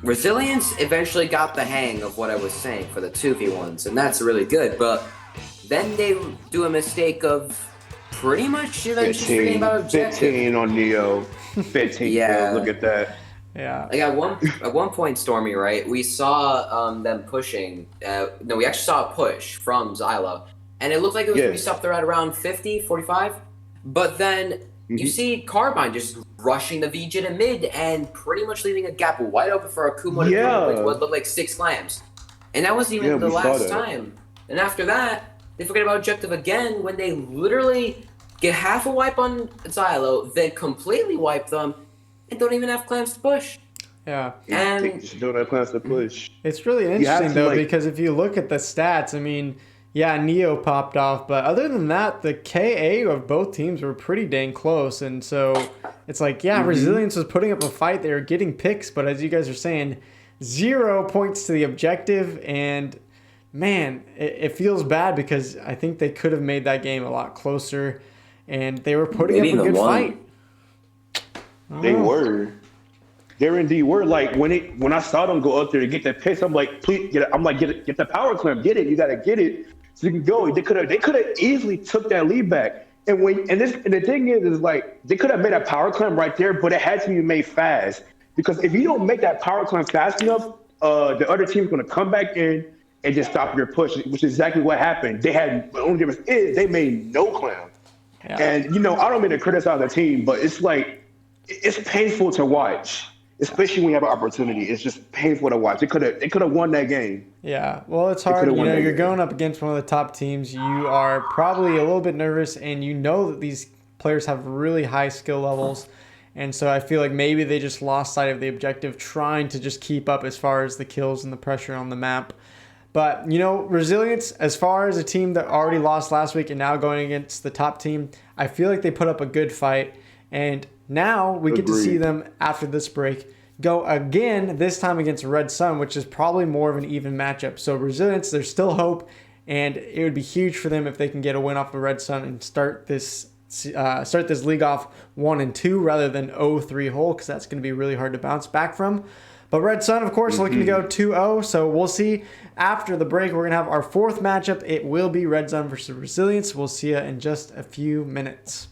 Resilience eventually got the hang of what I was saying for the 2v1s, and that's really good, but then they do a mistake of pretty much eventually forgetting about objective. 15 on Neo. 15. Yeah. Look at that. Yeah. Like at one point, Stormy, right? We saw them pushing. No, we actually saw a push from Xylo, and it looked like it was going to be stopped there at around 50, 45. But then you see Carbine just rushing the VJ to mid and pretty much leaving a gap wide open for a Kumo to do what looked like 6 clams. And that wasn't even the last time. And after that, they forget about objective again when they literally get half a wipe on Xylo, then completely wipe them, and don't even have clams to push. Yeah. And don't have clams to push. It's really interesting, though, because if you look at the stats, I mean, yeah, Neo popped off, but other than that, the KA of both teams were pretty dang close. And so it's like, yeah, Resilience was putting up a fight. They were getting picks, but as you guys are saying, 0 points to the objective, and man, it feels bad because I think they could have made that game a lot closer, and they were putting up a good fight. They were. They indeed were. Like when I saw them go up there to get that picks, I'm like, please get it. I'm like, get the power clamp, get it. You gotta get it so you can go. They could have easily took that lead back. And the thing is like they could have made a power clamp right there, but it had to be made fast. Because if you don't make that power clamp fast enough, the other team's gonna come back in and just stop your push, which is exactly what happened. The only difference is they made no clam. Yeah. And, I don't mean to criticize the team, but it's like, it's painful to watch, especially when you have an opportunity. It's just painful to watch. They could have won that game. Yeah, well, it's hard. You're going up against one of the top teams. You are probably a little bit nervous, and you know that these players have really high skill levels. And so I feel like maybe they just lost sight of the objective, trying to just keep up as far as the kills and the pressure on the map. But, Resilience, as far as a team that already lost last week and now going against the top team, I feel like they put up a good fight. And now we get to see them, after this break, go again, this time against Red Sun, which is probably more of an even matchup. So Resilience, there's still hope, and it would be huge for them if they can get a win off of Red Sun and start this league off 1-2 rather than 0-3 hole, because that's going to be really hard to bounce back from. But Red Sun, of course, looking to go 2-0, so we'll see. After the break, we're going to have our 4th matchup. It will be Red Sun versus Resilience. We'll see you in just a few minutes.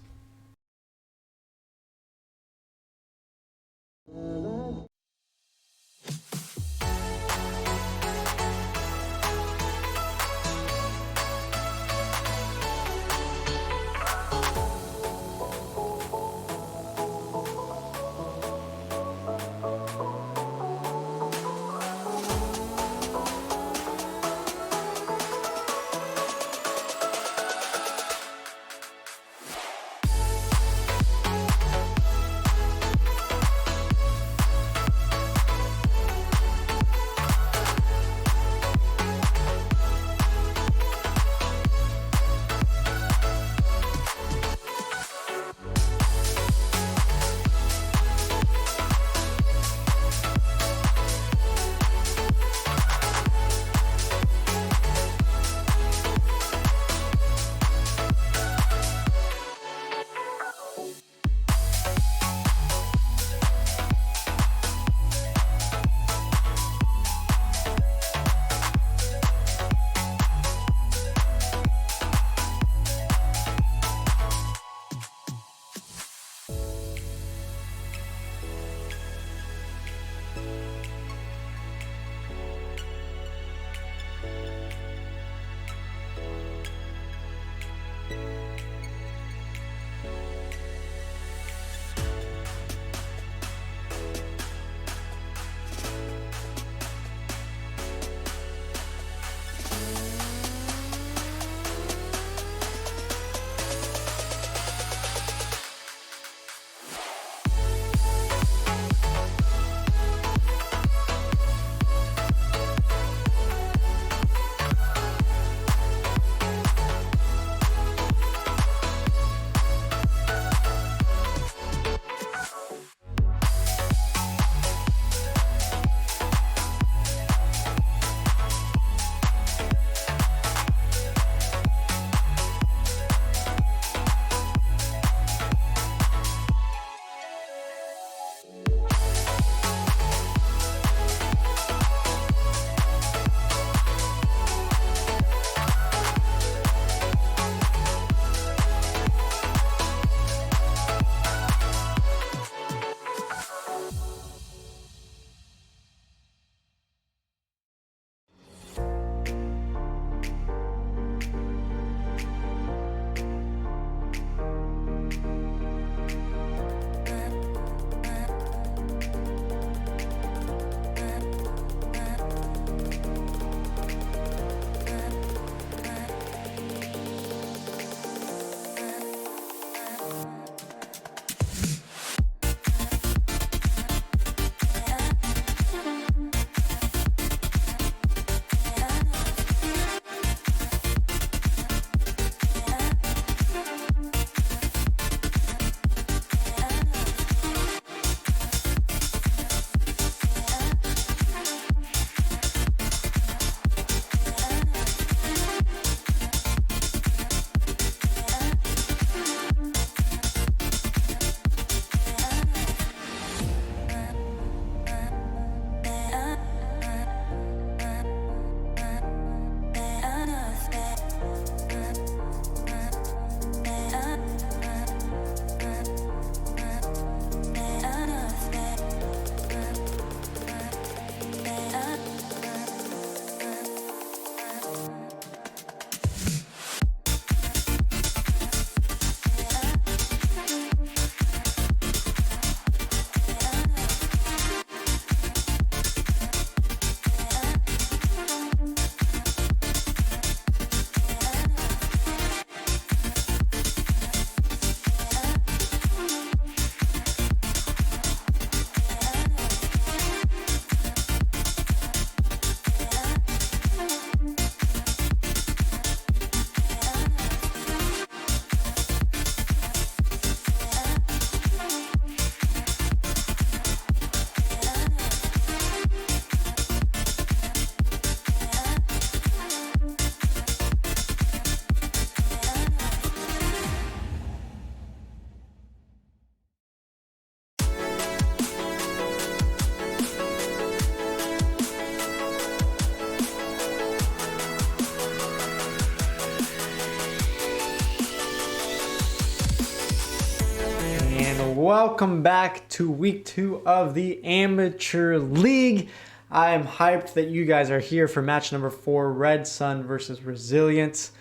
welcome back to week 2 of the Amateur League. I am hyped that you guys are here for match number 4, Red Sun versus Resilient.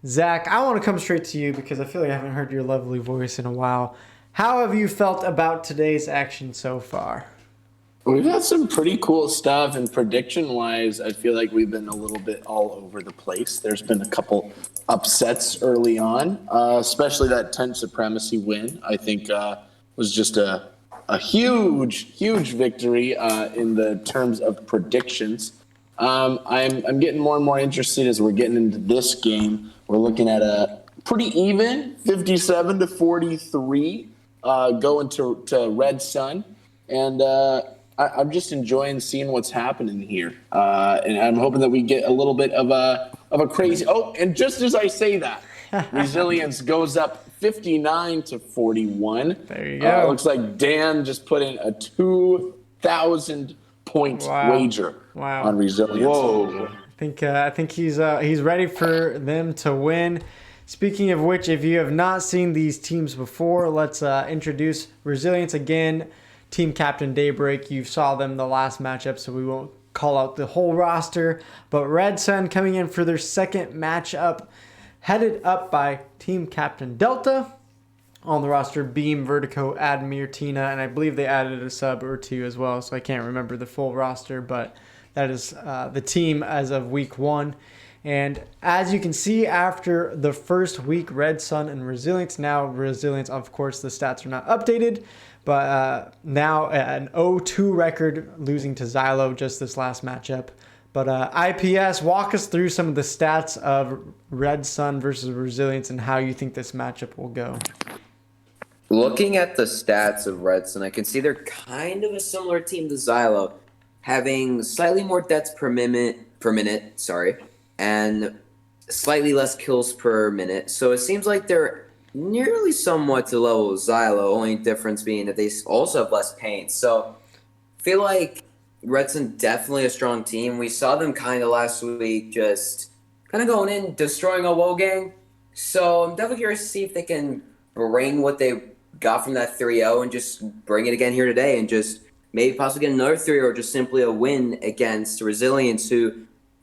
Zach, I want to come straight to you because I feel like I haven't heard your lovely voice in a while. How have you felt about today's action so far? We've had some pretty cool stuff, and prediction-wise, I feel like we've been a little bit all over the place. There's been a couple upsets early on, especially that 10 Supremacy win. I think was just a huge victory in the terms of predictions. I'm getting more and more interested as we're getting into this game. We're looking at a pretty even 57-43 going to Red Sun, and I'm just enjoying seeing what's happening here, and I'm hoping that we get a little bit of a crazy. Oh, and just as I say that, Resilience goes up 59-41. There you go. Looks like Dan just put in a 2,000 point wager on Resilience. Whoa! I think he's ready for them to win. Speaking of which, if you have not seen these teams before, let's introduce Resilience again. Team Captain Daybreak, you saw them the last matchup, so we won't call out the whole roster. But Red Sun coming in for their second matchup, headed up by Team Captain Delta. On the roster, Beam, Vertigo, Admir, Tina, and I believe they added a sub or two as well, so I can't remember the full roster, but that is the team as of week 1. And as you can see, after the first week, Red Sun and Resilience, now Resilience, of course, the stats are not updated, but now an 0-2 record, losing to Xylo just this last matchup. But IPS, walk us through some of the stats of Red Sun versus Resilience and how you think this matchup will go. Looking at the stats of Red Sun, I can see they're kind of a similar team to Xylo, having slightly more deaths per minute, and slightly less kills per minute. So it seems like they're nearly somewhat to the level of Xylo, only difference being that they also have less paint. So I feel like Red Sun definitely a strong team. We saw them kind of last week just kind of going in, destroying a WoW gang. So I'm definitely curious to see if they can bring what they got from that 3-0 and just bring it again here today and just maybe possibly get another 3 or just simply a win against Resilience, who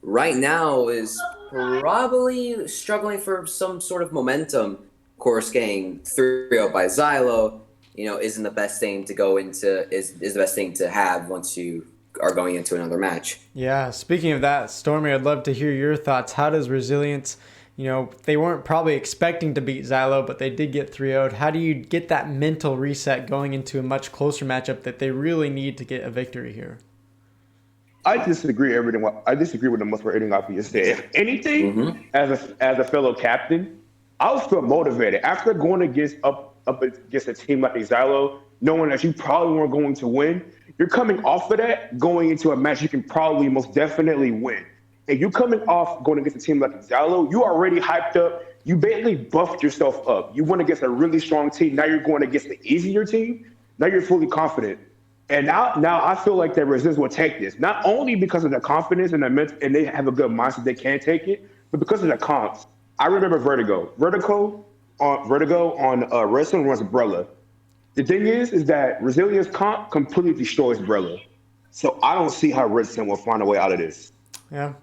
right now is probably struggling for some sort of momentum. Of course, getting 3-0 by Xylo, isn't the best thing to go into, is the best thing to have once you are going into another match. Yeah, speaking of that, Stormy, I'd love to hear your thoughts. How does Resilience, they weren't probably expecting to beat Xylo, but they did get 3-0'd. How do you get that mental reset going into a much closer matchup that they really need to get a victory here? I disagree with the most rating obvious said. If anything, as a fellow captain, I was still motivated after going up against a team like Xylo, knowing that you probably weren't going to win. You're coming off of that, going into a match you can probably most definitely win. And you coming off going against a team like Xylo, you already hyped up. You basically buffed yourself up. You went against a really strong team. Now you're going against the easier team. Now you're fully confident. And now I feel like that Resilience will take this, not only because of their confidence and they have a good mindset they can take it, but because of their comps. I remember Vertigo. Vertigo on Red Sun runs Umbrella. The thing is that Resilience comp completely destroys Umbrella. So I don't see how Red Sun will find a way out of this. Yeah.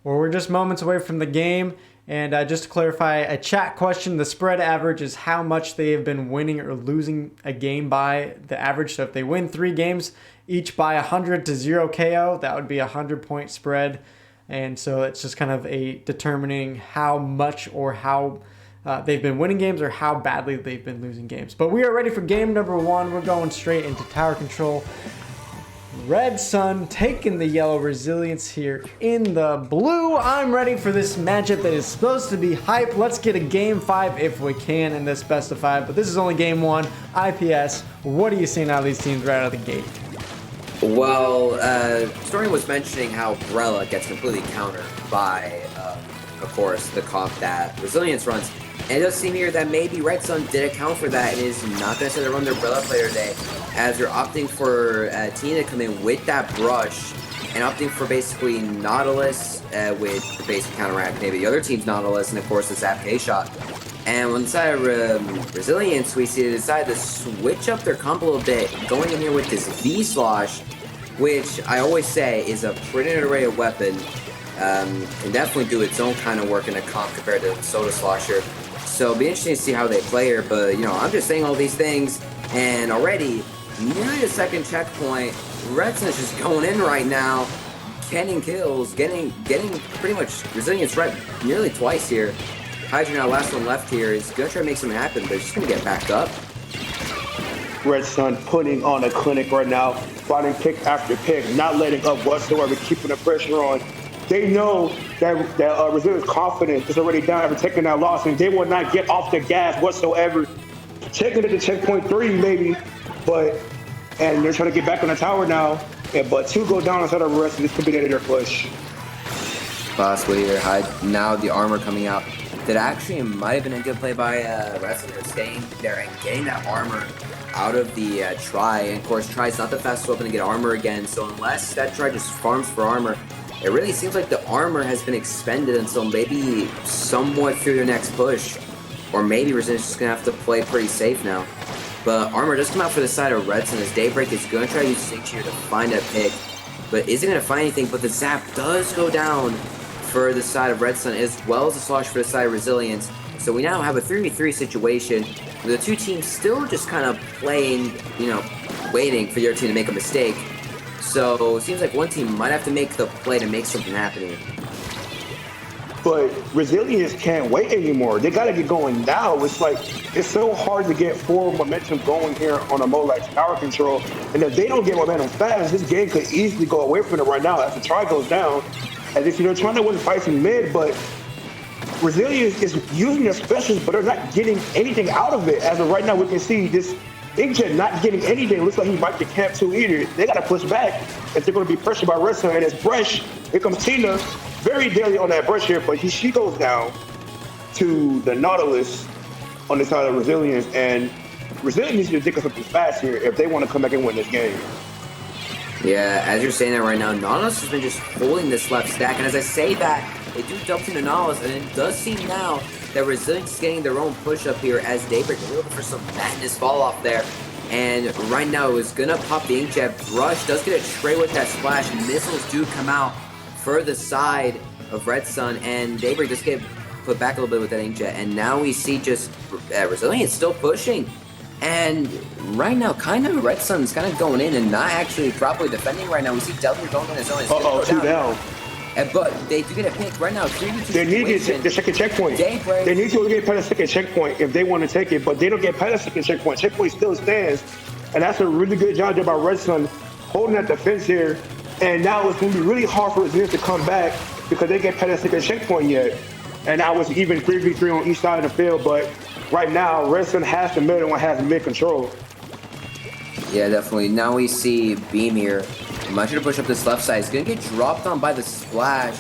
Well, we're just moments away from the game. And just to clarify, a chat question, the spread average is how much they have been winning or losing a game by the average. So if they win 3 games, each by 100 to 0 KO, that would be a 100-point spread. And so it's just kind of determining how much or how they've been winning games or how badly they've been losing games. But we are ready for game number 1. We're going straight into tower control. Red Sun taking the yellow, Resilience here in the blue. I'm ready for this matchup that is supposed to be hype. Let's get a game 5 if we can in this best of 5. But this is only game 1. IPS, what are you seeing out of these teams right out of the gate? Well, Stormy was mentioning how Umbrella gets completely countered by, of course, the comp that Resilience runs. And it does seem here that maybe Red Sun did account for that and is not going to say they run their Umbrella player today, as they're opting for Tina to come in with that brush and opting for basically Nautilus with the basic counteract, maybe the other team's Nautilus, and of course the Zap K shot. And on the side of Resilience, we see they decide to switch up their comp a little bit, going in here with this V-Slosh, which I always say is a pretty underrated weapon. Can definitely do its own kind of work in a comp compared to the Soda Slosher. So it'll be interesting to see how they play her, but I'm just saying all these things, and already, nearly a second checkpoint, Redson is just going in right now, getting kills, getting pretty much Resilience right nearly twice here. Hydra now, last one left here, is going to try to make something happen, but he's just going to get backed up. Red Sun putting on a clinic right now, fighting pick after pick, not letting up whatsoever, keeping the pressure on. They know that Resilience confidence is already down after taking that loss, and they will not get off the gas whatsoever. Taking it to checkpoint 3 maybe, and they're trying to get back on the tower now. But 2 go down instead of rest, and this could be their push. Possibly here. Now the armor coming out. That actually might have been a good play by Wrestler, staying there and getting that armor out of the try. And of course, try's not the fastest weapon to get armor again, so unless that try just farms for armor, it really seems like the armor has been expended until maybe somewhat through their next push. Or maybe Resistance is just going to have to play pretty safe now. But armor does come out for the side of Redson as Daybreak is going to try to use Sync here to find a pick. But isn't going to find anything, but the Zap does go down for the side of Redson as well as the Slosh for the side of Resilience. So we now have a 3v3 situation with the two teams still just kind of playing, waiting for the other team to make a mistake. So it seems like one team might have to make the play to make something happen here. But Resilience can't wait anymore. They got to get going now. It's so hard to get forward momentum going here on a mode like tower control. And if they don't get momentum fast, this game could easily go away from them right now as the try goes down. As if they're trying to win fights in mid, but Resilience is using their specials, but they're not getting anything out of it. As of right now, we can see this Inkjet not getting anything. It looks like he might get camp 2 either. They got to push back if they're going to be pressured by Redson. And as Bresh, here comes Tina, very daily on that Bresh here, but she goes down to the Nautilus on the side of Resilience. And Resilience needs to think of something fast here if they want to come back and win this game. Yeah, as you're saying that right now, Nautilus has been just holding this left stack, and as I say that, they do dump into Nautilus, and it does seem now that Resilience is getting their own push up here as Daybreak a little bit for some madness fall off there. And right now it was gonna pop the Inkjet. Brush does get a tray with that splash. Missiles do come out for the side of Red Sun, and Daybreak just get put back a little bit with that Inkjet. And now we see just Resilience still pushing. And right now, kind of Red Sun's kind of going in and not actually properly defending right now. We see Delta going on his own. Uh-oh, 2 down. But they do get a pick right now. 3v2 They need to get the second checkpoint. Daybreak. They need to get past the second checkpoint if they want to take it, but they don't get past the second checkpoint. Checkpoint still stands, and that's a really good job by Red Sun holding that defense here. And now it's going to be really hard for Resilience to come back because they get past the second checkpoint yet. And now it's even 3v3 on each side of the field, but right now, Red Sun has the middle and has the mid control. Yeah, definitely. Now we see Beam here. Might try to push up this left side. He's going to get dropped on by the splash.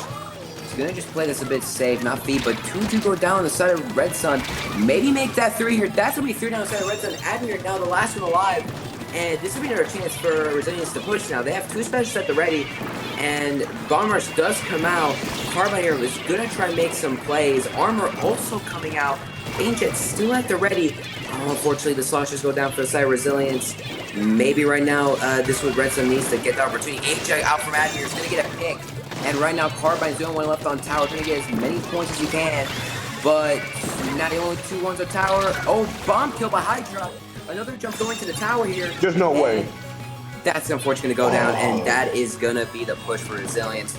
He's going to just play this a bit safe, not feed, but 2 do go down on the side of Red Sun. Maybe make that 3 here. That's going to be 3 down on the side of Red Sun. Admir now the last one alive. And this will be another chance for Resilience to push now. They have 2 specials at the ready. And Bomb Rush does come out. Carbine here is going to try and make some plays. Armor also coming out. Inkjet still at the ready. Oh, unfortunately, the Sloshes go down for the side of Resilience. Maybe right now, this is what Red Sun needs to get the opportunity. Inkjet out from Admir is going to get a pick. And right now, Carbine's the only one left on tower. Trying to get as many points as he can. But now the only 2 ones on tower. Oh, bomb kill by Hydra. Another jump going to the tower here. There's no way. That's unfortunately going to go down, and that is going to be the push for Resilience.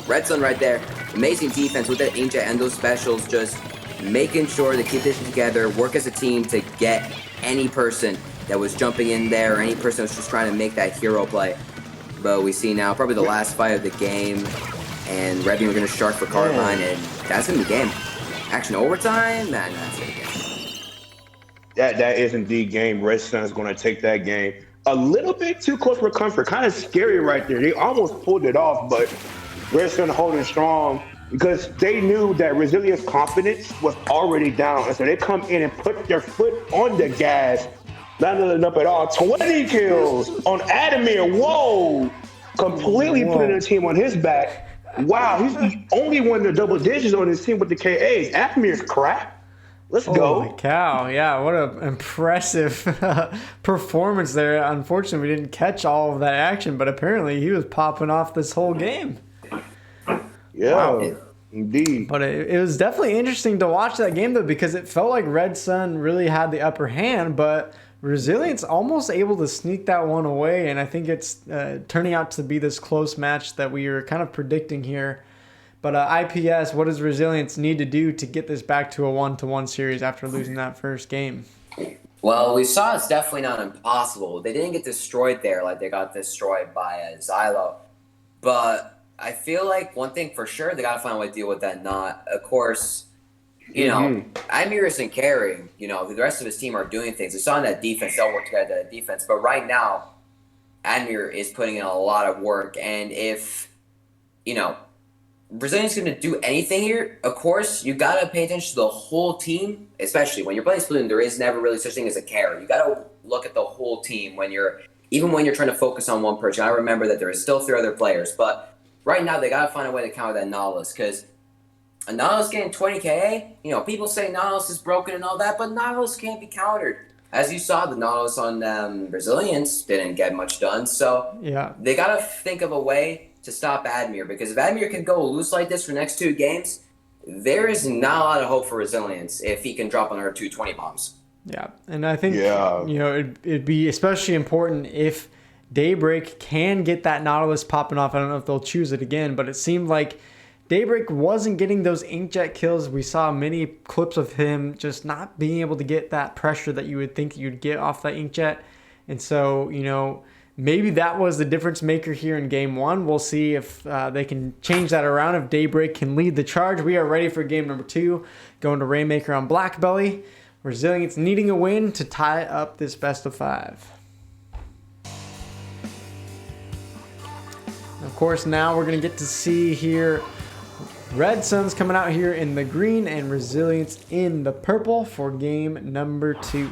Red Sun right there. Amazing defense with that Inkjet and those specials, just making sure to keep this together, work as a team to get any person that was jumping in there, or any person that was just trying to make that hero play. But we see now probably the last fight of the game, and Red Beam are going to shark for Carbine, and that's going to be the game. Action overtime? Nah, that's it again. That is indeed game. Red Sun's going to take that game. A little bit too close for comfort. Kind of scary right there. They almost pulled it off, but Red Sun holding strong because they knew that Resilience confidence was already down. And so they come in and put their foot on the gas, not letting up at all. 20 kills on Admir. Whoa. Completely putting the team on his back. Wow, he's the only one in the double digits on his team with the KAs. Admir's crap. Let's Holy go. cow. Yeah, what an impressive performance there. Unfortunately, we didn't catch all of that action, but apparently he was popping off this whole game. Yeah, Wow. indeed. But it was definitely interesting to watch that game, though, because it felt like Red Sun really had the upper hand, but Resilience almost able to sneak that one away, and I think it's turning out to be this close match that we were kind of predicting here. But IPS, what does Resilience need to do to get this back to a 1-1 series after losing that first game? Well, we saw it's definitely not impossible. They didn't get destroyed there like they got destroyed by Xylo. But I feel like one thing for sure, they got to find a way to deal with that knot. Of course, you know, Amir isn't carrying. You know, the rest of his team are doing things. It's on that defense. They'll work together that defense. But right now, Amir is putting in a lot of work. And if, you know, Brazilian's going to do anything here, of course, you got to pay attention to the whole team, especially when you're playing Splatoon. There is never really such thing as a carry. You got to look at the whole team even when you're trying to focus on one person. I remember that there is still 3 other players, but right now they got to find a way to counter that Nautilus, because a Nautilus getting 20 KA, you know, people say Nautilus is broken and all that, but Nautilus can't be countered. As you saw, the Nautilus on Resilience didn't get much done, so yeah, they got to think of a way to stop Admir, because if Admir can go loose like this for the next 2 games, there is not a lot of hope for Resilience if he can drop another 2 20 bombs. Yeah, and I think, you know, it'd be especially important if Daybreak can get that Nautilus popping off. I don't know if they'll choose it again, but it seemed like Daybreak wasn't getting those inkjet kills. We saw many clips of him just not being able to get that pressure that you would think you'd get off that inkjet. And so, you know, maybe that was the difference maker here in game 1. We'll see if they can change that around, if Daybreak can lead the charge. We are ready for game number 2, going to Rainmaker on Blackbelly. Resilience needing a win to tie up this best of 5. Of course, now we're going to get to see here Red Sun's coming out here in the green and Resilience in the purple for game number 2.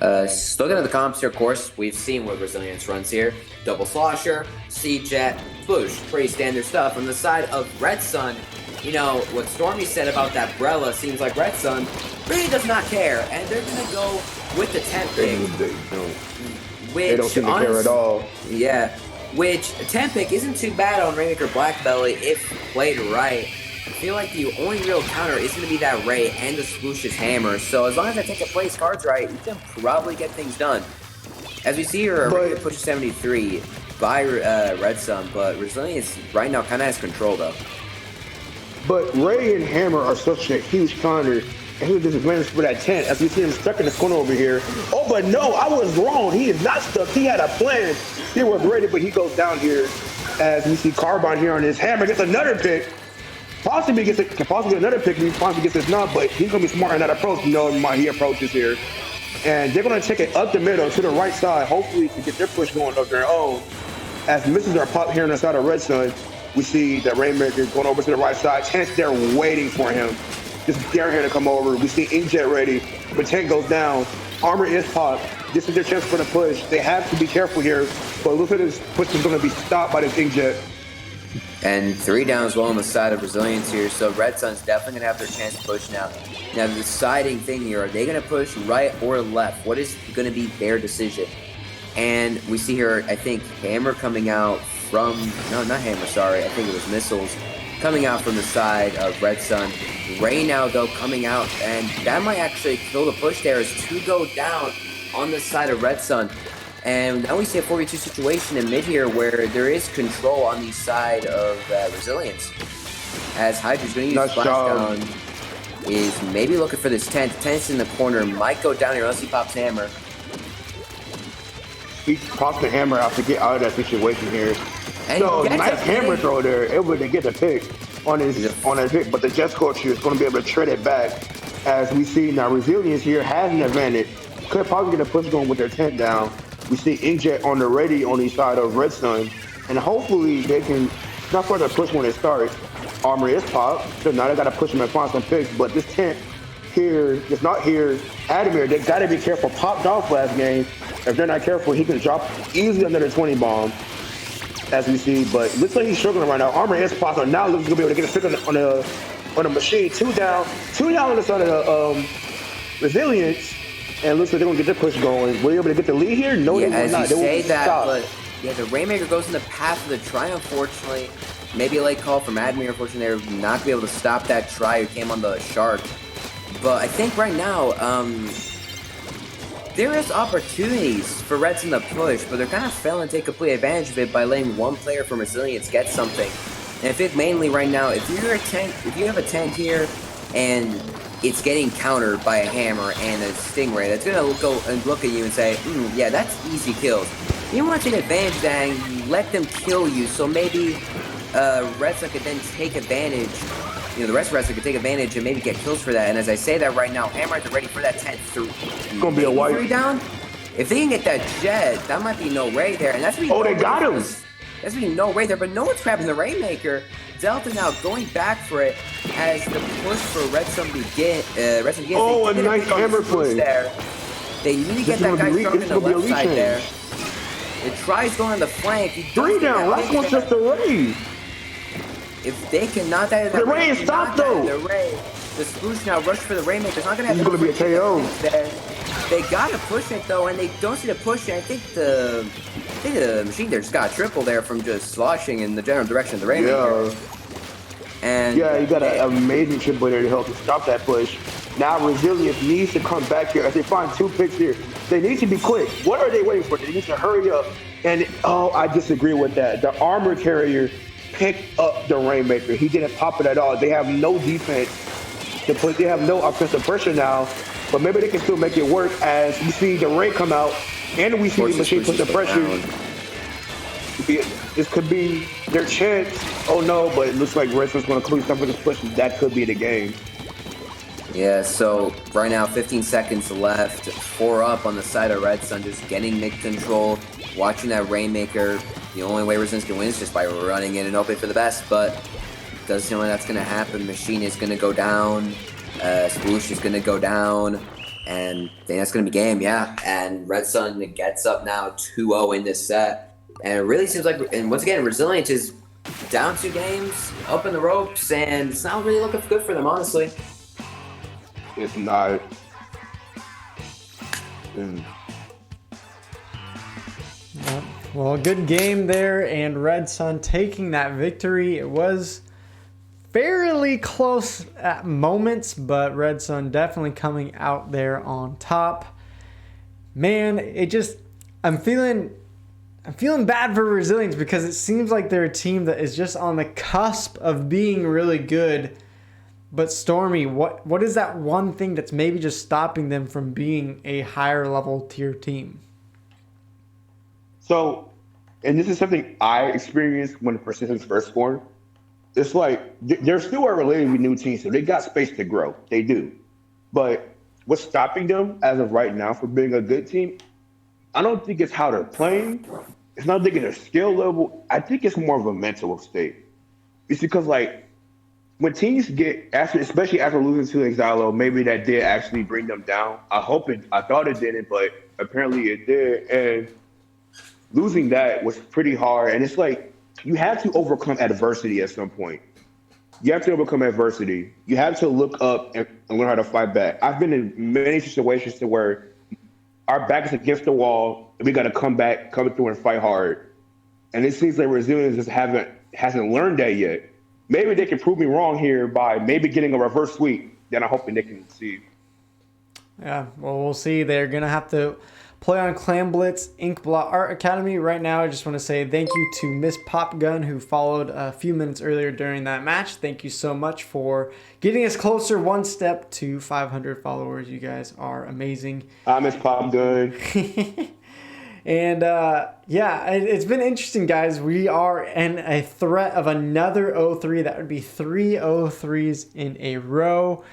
Looking at the comps here, of course, we've seen what Resilience runs here. Double Slosher, C-Jet, Bush, pretty standard stuff. On the side of Red Sun, you know, what Stormy said about that Brella seems like Red Sun really does not care, and they're going to go with the temp pick. They don't seem to care at all. Yeah, which a temp pick isn't too bad on Rainmaker Blackbelly if played right. I feel like the only real counter is going to be that Ray and the Splooshious Hammer, so as long as I take the place cards right, you can probably get things done. As we see here, Rainmaker pushes 73 by Red Sun, but Resilience right now kind of has control though. But Ray and Hammer are such a huge counter, and he was disadvantaged for that tent. As we see him stuck in the corner over here. Oh, but no, I was wrong. He is not stuck. He had a plan. He was ready, but he goes down here. As we see Carbon here on his Hammer gets another pick. Possibly gets another pick. He possibly gets his nut, but he's gonna be smart in that approach. You know how he approaches here, and they're gonna take it up the middle to the right side, hopefully to get their push going of their own. As misses are popped here on the side of Red Sun, we see that Rainmaker going over to the right side. Chance they're waiting for him, just daring him to come over. We see Inkjet ready, but Tank goes down. Armor is popped. This is their chance for the push. They have to be careful here, but it looks like this push is gonna be stopped by this Inkjet. And 3 down as well on the side of Resilience here, so Red Sun's definitely going to have their chance to push now. Now, the deciding thing here, are they going to push right or left? What is going to be their decision? And we see here, I think, Hammer coming out from... No, not Hammer, sorry. I think it was Missiles coming out from the side of Red Sun. Ray now, though, coming out, and that might actually kill the push there as 2 go down on the side of Red Sun. And now we see a 4v2 situation in mid here where there is control on the side of Resilience. As Hydra's going to use Splashdown, is maybe looking for this tent. Tent's in the corner, might go down here unless he pops Hammer. He pops the Hammer out to get out of that situation here. And so nice Hammer throw there, able to get the pick on his pick, but the Jet Scorcher is going to be able to tread it back. As we see now, Resilience here has an advantage. Could probably get a push going with their tent down. We see Inkjet on the ready on the side of Red Sun, and hopefully they can not further push when they start. Armor is popped, so now they got to push him and find some picks, but this tent here is not here. Adamir, they got to be careful. Popped off last game. If they're not careful, he can drop easily under the 20 bomb, as we see, but looks like he's struggling right now. Armor is popped, so now looks to be able to get a pick on on a machine. Two down on the side of the Resilience, and looks like they're gonna get their push going. Were you able to get the lead here? No, Yeah, they were as not. you They say were that, stopped. but yeah, the Rainmaker goes in the path of the try, unfortunately. Maybe a late call from Admir, unfortunately. They're not going to be able to stop that try who came on the Shark. But I think right now, there is opportunities for Reds in the push, but they're kind of failing to take complete advantage of it by letting one player from Resilience get something. And I think mainly right now, if you have a tank here and it's getting countered by a hammer and a stingray, that's gonna go and look at you and say, yeah, that's easy kills. You want to take advantage of that and let them kill you, so maybe Redson could then take advantage. The rest of Redson could take advantage and maybe get kills for that. And as I say that right now, Hammers are ready for that 10-3. It's gonna be a white 3 down. If they can get that Jet, that might be no Ray there, and that's Oh, they got him. That's really no Ray there, but no one's grabbing the Rainmaker. Delta now going back for it as the push for Redson begins. Oh, a nice hammer play. There. They need to get that guy sharp in the left side there. It tries going on the flank. 3 down. Last one's just a Ray. If they can knock that, the Ray is stopped though. The Sploosh now rush for the Rainmaker. It's not gonna have. It's gonna be a KO. They gotta push it though, and they don't see the push. I think the machine there just got a triple there from just sloshing in the general direction of the Rainmaker. Yeah. And yeah, you got an amazing triple there to help you stop that push. Now Resilience needs to come back here as they find 2 picks here. They need to be quick. What are they waiting for? They need to hurry up. And I disagree with that. The armor carrier picked up the Rainmaker. He didn't pop it at all. They have no defense to put. They have no offensive pressure now. But maybe they can still make it work as we see the Rain come out and we see the machine put the pressure. This could be their chance. Oh no, but it looks like Redson's going to clean something to push. That could be the game. Yeah, so right now 15 seconds left. 4 up on the side of Redson, just getting mid control, watching that Rainmaker. The only way Resilience can win is just by running in and hoping for the best, but doesn't know when that's going to happen. Machine is going to go down. Sploosh is going to go down. And I think that's going to be game, yeah. And Redson gets up now 2-0 in this set. And it really seems like, and once again, Resilient is down 2 games, up in the ropes, and it's not really looking good for them, honestly. It's not. Well, good game there, and Red Sun taking that victory. It was fairly close at moments, but Red Sun definitely coming out there on top. Man, I'm feeling bad for Resilience because it seems like they're a team that is just on the cusp of being really good. But Stormy, what is that one thing that's maybe just stopping them from being a higher level tier team? So, and this is something I experienced when Persistence first formed. It's like they're still a relatively new team, so they got space to grow. They do. But what's stopping them as of right now from being a good team, I don't think it's how they're playing. It's not thinking their skill level. I think it's more of a mental state. It's because, like, when teams get, especially after losing to Xylo, maybe that did actually bring them down. I thought it didn't, but apparently it did. And losing that was pretty hard. And it's like, you have to overcome adversity at some point. You have to overcome adversity. You have to look up and learn how to fight back. I've been in many situations to where our back is against the wall, and we got to come through and fight hard. And it seems like Resilience just hasn't learned that yet. Maybe they can prove me wrong here by maybe getting a reverse sweep. Then I'm hoping they can see. Yeah, well, we'll see. They're going to have to play on Clan Blitz Inkblot Art Academy. Right now, I just want to say thank you to Miss Popgun, who followed a few minutes earlier during that match. Thank you so much for getting us closer one step to 500 followers. You guys are amazing. Hi, Miss Popgun. And yeah, it's been interesting, guys. We are in a threat of another 0-3. That would be 3 0-3s in a row.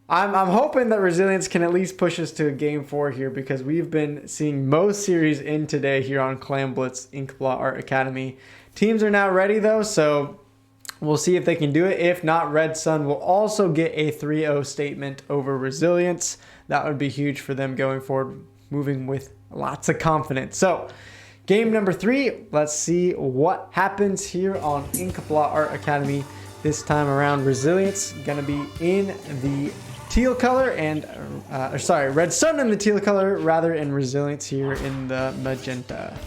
I'm hoping that Resilience can at least push us to a game 4 here, because we've been seeing most series in today here on Clan Blitz Inkblot Art Academy. Teams are now ready though, so we'll see if they can do it. If not, Red Sun will also get a 3-0 statement over Resilience. That would be huge for them going forward, moving with lots of confidence. So, game number 3, let's see what happens here on Inkblot Art Academy. This time around, Resilience gonna be in the teal color and, Red Sun in the teal color, rather, and Resilience here in the magenta.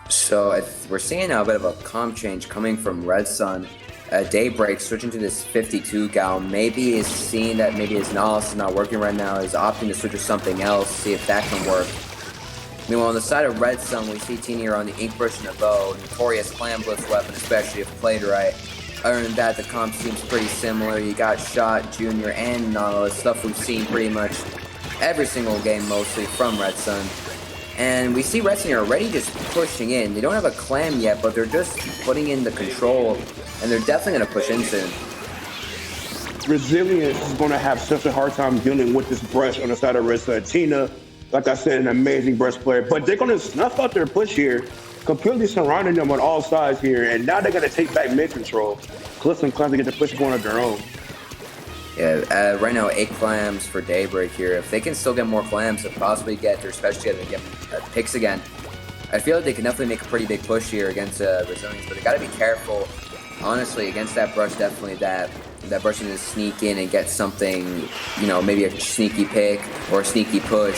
So we're seeing now a bit of a comp change coming from Red Sun. Daybreak switching to this 52 gal. Maybe is seeing that maybe his knowledge is not working right now, is opting to switch to something else, see if that can work. Meanwhile, on the side of Red Sun, we see Teen here on the Ink Brush and the bow, notorious clam blitz weapon, especially if played right. Other than that, the comp seems pretty similar. You got Shot, Junior, and Nautilus, stuff we've seen pretty much every single game, mostly from Red Sun. And we see Red Sun here already just pushing in. They don't have a clam yet, but they're just putting in the control, and they're definitely going to push in soon. Resilience is going to have such a hard time dealing with this brush on the side of Red Sun. Tina, like I said, an amazing brush player, but they're going to snuff out their push here, completely surrounding them on all sides here, and now they're going to take back mid control. Cliff and Clam to get the push going on their own. Yeah, right now 8 clams for Daybreak here. If they can still get more clams to possibly get their special to get picks again, I feel like they can definitely make a pretty big push here against Resilience, but they got to be careful, honestly, against that brush. Definitely that brush needs to sneak in and get something, you know, maybe a sneaky pick or a sneaky push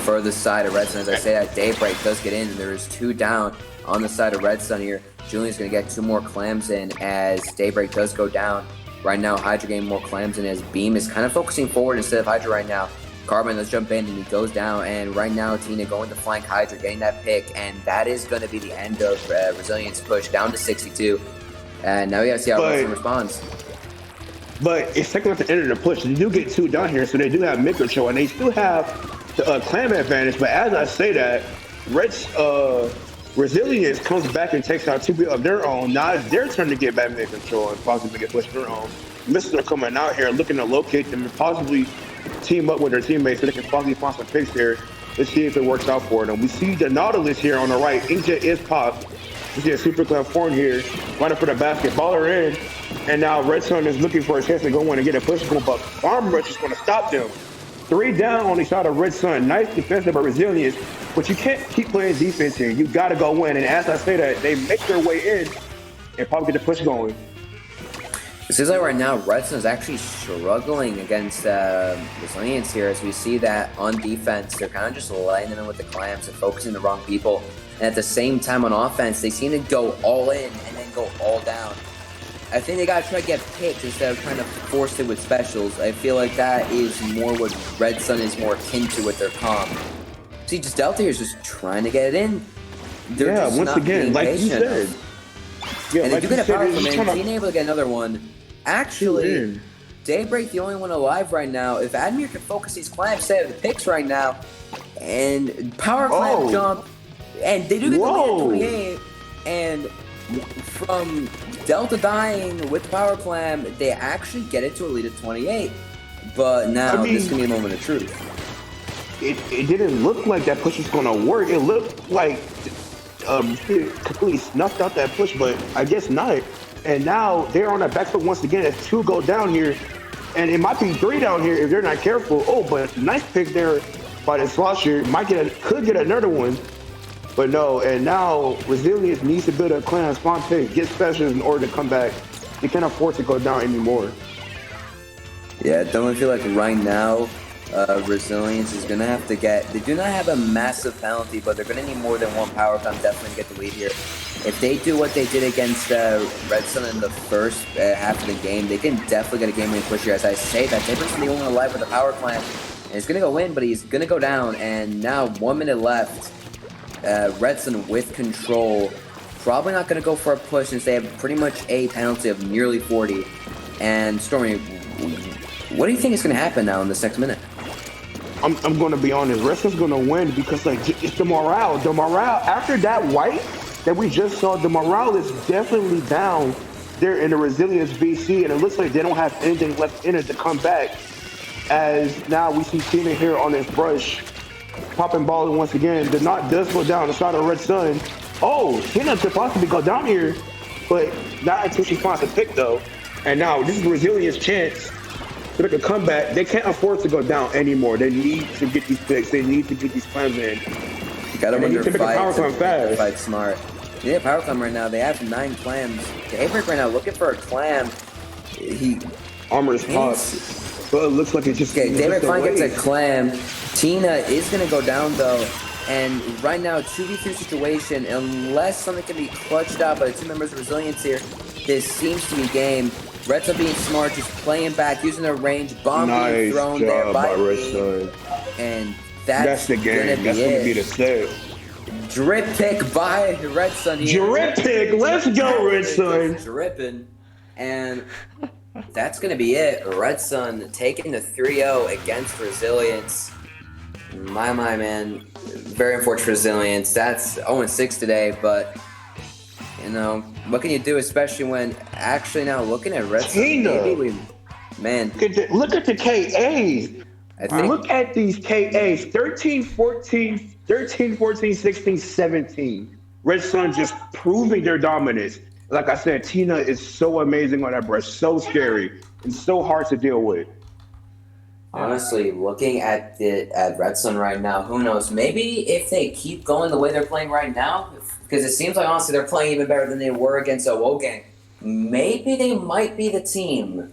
for the side of Red Sun. As I say, that Daybreak does get in, and there is 2 down on the side of Red Sun here. Julian's going to get 2 more clams in as Daybreak does go down. Right now, Hydra getting more clams in as Beam is kind of focusing forward instead of Hydra right now. Carbon does jump in and he goes down, and right now Tina going to flank Hydra, getting that pick, and that is going to be the end of Resilience push down to 62. And now we got to see how Red Sun responds. But it's taking up the end of the push. They do get 2 down here, so they do have mid control, and they still have the clam advantage. But as I say that, Resilience comes back and takes out 2 people of their own. Now it's their turn to get back mid control and possibly get pushed their own. Mists are coming out here looking to locate them and possibly team up with their teammates so they can possibly find some picks here. Let's see if it works out for them. We see the Nautilus here on the right. Inkjet is popped. We see a Super Clam form here, running for the basket. Baller in. And now Red Sun is looking for a chance to go in and get a push going, but Farm Rush is going to stop them. 3 down on the side of Red Sun. Nice defensive by Resilience, but you can't keep playing defense here. You got to go in. And as I say that, they make their way in and probably get the push going. It seems like right now Red Sun is actually struggling against Resilience here, as we see that on defense they're kind of just lighting them with the clams and focusing the wrong people. And at the same time on offense, they seem to go all in and then go all down. I think they got to try to get picks instead of trying to force it with specials. I feel like that is more what Red Sun is more akin to with their comp. See, just Delta here is just trying to get it in. They're just once not again, like you said. Yeah, and like they do get a power from it, to... being able to get another one. Actually, Daybreak the only one alive right now. If Admir can focus these clams, say the picks right now, and power clam jump, and they do get the lead at 28, and from Delta dying with power clam, they actually get it to a lead of 28. But now this can be a moment of truth. It didn't look like that push was going to work. It looked like it completely snuffed out that push, but I guess not. And now they're on that back foot once again as 2 go down here. And it might be 3 down here if they're not careful. Oh, but nice pick there by the Slosher. Could get another one. But no, and now Resilience needs to build a clan spawn pick, get specials in order to come back. They can't afford to go down anymore. Yeah, don't feel like right now Resilience is going to have to get... They do not have a massive penalty, but they're going to need more than 1 power clam definitely to get the lead here. If they do what they did against Red Sun in the first half of the game, they can definitely get a game-winning push here. As I say that, Daybreak's the only one alive with the power clam. And he's going to go in, but he's going to go down. And now 1 minute left. Red Sun with control. Probably not going to go for a push since they have pretty much a penalty of nearly 40. And Stormy, what do you think is going to happen now in this next minute? I'm going to be honest. Red Sun's going to win because like it's the morale. The morale after that white that we just saw, the morale is definitely down there in the Resilience VC, and it looks like they don't have anything left in it to come back. As now we see Tina here on this brush, popping balls once again. The knot does go down the side of Red Sun. Oh, Tina could possibly go down here, but not until she finds a pick though. And now this is Resilience chance to make a comeback. They can't afford to go down anymore. They need to get these picks. They need to get these clams in. You gotta win your fight smart. Yeah, Power Clam right now. They have 9 clams. Daybreak right now looking for a clam. Armor is hot. But it looks like it just... Okay, Daybreak finally gets a clam. Tina is going to go down, though. And right now, 2v3 situation, unless something can be clutched out by the 2 members of Resilience here, this seems to be game. Red Sun being smart, just playing back, using their range, bomb being thrown there by Red Sun. And that's the game. That's going to be the set. Drip pick by Red Sun here. Drip pick. Let's go, Red Sun. Dripping. And that's going to be it. Red Sun taking the 3-0 against Resilience. My, man. Very unfortunate for Resilience. That's 0-6 today, but, you know, what can you do, especially when actually now looking at Red Sun, man. Look at the KAs. Look at these KAs. 13, 14, 16, 17. Red Sun just proving their dominance. Like I said, Tina is so amazing on that brush, so scary, and so hard to deal with. Honestly, looking at Red Sun right now, who knows? Maybe if they keep going the way they're playing right now, because it seems like honestly they're playing even better than they were against OWO Gang, maybe they might be the team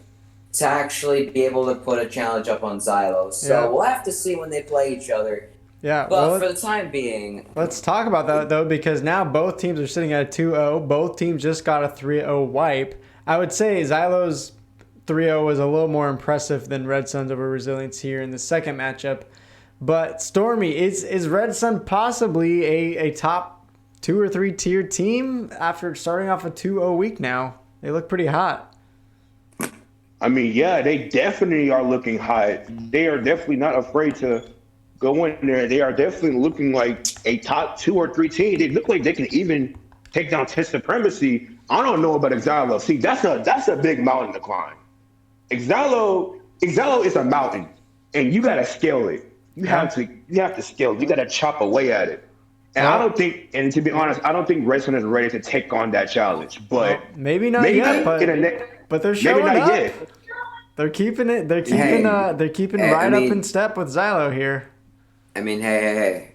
to actually be able to put a challenge up on Xylo. So we'll have to see when they play each other. Yeah, but for the time being... Let's talk about that, though, because now both teams are sitting at a 2-0. Both teams just got a 3-0 wipe. I would say Xylo's 3-0 was a little more impressive than Red Sun's over Resilience here in the second matchup. But Stormy, is Red Sun possibly a top 2 or 3 tier team after starting off a 2-0 week now? They look pretty hot. I mean, yeah, they definitely are looking hot. They are definitely not afraid to go in there. They are definitely looking like a top 2 or 3 team. They look like they can even take down Test Supremacy. I don't know about Xylo. See, that's a big mountain to climb. Xylo is a mountain, and you gotta scale it. You have to scale it. You gotta chop away at it. And I don't think, and to be honest, I don't think Red Sun is ready to take on that challenge. But maybe not yet. But they're showing up. Yet. They're keeping it. They're keeping right up in step with Xylo here. I mean, hey.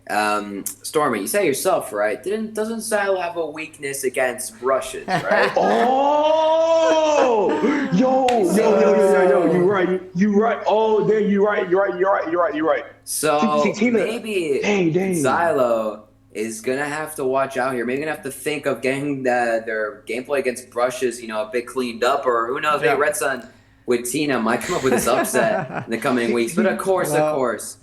Stormy, you say yourself, right? Doesn't Xylo have a weakness against brushes, right? Oh, yo, you right. Oh, then you're right. So maybe Xylo is gonna have to watch out here. Maybe gonna have to think of getting their gameplay against brushes, a bit cleaned up, or who knows? Maybe Red Sun with Tina might come up with this upset in the coming weeks. But of course.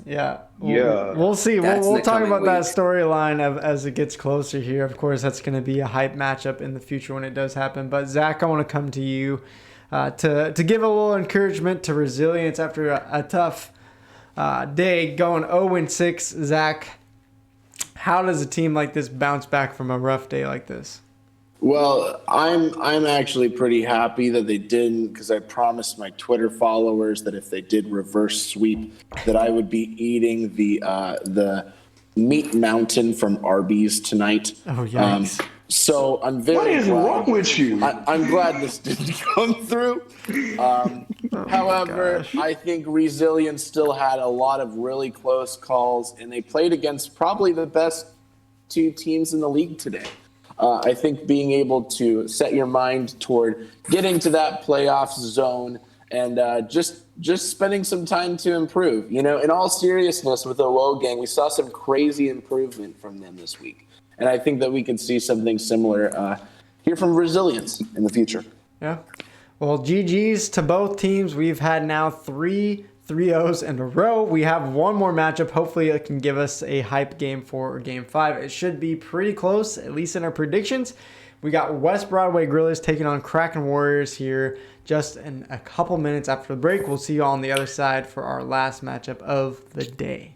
Yeah. We'll see. We'll talk about that storyline as it gets closer here. Of course, that's going to be a hype matchup in the future when it does happen. But Zach, I want to come to you to give a little encouragement to Resilience after a tough day going 0-6. Zach, how does a team like this bounce back from a rough day like this? Well, I'm actually pretty happy that they didn't, because I promised my Twitter followers that if they did reverse sweep, that I would be eating the meat mountain from Arby's tonight. Oh, yikes. So I'm very What is wrong with you? I'm glad this didn't come through. However, I think Resilience still had a lot of really close calls, and they played against probably the best 2 teams in the league today. I think being able to set your mind toward getting to that playoff zone and just spending some time to improve. In all seriousness, with the WoW Gang, we saw some crazy improvement from them this week. And I think that we could see something similar here from Resilience in the future. Yeah. Well, GG's to both teams. We've had now 3 3-0s in a row. We have one more matchup. Hopefully it can give us a hype game for game 5. It should be pretty close, at least in our predictions. We got West Broadway Gorillas taking on Kraken Warriors here just in a couple minutes after the break. We'll see you all on the other side for our last matchup of the day.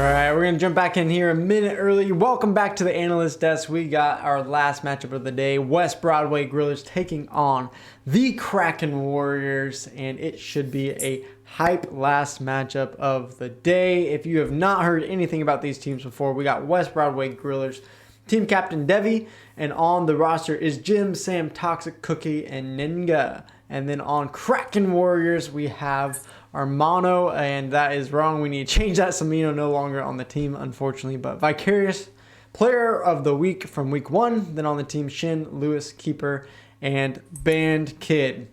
right, we're going to jump back in here a minute early. Welcome back to the analyst desk. We got our last matchup of the day. West Broadway Grillers taking on the Kraken Warriors, and it should be a hype last matchup of the day. If you have not heard anything about these teams before, we got West Broadway Grillers, team captain Devi, and on the roster is Jim, Sam, Toxic, Cookie, and Ninga. And then on Kraken Warriors, we have Armano, and that is wrong. We need to change that. Samino no longer on the team, unfortunately. But Vicarious, player of the week from week 1. Then on the team, Shin, Lewis, Keeper, and Band Kid.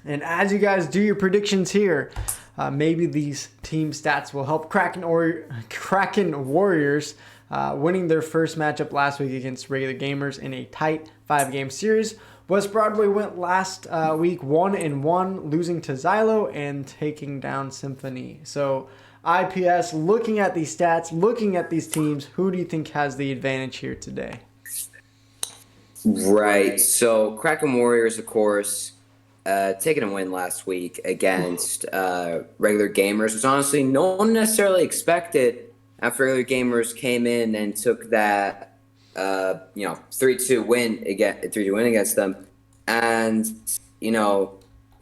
And as you guys do your predictions here, maybe these team stats will help Kraken Warriors winning their first matchup last week against regular gamers in a tight 5-game series. West Broadway went last week 1-1, losing to Xylo and taking down Symphony. So IPS, looking at these stats, looking at these teams, who do you think has the advantage here today? Right. So Kraken Warriors, of course, taking a win last week against regular gamers, which honestly no one necessarily expected after regular gamers came in and took that 3-2 win against them. And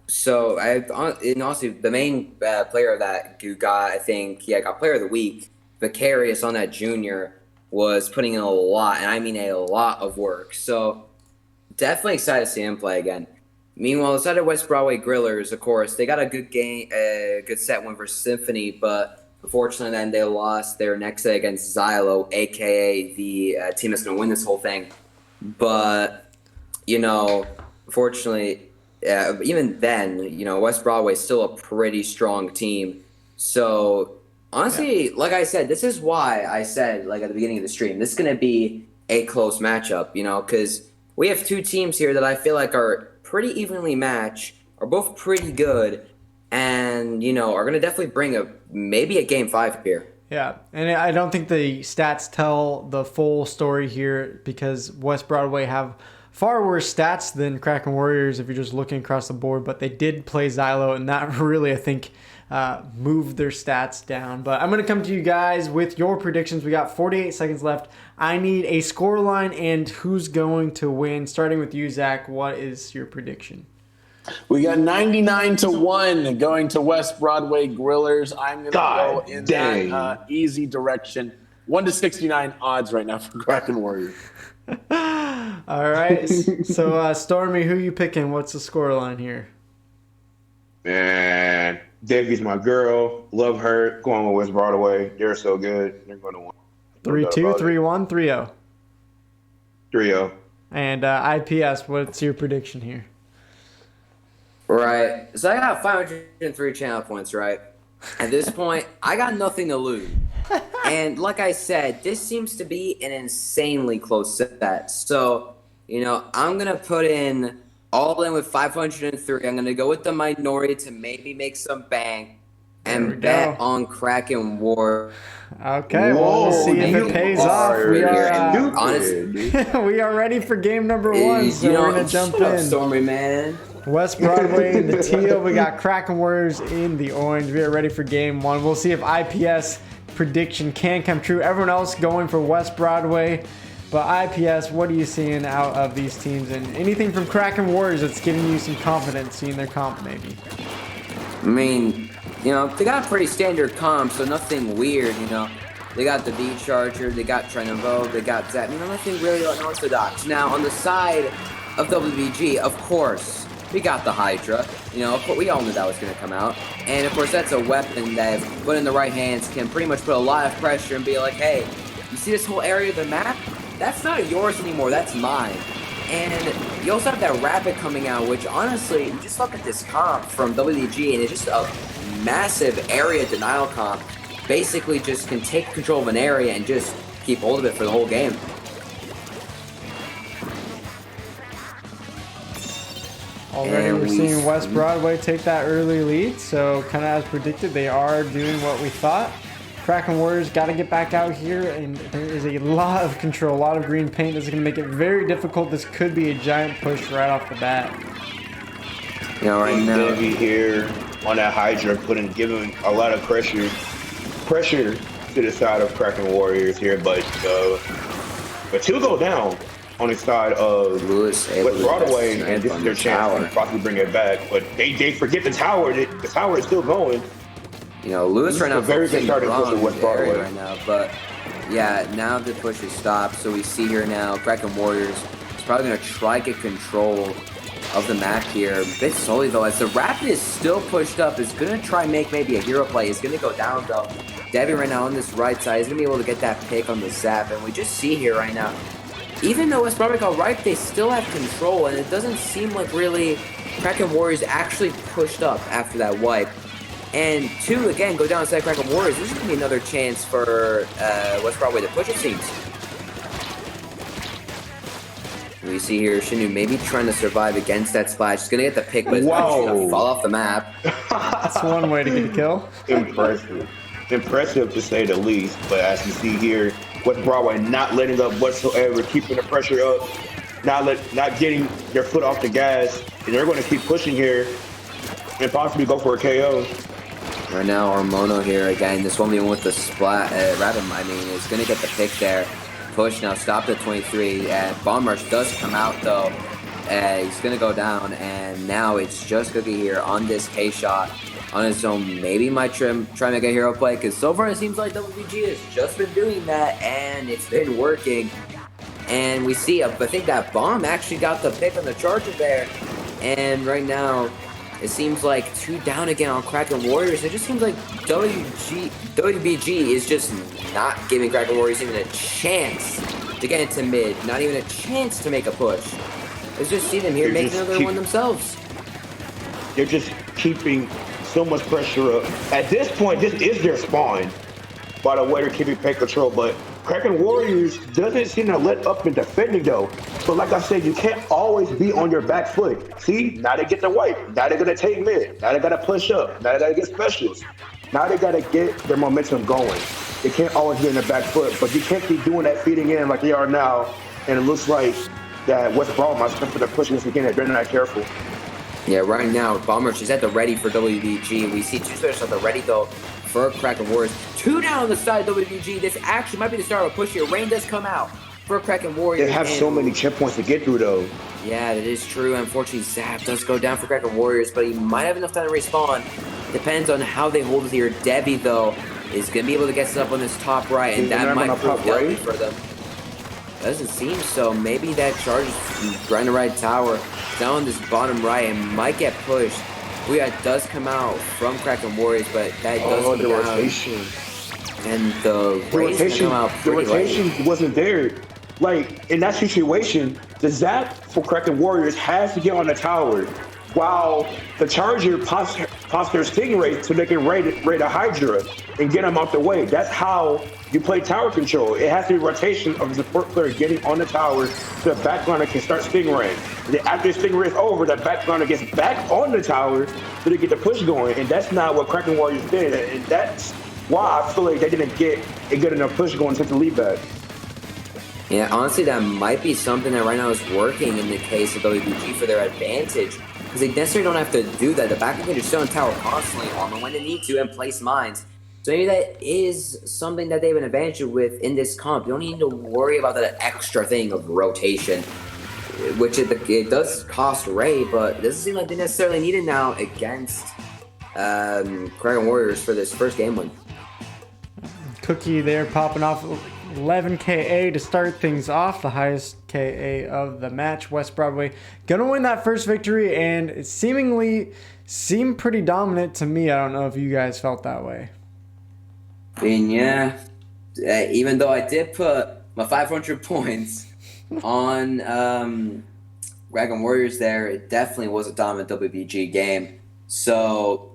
so honestly the main player that who got got player of the week, Vicarious on that junior, was putting in a lot, and I mean a lot of work. So definitely excited to see him play again. Meanwhile, the side of West Broadway Grillers, of course, they got a good set win versus Symphony, but unfortunately, then they lost their next set against Xylo, a.k.a. the team that's going to win this whole thing. But, unfortunately, even then, West Broadway is still a pretty strong team. So, honestly, like I said, this is why I said, at the beginning of the stream, this is going to be a close matchup, because we have two teams here that I feel like are pretty evenly matched, are both pretty good, and, are going to definitely bring maybe a game 5 here. Yeah, and I don't think the stats tell the full story here because West Broadway have far worse stats than Kraken Warriors if you're just looking across the board, but they did play Xylo, and that really, I think, moved their stats down. But I'm going to come to you guys with your predictions. We got 48 seconds left. I need a scoreline and who's going to win. Starting with you, Zach, what is your prediction? We got 99-1 going to West Broadway Grillers. I'm going to go in that easy direction. 1-69 odds right now for Kraken Warriors. All right. So, Stormy, who you picking? What's the scoreline here? Man, Debbie's my girl. Love her. Going with West Broadway. They're so good. They're going to win. 3-2, 3-1, 3-0. 3-0. And IPS, what's your prediction here? Right. So I got 503 channel points, right? At this point, I got nothing to lose. And like I said, this seems to be an insanely close set. So, I'm going to put in all in with 503. I'm going to go with the minority to maybe make some bank and bet on Kraken War. Okay, well, we'll see if it pays off. We are ready for game number 1, so we're going to jump in. Stormy, man. West Broadway in the teal. We got Kraken Warriors in the orange. We are ready for game 1. We'll see if IPS prediction can come true. Everyone else going for West Broadway. But IPS, what are you seeing out of these teams? And anything from Kraken Warriors that's giving you some confidence seeing their comp maybe? I mean, they got a pretty standard comp, so nothing weird, They got the D-Charger, they got Trenovo, they got Zap. Nothing really unorthodox. Now, on the side of WBG, of course, we got the Hydra. We all knew that was going to come out. And, of course, that's a weapon that, if put in the right hands, can pretty much put a lot of pressure and be like, hey, you see this whole area of the map? That's not yours anymore. That's mine. And you also have that Rapid coming out, which, honestly, you just look at this comp from WBG, and it's just a massive area denial comp. Basically just can take control of an area and just keep hold of it for the whole game. Already we're seeing West Broadway take that early lead, so kind of as predicted, they are doing what we thought. Kraken Warriors got to get back out here, and there is a lot of control, a lot of green paint. This is going to make it very difficult. This could be a giant push right off the bat. Right now, Debbie here on that Hydra, giving a lot of pressure to the side of Kraken Warriors here, but two go down on the side of Lewis West Broadway, and this is their chance to possibly bring it back. But they forget the tower. The tower is still going. You know, Lewis right now is very good starting push with West Broadway right now, but yeah, now the push is stopped. So we see here now, Kraken Warriors is probably going to try to get control of the map here. A bit slowly though, as the Rapid is still pushed up, is going to try and make maybe a hero play. Is going to go down though. Debbie right now on this right side is going to be able to get that pick on the zap, and we just see here right now, even though West Broadway got right, they still have control, and it doesn't seem like really Kraken Warriors actually pushed up after that wipe. And two, again, go down inside Kraken Warriors. This is going to be another chance for West Broadway to push, it seems. We see here Shinu maybe trying to survive against that splash. He's going to get the pick, but it's going to fall off the map. That's one way to get a kill. Impressive to say the least. But as you see here, West Broadway not letting up whatsoever, keeping the pressure up, not getting their foot off the gas, and they're going to keep pushing here and possibly go for a KO. Right now, Ormono here again. This one being with the splat, Rabbit, I mean, is going to get the pick there. Push now, stopped at 23. And Bomb Rush does come out though. He's going to go down, and now it's just Cookie here on this K shot on his own. Maybe might try to make a hero play, because so far it seems like WBG has just been doing that, and it's been working. And we see, I think that Bomb actually got the pick on the Charger there. And right now, it seems like 2 down again on Kraken Warriors. It just seems like WBG is just not giving Kraken Warriors even a chance to get into mid. Not even a chance to make a push. Let's just see them here make another one themselves. They're just keeping so much pressure up. At this point, this is their spawn. By the way, they're keeping paint control, but Kraken Warriors doesn't seem to let up in defending though. But like I said, you can't always be on your back foot. See, now they get the wipe. Now they're gonna take mid. Now they gotta push up. Now they gotta get specials. Now they gotta get their momentum going. They can't always be on their back foot, but you can't keep doing that feeding in like they are now. And it looks like that West Broadway is going to push this again if they're not careful. Yeah, right now, Bomber, she's at the ready for WBG. We see 2 specials at the ready though for Kraken Warriors. 2 down on the side of WBG. This actually might be the start of a push here. Rain does come out for Kraken Warriors. They have so many checkpoints to get through though. Yeah, that is true. Unfortunately, Zap does go down for Kraken Warriors, but he might have enough time to respawn. Depends on how they hold it here. Debbie, though, is going to be able to get set up on this top right, and that might prove deadly for them. Doesn't seem so. Maybe that charge is trying to ride tower down on this bottom right and might get pushed. Booyah does come out from Kraken Warriors, but that does come down. Rotation. And the rotation wasn't there. Like, in that situation, the zap for Kraken Warriors has to get on the tower while the Charger pops their Stingray so they can raid a Hydra and get them out the way. That's how you play tower control. It has to be rotation of the support player getting on the tower so the backliner can start Stingraying. And then after the Stingray is over, the backliner gets back on the tower so they get the push going. And that's not what Kraken Warriors did. And that's why I feel like they didn't get a good enough push going to the lead back. Yeah, honestly, that might be something that right now is working in the case of WBG for their advantage, because they necessarily don't have to do that. The backline can just stay on tower constantly, armor when they need to, and place mines. So maybe that is something that they have an advantage with in this comp. You don't need to worry about that extra thing of rotation, which it does cost Ray, but it doesn't seem like they necessarily need it now against Kraken Warriors for this first game win. Cookie there popping off 11 KA to start things off, the highest KA of the match. West Broadway gonna win that first victory, and it seemed pretty dominant to me. I don't know if you guys felt that way. I mean, yeah, even though I did put my 500 points on Kraken Warriors there, it definitely was a dominant WBG game. So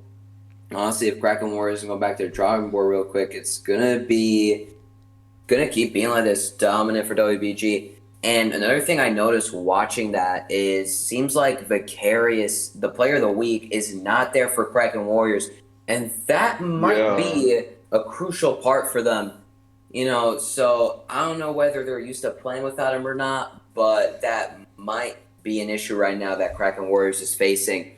honestly, if Kraken Warriors go back to their drawing board real quick, it's gonna keep being like this dominant for WBG. And another thing I noticed watching that is, seems like Vicarious, the player of the week, is not there for Kraken Warriors, and that might be a crucial part for them. You know, so I don't know whether they're used to playing without him or not, but that might be an issue right now that Kraken Warriors is facing.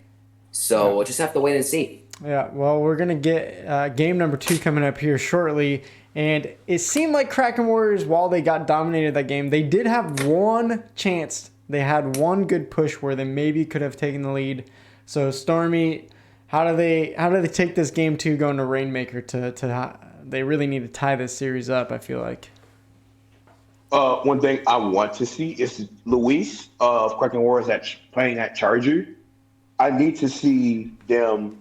So we'll just have to wait and see. Yeah, well, we're going to get game number 2 coming up here shortly. And it seemed like Kraken Warriors, while they got dominated that game, they did have one chance. They had one good push where they maybe could have taken the lead. So, Stormy, how do they take this game 2 going to Rainmaker they really need to tie this series up, I feel like. One thing I want to see is Luis of Kraken Warriors playing that Charger. I need to see them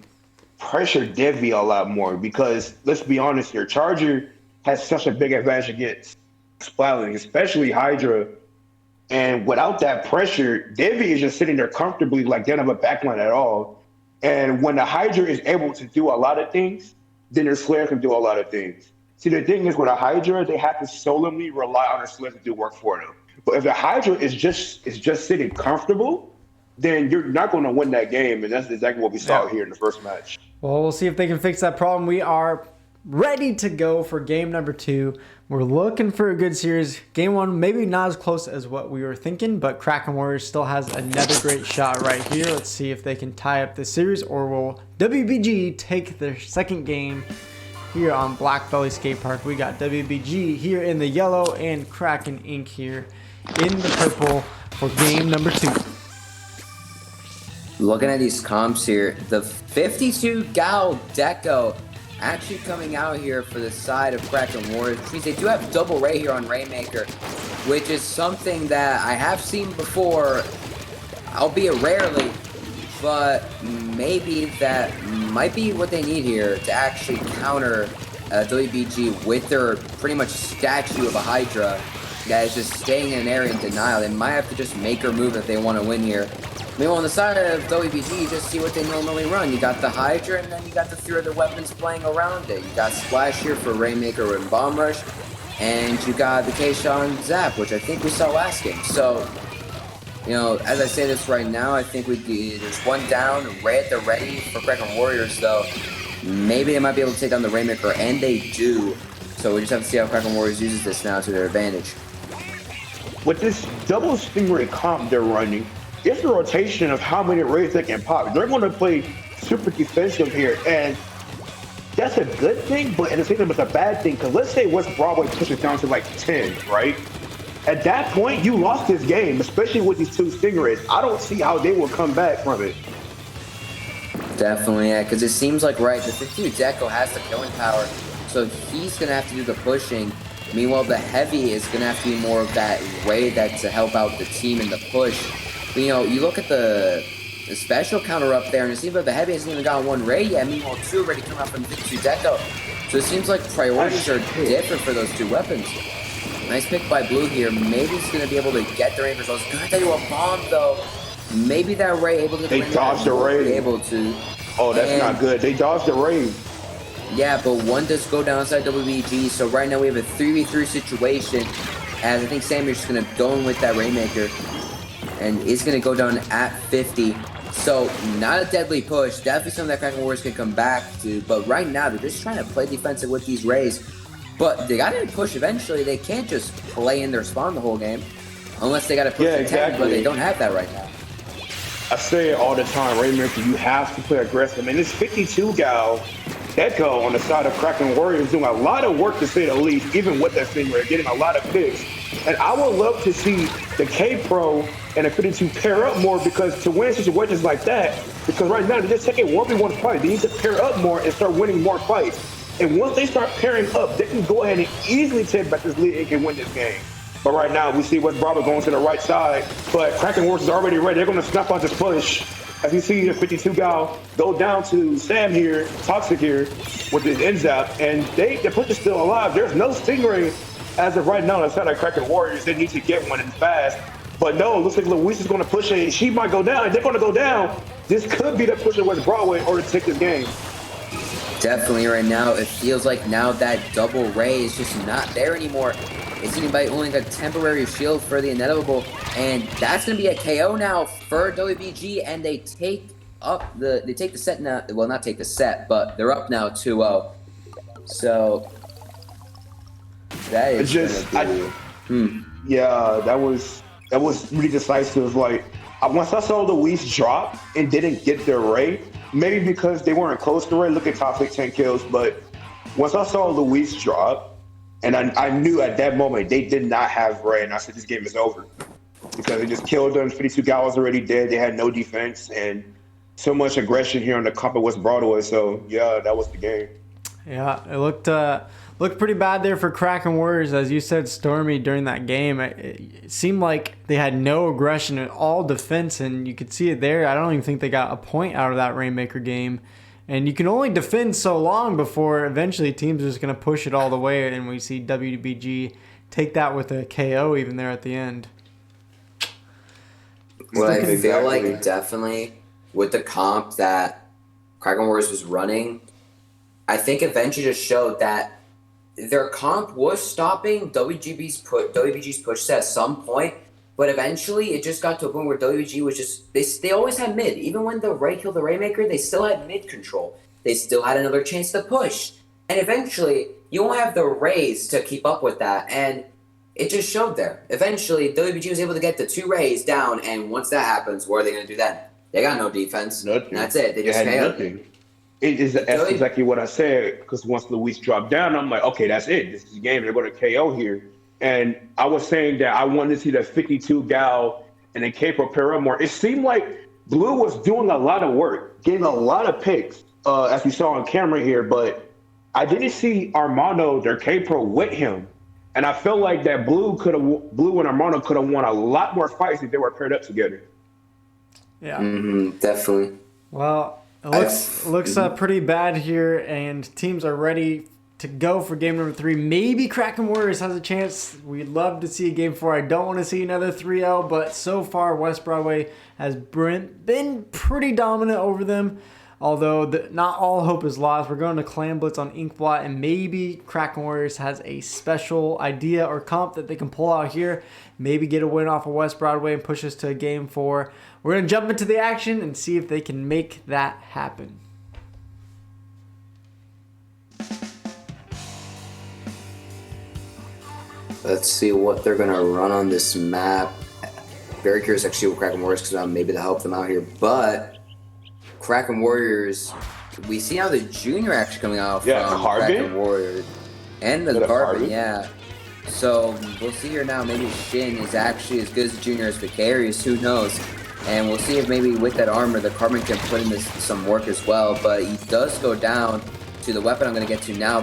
pressure Devi a lot more because let's be honest here, Charger has such a big advantage against Splatoon, especially Hydra. And without that pressure, Devi is just sitting there comfortably, like they don't have a backline at all. And when the Hydra is able to do a lot of things, then their Slayer can do a lot of things. See, the thing is with a Hydra, they have to solemnly rely on their Slayer to do work for them. But if the Hydra is just sitting comfortable, then you're not going to win that game. And that's exactly what we saw here in the first match. Well, we'll see if they can fix that problem. We are ready to go for game number 2. We're looking for a good series. Game 1, maybe not as close as what we were thinking, but Kraken Warriors still has another great shot right here. Let's see if they can tie up this series, or will WBG take their second game here on Black Belly Skate Park. We got WBG here in the yellow and Kraken Inc. here in the purple for game number 2. Looking at these comps here, the 52 Gal Deco actually coming out here for the side of Kraken Warriors, which means they do have double Ray here on Rainmaker, which is something that I have seen before, albeit rarely, but maybe that might be what they need here to actually counter WBG with their pretty much statue of a Hydra that is just staying in an area in denial. They might have to just make her move if they want to win here. Meanwhile, on the side of WBG, you just see what they normally run. You got the Hydra, and then you got the 3 other weapons playing around it. You got Splash here for Rainmaker and Bomb Rush, and you got the K-Shot Zap, which I think we saw last game. So, you know, as I say this right now, I think there's one down, right at the ready for Kraken Warriors, though. Maybe they might be able to take down the Rainmaker, and they do. So we just have to see how Kraken Warriors uses this now to their advantage. With this double Stingray comp they're running, it's the rotation of how many raids they can pop. They're going to play super defensive here, and that's a good thing, but at the same time, it's a bad thing, because let's say West Broadway pushes down to like 10, right? At that point, you lost this game, especially with these 2 Stingrays. I don't see how they will come back from it. Definitely, yeah, because it seems like, right, the 52 Deco has the killing power, so he's going to have to do the pushing. Meanwhile, the Heavy is going to have to be more of that raid to help out the team in the push. But, you know, you look at the special counter up there, and it seems like the Heavy hasn't even got 1 raid yet. Meanwhile, 2 already come out from the 52 Deco. So it seems like priorities are different for those 2 weapons. Nice pick by Blue here. Maybe he's going to be able to get the raid results. Gonna tell you a bomb, though. Maybe that raid able to get the They dodged the raid. Able to. Oh, that's not good. They dodged the raid. Yeah, but one does go down inside WBG. So right now we have a 3v3 situation. As I think Sammy's just going to go in with that Rainmaker. And it's going to go down at 50. So not a deadly push. Definitely something that Kraken Warriors can come back to. But right now they're just trying to play defensive with these rays. But they got to push eventually. They can't just play in their spawn the whole game. Unless they got to push in 10, but they don't have that right now. I say it all the time, Rainmaker, you have to play aggressive. And this 52 gal, Deco on the side of Kraken Warriors doing a lot of work to say the least, even with that Stingray, getting a lot of picks. And I would love to see the K-Pro and the 52 pair up more, because to win situations like that, because right now they're just taking 1v1 fight. They need to pair up more and start winning more fights. And once they start pairing up, they can go ahead and easily take back this lead and can win this game. But right now, we see West Bravo going to the right side, but Kraken Warriors is already ready. They're going to snap out this push. As you see the 52 gal go down to Sam here, Toxic here, with his end zap, and the push is still alive. There's no Stingray as of right now. It's not like Kraken Warriors. They need to get one and fast. But no, it looks like Luis is going to push it. She might go down, and they're going to go down. This could be the push of West Broadway or to take this game. Definitely right now, it feels like now that double ray is just not there anymore. It's anybody only got temporary shield for the inevitable, and that's gonna be a KO now for WBG, and they take the set now. Well, not take the set, but they're up now 2-0. So that is Yeah, that was really decisive. Like, Once I saw Luis drop and didn't get their Ray, maybe because they weren't close to Ray, look at Toxic 10 kills, but once I saw Luis drop, and I knew at that moment they did not have Ray, and I said, this game is over. Because they just killed them, 52 guys was already dead, they had no defense, and so much aggression here on the Comp West Broadway, so yeah, that was the game. Yeah, it looked pretty bad there for Kraken Warriors. As you said, Stormy, during that game, it seemed like they had no aggression at all defense, and you could see it there. I don't even think they got a point out of that Rainmaker game. And you can only defend so long before eventually teams are just going to push it all the way, and we see WBG take that with a KO even there at the end. Well, I feel like definitely with the comp that Kraken Warriors was running, I think eventually just showed that their comp was stopping WBG's push at some point, but eventually it just got to a point where WBG was just they always had mid. Even when the Ray killed the Raymaker, they still had mid control. They still had another chance to push. And eventually you won't have the Rays to keep up with that, and it just showed there. Eventually WBG was able to get the 2 Rays down, and once that happens, what are they gonna do then? They got no defense. Nothing. And that's it. They just had failed. nothing. That's exactly what I said, because once Luis dropped down, I'm like, okay, that's it. This is the game. They're going to KO here. And I was saying that I wanted to see that 52 gal and then K-Pro pair more. It seemed like Blue was doing a lot of work, getting a lot of picks, as we saw on camera here, but I didn't see Armando, their K-Pro, with him. And I felt like that Blue and Armando could have won a lot more fights if they were paired up together. Yeah. Definitely. Well, it looks pretty bad here, and teams are ready to go for game number 3. Maybe Kraken Warriors has a chance. We'd love to see a game 4. I don't want to see another 3-0, but so far West Broadway has been pretty dominant over them. Although not all hope is lost. We're going to Clan Blitz on Inkblot, and maybe Kraken Warriors has a special idea or comp that they can pull out here. Maybe get a win off of West Broadway and push us to game 4. We're going to jump into the action and see if they can make that happen. Let's see what they're going to run on this map. Very curious actually with Kraken Warriors, because maybe to help them out here. But Kraken Warriors, we see now the junior actually coming out from Kraken Warriors. And the Carbon, yeah. So we'll see here now, maybe Shin is actually as good as the junior as Vicarious, who knows. And we'll see if maybe with that armor, the Carbon can put in some work as well. But he does go down to the weapon I'm going to get to now.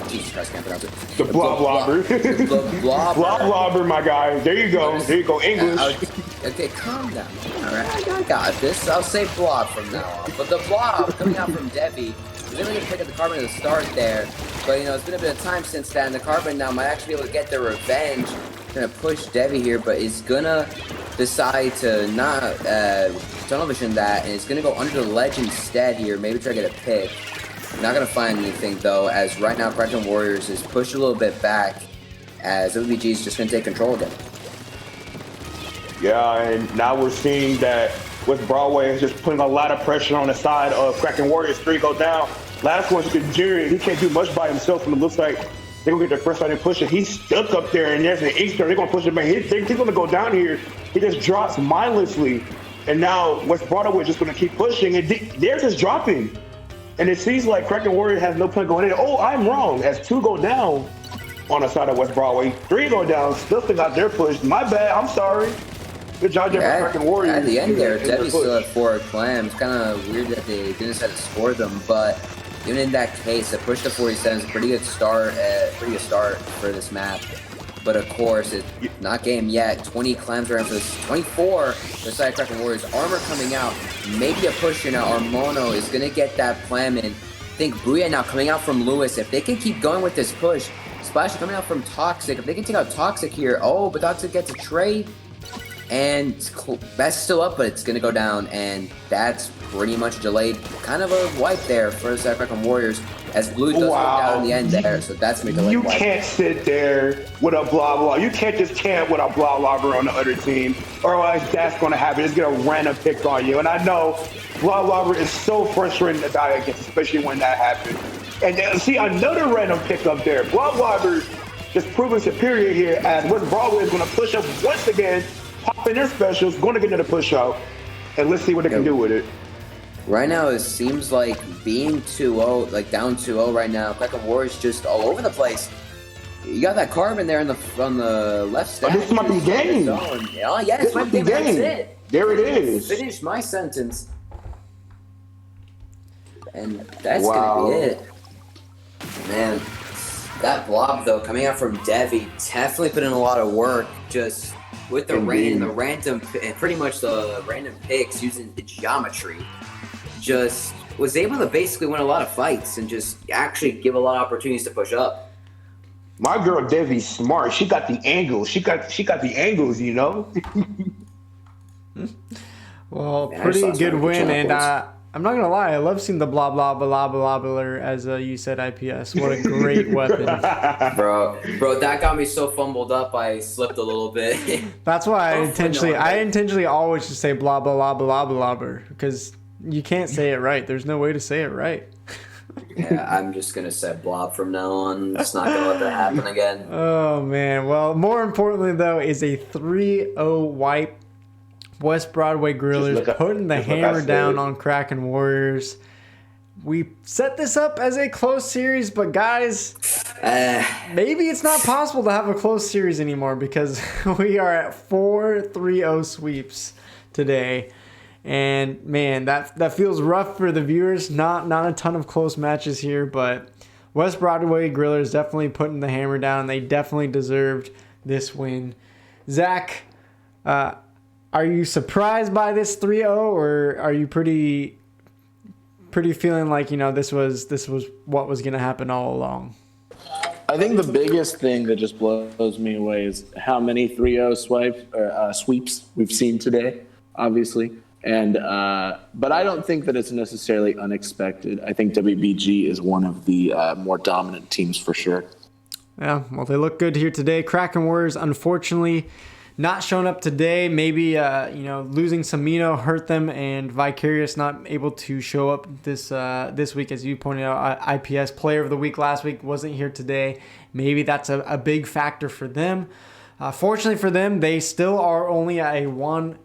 Jesus Christ, I can't pronounce it. The Bloblobber. The Bloblobber, my guy. There you go. There you go, English. Okay, calm down. All right, I got this. I'll say Blob from now on. But the Blob coming out from Devi, we're going to pick up the Carbon at the start there. But, it's been a bit of time since then. The Carbon now might actually be able to get their revenge. Going to push Devi here, but is going to decide to not tunnel vision that, and is going to go under the ledge instead here. Maybe try to get a pick. Not going to find anything, though, as right now Kraken Warriors is pushed a little bit back, as WBG is just going to take control again. Yeah, and now we're seeing that West Broadway is just putting a lot of pressure on the side of Kraken Warriors. 3 go down. Last one's the junior. He can't do much by himself, and it looks like they're going to get their first fight and push it. He's stuck up there, and there's an Inkster. They're going to push him back. He's going to go down here. He just drops mindlessly, and now West Broadway is just going to keep pushing, and they're just dropping. And it seems like Kraken Warrior has no plan going in. Oh, I'm wrong. As 2 go down on the side of West Broadway, 3 go down, still got their push. My bad. I'm sorry. Good job there for Kraken Warrior. At the end there, Debbie still had 4 clams. Kind of weird that they didn't decide to score them, but even in that case, a push to 47 is a pretty good start for this map. But of course, it's not game yet. 20 clams around for this. 24 for the side of Kraken Warriors. Armor coming out. Maybe a push here now. Armono is going to get that clam in. I think Booyah now coming out from Lewis. If they can keep going with this push. Splash coming out from Toxic. If they can take out Toxic here. Oh, but Toxic gets a trade. And that's still up, but it's going to go down. And that's pretty much delayed. Kind of a wipe there for the side of Kraken Warriors. As Blue does go down in the end there, so that's going to be delayed. You can't sit there with a blah. You can't just camp with a blah on the other team, or else that's going to happen. It's going to random pick on you. And I know blah is so frustrating to die against, especially when that happens. And then, see another random pick up there. Blah just proving superior here, as West Broadway is going to push up once again. popping their specials, going to get another push out, and let's see what they can do with it. Right now, it seems like being 2-0, like down 2-0 right now, Kraken Warriors just all over the place. You got that carbon there on the left stack. This might be game. Yeah, this might be game. That's it. There it is. Finish my sentence. And that's going to be it. Man, that blob, though, coming out from Devi, definitely put in a lot of work just with the rain and the random, and pretty much the random picks using the geometry. Just was able to basically win a lot of fights and just actually give a lot of opportunities to push up. My girl Devi's smart. She got the angles. She got the angles, you know. Well, pretty good win, and I'm not gonna lie, I love seeing the blah blah blah blah blah, as you said, IPS. What a great weapon, bro! That got me so fumbled up, I slipped a little bit. That's why I intentionally always just say blah blah blah blah blah, because you can't say it right. There's no way to say it right. Yeah, I'm just gonna say blob from now on. It's not gonna let that happen again. Oh man. Well, more importantly though, is a 3-0 wipe. West Broadway Grillers putting the hammer down on Kraken Warriors. We set this up as a close series, but guys, maybe it's not possible to have a close series anymore because we are at 4 3-0 sweeps today. And man, that feels rough for the viewers. Not a ton of close matches here, but West Broadway Grillers definitely putting the hammer down. They definitely deserved this win. Zach, are you surprised by this 3-0, or are you pretty feeling like, you know, this was what was going to happen all along? I think the biggest thing that just blows me away is how many 3-0 sweeps we've seen today, obviously. And but I don't think that it's necessarily unexpected. I think WBG is one of the more dominant teams for sure. Yeah, well, they look good here today. Kraken Warriors, unfortunately, not showing up today. Maybe losing Samino hurt them, and Vicarious not able to show up this week, as you pointed out. IPS Player of the Week last week wasn't here today. Maybe that's a big factor for them. Fortunately for them, they still are only at a 1-1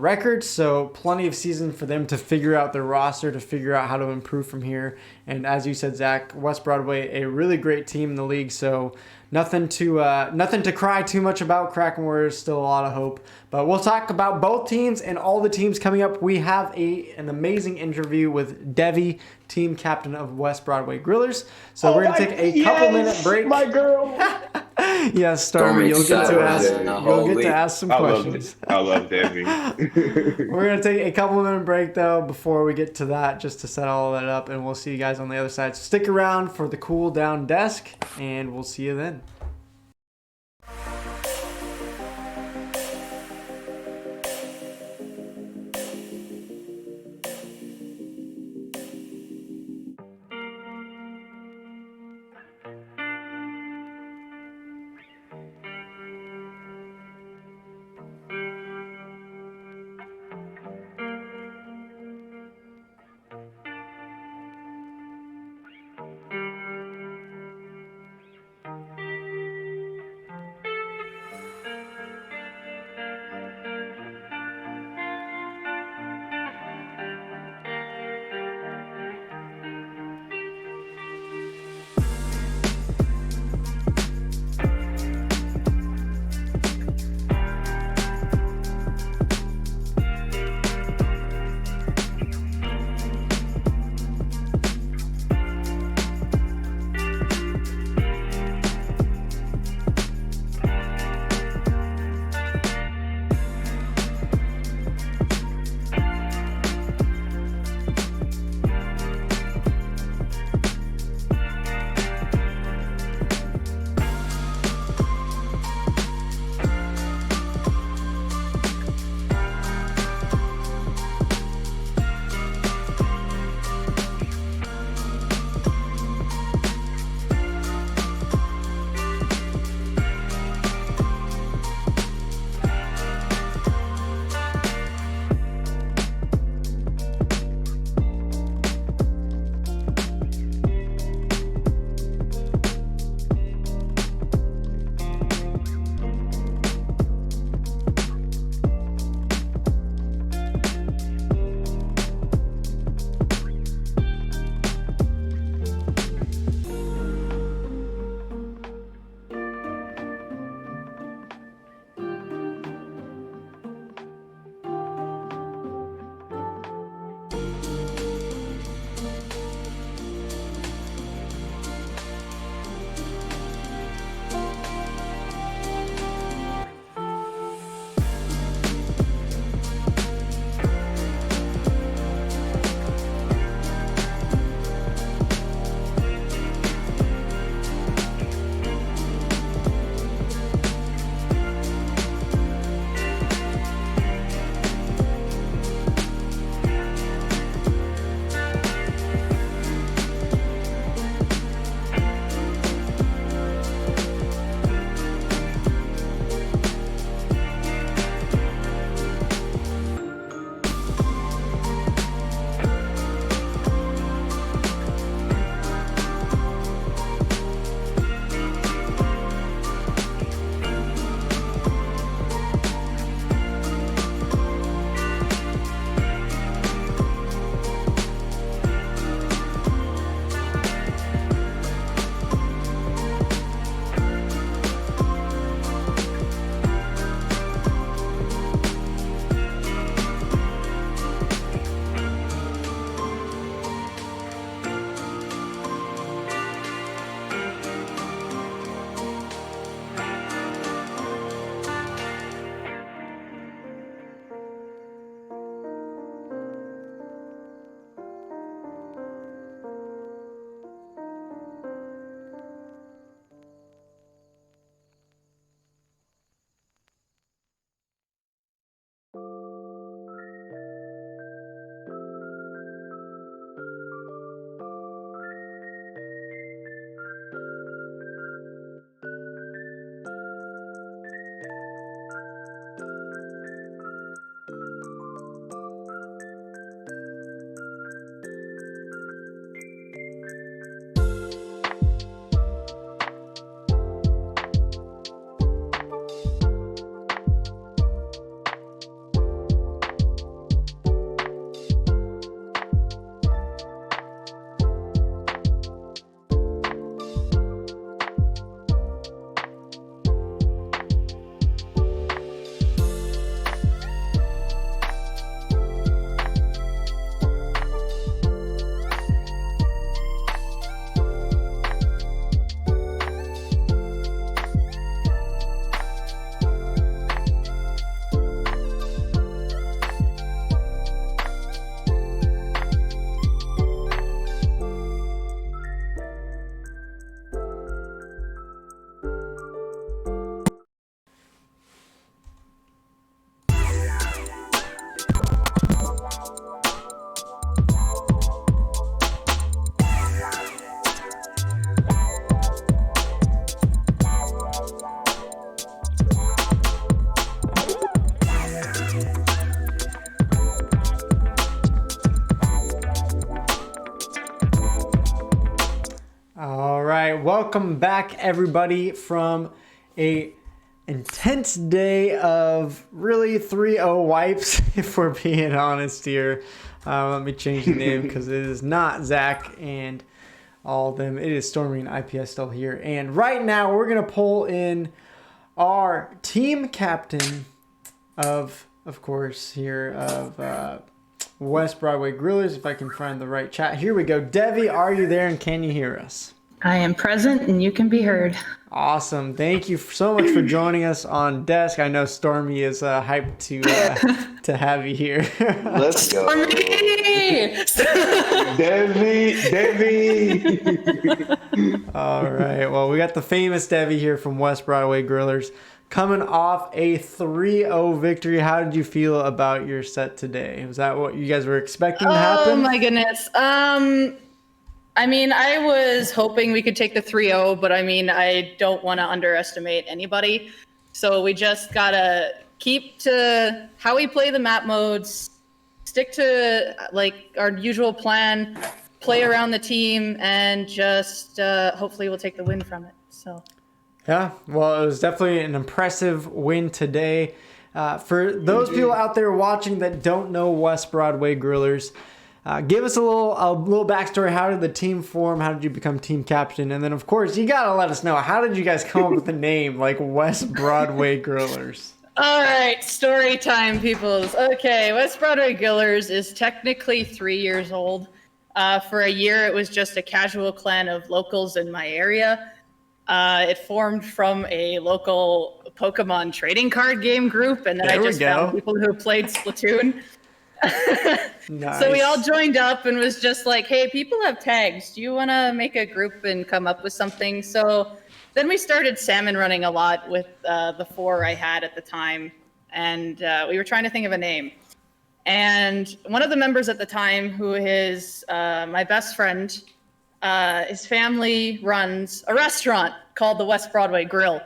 record, so plenty of season for them to figure out their roster, to figure out how to improve from here. And as you said, Zach, West Broadway, a really great team in the league, so nothing to cry too much about. Kraken Warriors, still a lot of hope. But we'll talk about both teams and all the teams coming up. We have an amazing interview with Devi, team captain of West Broadway Grillers. So we're going to take a couple-minute break. My girl. Yes, Stormy, you'll get to ask some questions. I love Devi. We're going to take a couple-minute break, though, before we get to that, just to set all of that up, and we'll see you guys on the other side. So stick around for the cool down desk, and we'll see you then. welcome back everybody from a intense day of really 3-0 wipes, if we're being honest here. Let me change the name because it is not Zach and all of them. It is Stormy and IPS still here. And right now we're going to pull in our team captain of course, here of West Broadway Grillers, if I can find the right chat. Here we go. Devi, are you there and can you hear us? I am present and you can be heard. Awesome. Thank you so much for joining us on desk. I know Stormy is hyped to have you here. Let's go. Devi. All right. Well, we got the famous Devi here from West Broadway Grillers coming off a 3-0 victory. How did you feel about your set today? Was that what you guys were expecting to happen? Oh my goodness. I mean, I was hoping we could take the 3-0, but I mean, I don't want to underestimate anybody. So we just got to keep to how we play the map modes, stick to like our usual plan, play around the team, and just hopefully we'll take the win from it. So. Yeah, well, it was definitely an impressive win today. For those people out there watching that don't know West Broadway Grillers, give us a little backstory. How did the team form? How did you become team captain? And then, of course, you gotta let us know, how did you guys come up with the name like West Broadway Grillers? All right, story time, peoples. Okay, West Broadway Grillers is technically 3 years old. For a year, it was just a casual clan of locals in my area. It formed from a local Pokemon trading card game group, and then I just found people who played Splatoon. Nice. So we all joined up and was just like, hey, people have tags. Do you want to make a group and come up with something? So then we started salmon running a lot with the 4 I had at the time, and we were trying to think of a name. And one of the members at the time, who is my best friend, his family runs a restaurant called the West Broadway Grill.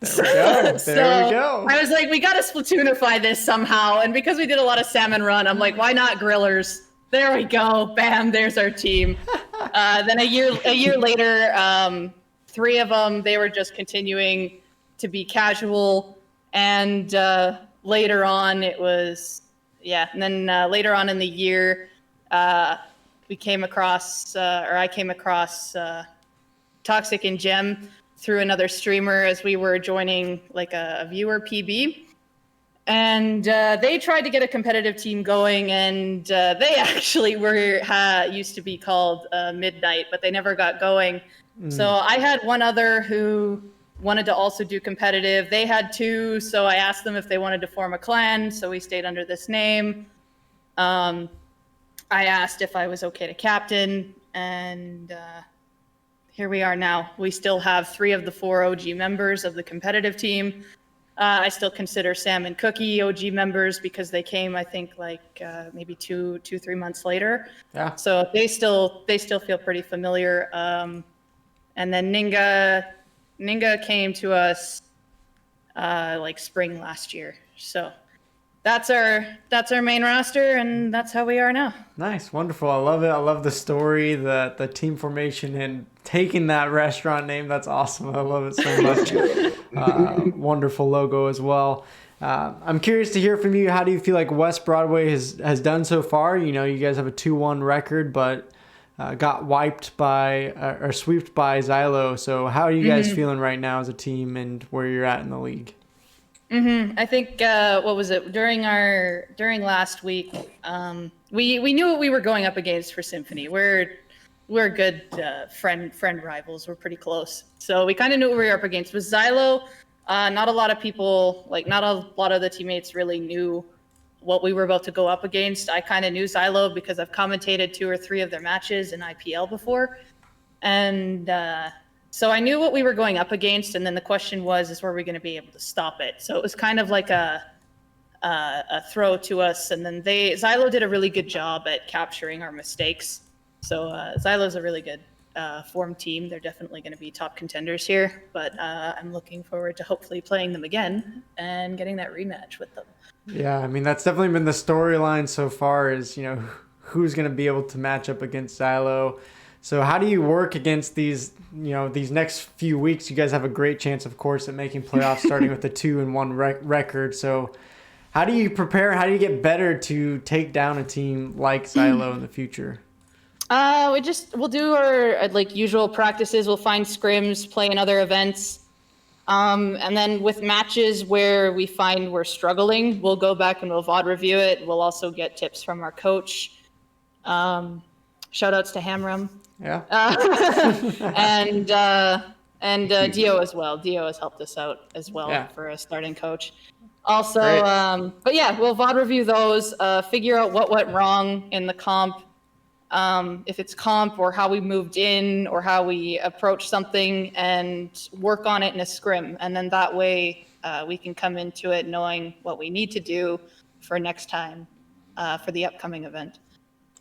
There we go. I was like, we got to Splatoonify this somehow. And because we did a lot of salmon run, I'm like, why not Grillers? There we go. Bam, there's our team. Then a year later, 3 of them, they were just continuing to be casual. And later on, it was, and then later on in the year, we came across, I came across Toxic and Gem through another streamer as we were joining like a viewer PB. And they tried to get a competitive team going, and they actually used to be called Midnight, but they never got going. So I had one other who wanted to also do competitive. They had 2, so I asked them if they wanted to form a clan, so we stayed under this name. I asked if I was okay to captain, and here we are now. We still have 3 of the 4 OG members of the competitive team. I still consider Sam and Cookie OG members because they came, I think, like maybe 2-3 months later. Yeah. So they still feel pretty familiar. And then Ninga came to us like spring last year. So that's our main roster, and that's how we are now. Nice, wonderful. I love it. I love the story, the team formation, and taking that restaurant name. That's awesome. I love it so much. Wonderful logo as well. I'm curious to hear from you. How do you feel like West Broadway has done so far? You know, you guys have a 2-1 record, but got wiped by or swept by Xylo. So how are you guys feeling right now as a team and where you're at in the league? I think what was it during last week? We knew what we were going up against for Symphony. We're good friend rivals. We're pretty close, so we kind of knew what we were up against. With Xylo, not a lot of people, not a lot of the teammates really knew what we were about to go up against. I kind of knew Xylo because I've commentated 2 or 3 of their matches in IPL before, and so I knew what we were going up against, and then the question was, were we going to be able to stop it? So it was kind of like a throw to us, and then Xylo did a really good job at capturing our mistakes. So Xylo's a really good formed team. They're definitely going to be top contenders here, but I'm looking forward to hopefully playing them again and getting that rematch with them. Yeah, I mean, that's definitely been the storyline so far is, you know, who's going to be able to match up against Xylo. So how do you work against these, these next few weeks? You guys have a great chance, of course, at making playoffs, starting with a 2-1 record. So how do you prepare? How do you get better to take down a team like Xylo in the future? We'll do our usual practices. We'll find scrims, play in other events. And then with matches where we find we're struggling, we'll go back and we'll VOD review it. We'll also get tips from our coach. Shout outs to Hamram. Yeah. And Dio as well. Dio has helped us out as well for a starting coach. Also, but yeah, we'll VOD review those, figure out what went wrong in the comp. If it's comp or how we moved in or how we approach something, and work on it in a scrim. And then that way we can come into it knowing what we need to do for next time for the upcoming event.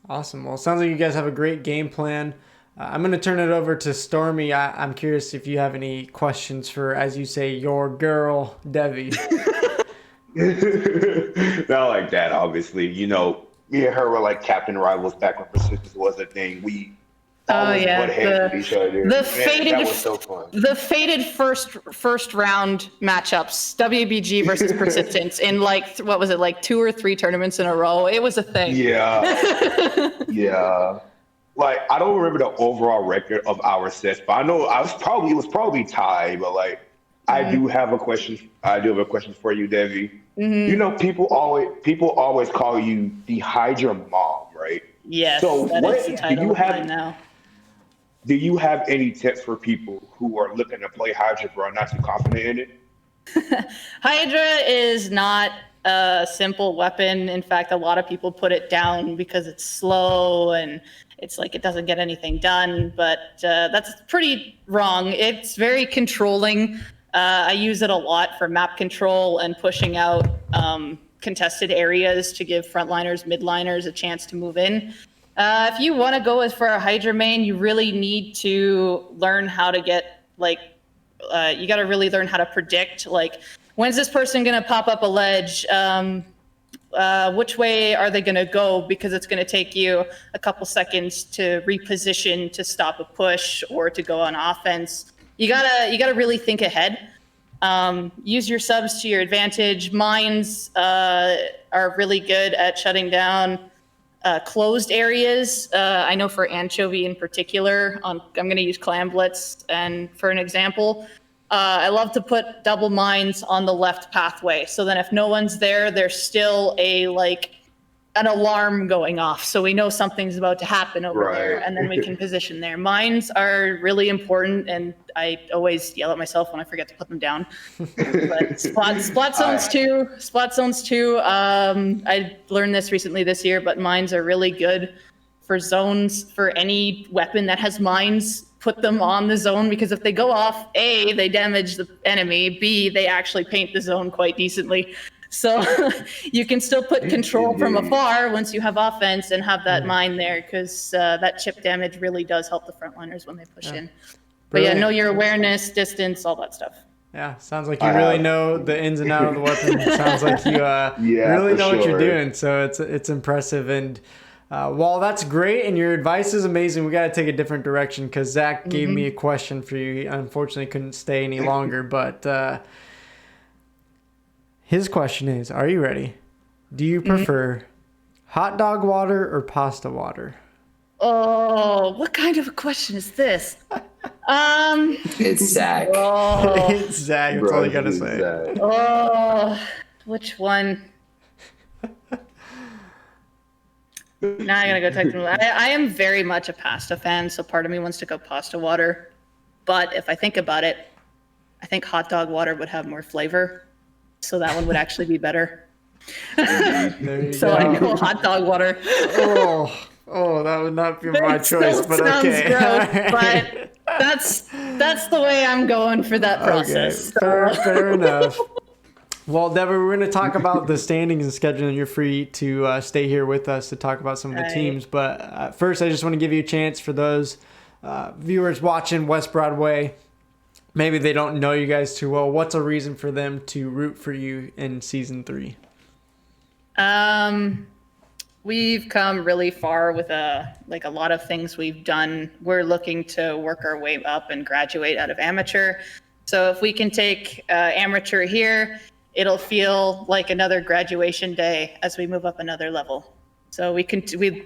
Awesome. Well, it sounds like you guys have a great game plan. I'm going to turn it over to Stormy. I'm curious if you have any questions for, as you say, your girl, Devi. Not like that, obviously. Me and her were like captain rivals back when persistence was a thing. We always butt heads with each other. That was so fun. The fated first round matchups, WBG versus Persistence, in what was it, 2 or 3 tournaments in a row? It was a thing. Yeah. Yeah. I don't remember the overall record of our sets, but I know it was probably tied, but I do have a question. I do have a question for you, Devi. Mm-hmm. People always call you the Hydra mom, right? Yes. So that is the title now. Do you have any tips for people who are looking to play Hydra but are not too confident in it? Hydra is not a simple weapon. In fact, a lot of people put it down because it's slow and it's it doesn't get anything done, but that's pretty wrong. It's very controlling. I use it a lot for map control and pushing out contested areas to give frontliners, midliners a chance to move in. If you want to go for a Hydra main, you really need to learn how to get you got to really learn how to predict when's this person going to pop up a ledge. Which way are they going to go? Because it's going to take you a couple seconds to reposition to stop a push or to go on offense. You gotta really think ahead. Use your subs to your advantage. Mines are really good at shutting down closed areas. I know for Anchovy in particular, I'm going to use Clam Blitz, and for an example, I love to put double mines on the left pathway. So then if no one's there, there's still an alarm going off. So we know something's about to happen over there, and then we can position there. Mines are really important, and I always yell at myself when I forget to put them down. But splat zones too. I learned this recently this year, but mines are really good for zones. For any weapon that has mines, put them on the zone, because if they go off, A, they damage the enemy, B, they actually paint the zone quite decently. So you can still put control from afar once you have offense and have that mine there, because that chip damage really does help the frontliners when they push in. But yeah, know your awareness, distance, all that stuff. Yeah, sounds like you really know the ins and outs of the weapon. Sounds like you really know what you're doing. So it's impressive. And while that's great and your advice is amazing, we got to take a different direction, because Zach gave me a question for you. He unfortunately couldn't stay any longer, but his question is, are you ready? Do you prefer hot dog water or pasta water? Oh, what kind of a question is this? It's Zach. Oh, It's Zach. That's all you got to say. oh, which one? Now I gotta go text him. I am very much a pasta fan, so part of me wants to go pasta water. But if I think about it, I think hot dog water would have more flavor. So that one would actually be better. So I go hot dog water. Oh, that would not be my choice, but okay. Gross, but that's the way I'm going for that process. Okay. Fair enough. Well, Deborah, we're going to talk about the standings and scheduling. You're free to stay here with us to talk about some of the teams. But first, I just want to give you a chance for those viewers watching West Broadway. Maybe they don't know you guys too well. What's a reason for them to root for you in season 3? we've come really far with a lot of things we've done. We're looking to work our way up and graduate out of amateur. So if we can take amateur here, it'll feel like another graduation day as we move up another level. So we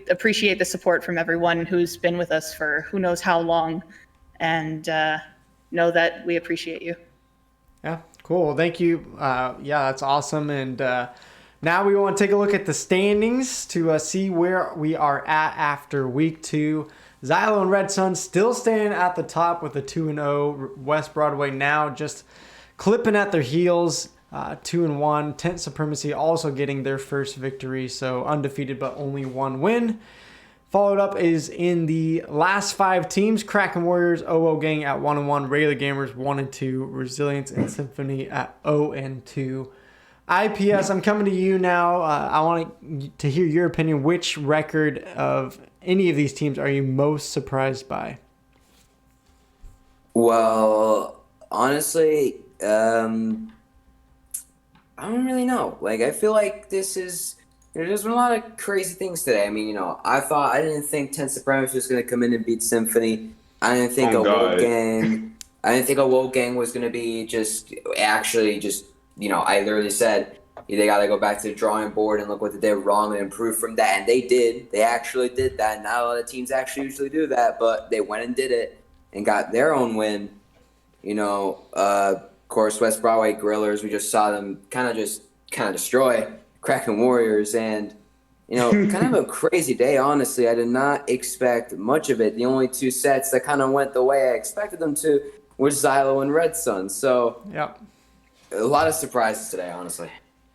appreciate the support from everyone who's been with us for who knows how long, and know that we appreciate you. Yeah, cool. Thank you. Yeah, that's awesome. And now we want to take a look at the standings to see where we are at after week 2. Xylo and Red Sun still staying at the top with a 2-0. West Broadway now just clipping at their heels, 2-1. Tent Supremacy also getting their first victory, so undefeated but only 1 win. Followed up is in the last 5 teams, Kraken Warriors, OO Gang at 1-1, Regular Gamers 1-2, Resilience and Symphony at 0-2. IPS, I'm coming to you now. I want to hear your opinion. Which record of any of these teams are you most surprised by? Well, honestly, I don't really know. I feel like there's been a lot of crazy things today. I mean, I didn't think Tent Supremacy was going to come in and beat Symphony. I didn't think a Woke Gang. I didn't think a Woke Gang was going to be I literally said they got to go back to the drawing board and look what they did wrong and improve from that. And they did. They actually did that. Not a lot of teams actually usually do that, but they went and did it and got their own win. Of course, West Broadway Grillers, we just saw them kind of destroy Kraken Warriors, and kind of a crazy day, honestly. I did not expect much of it. The only 2 sets that kind of went the way I expected them to were Xylo and Red Sun. So yep. A lot of surprises today, honestly.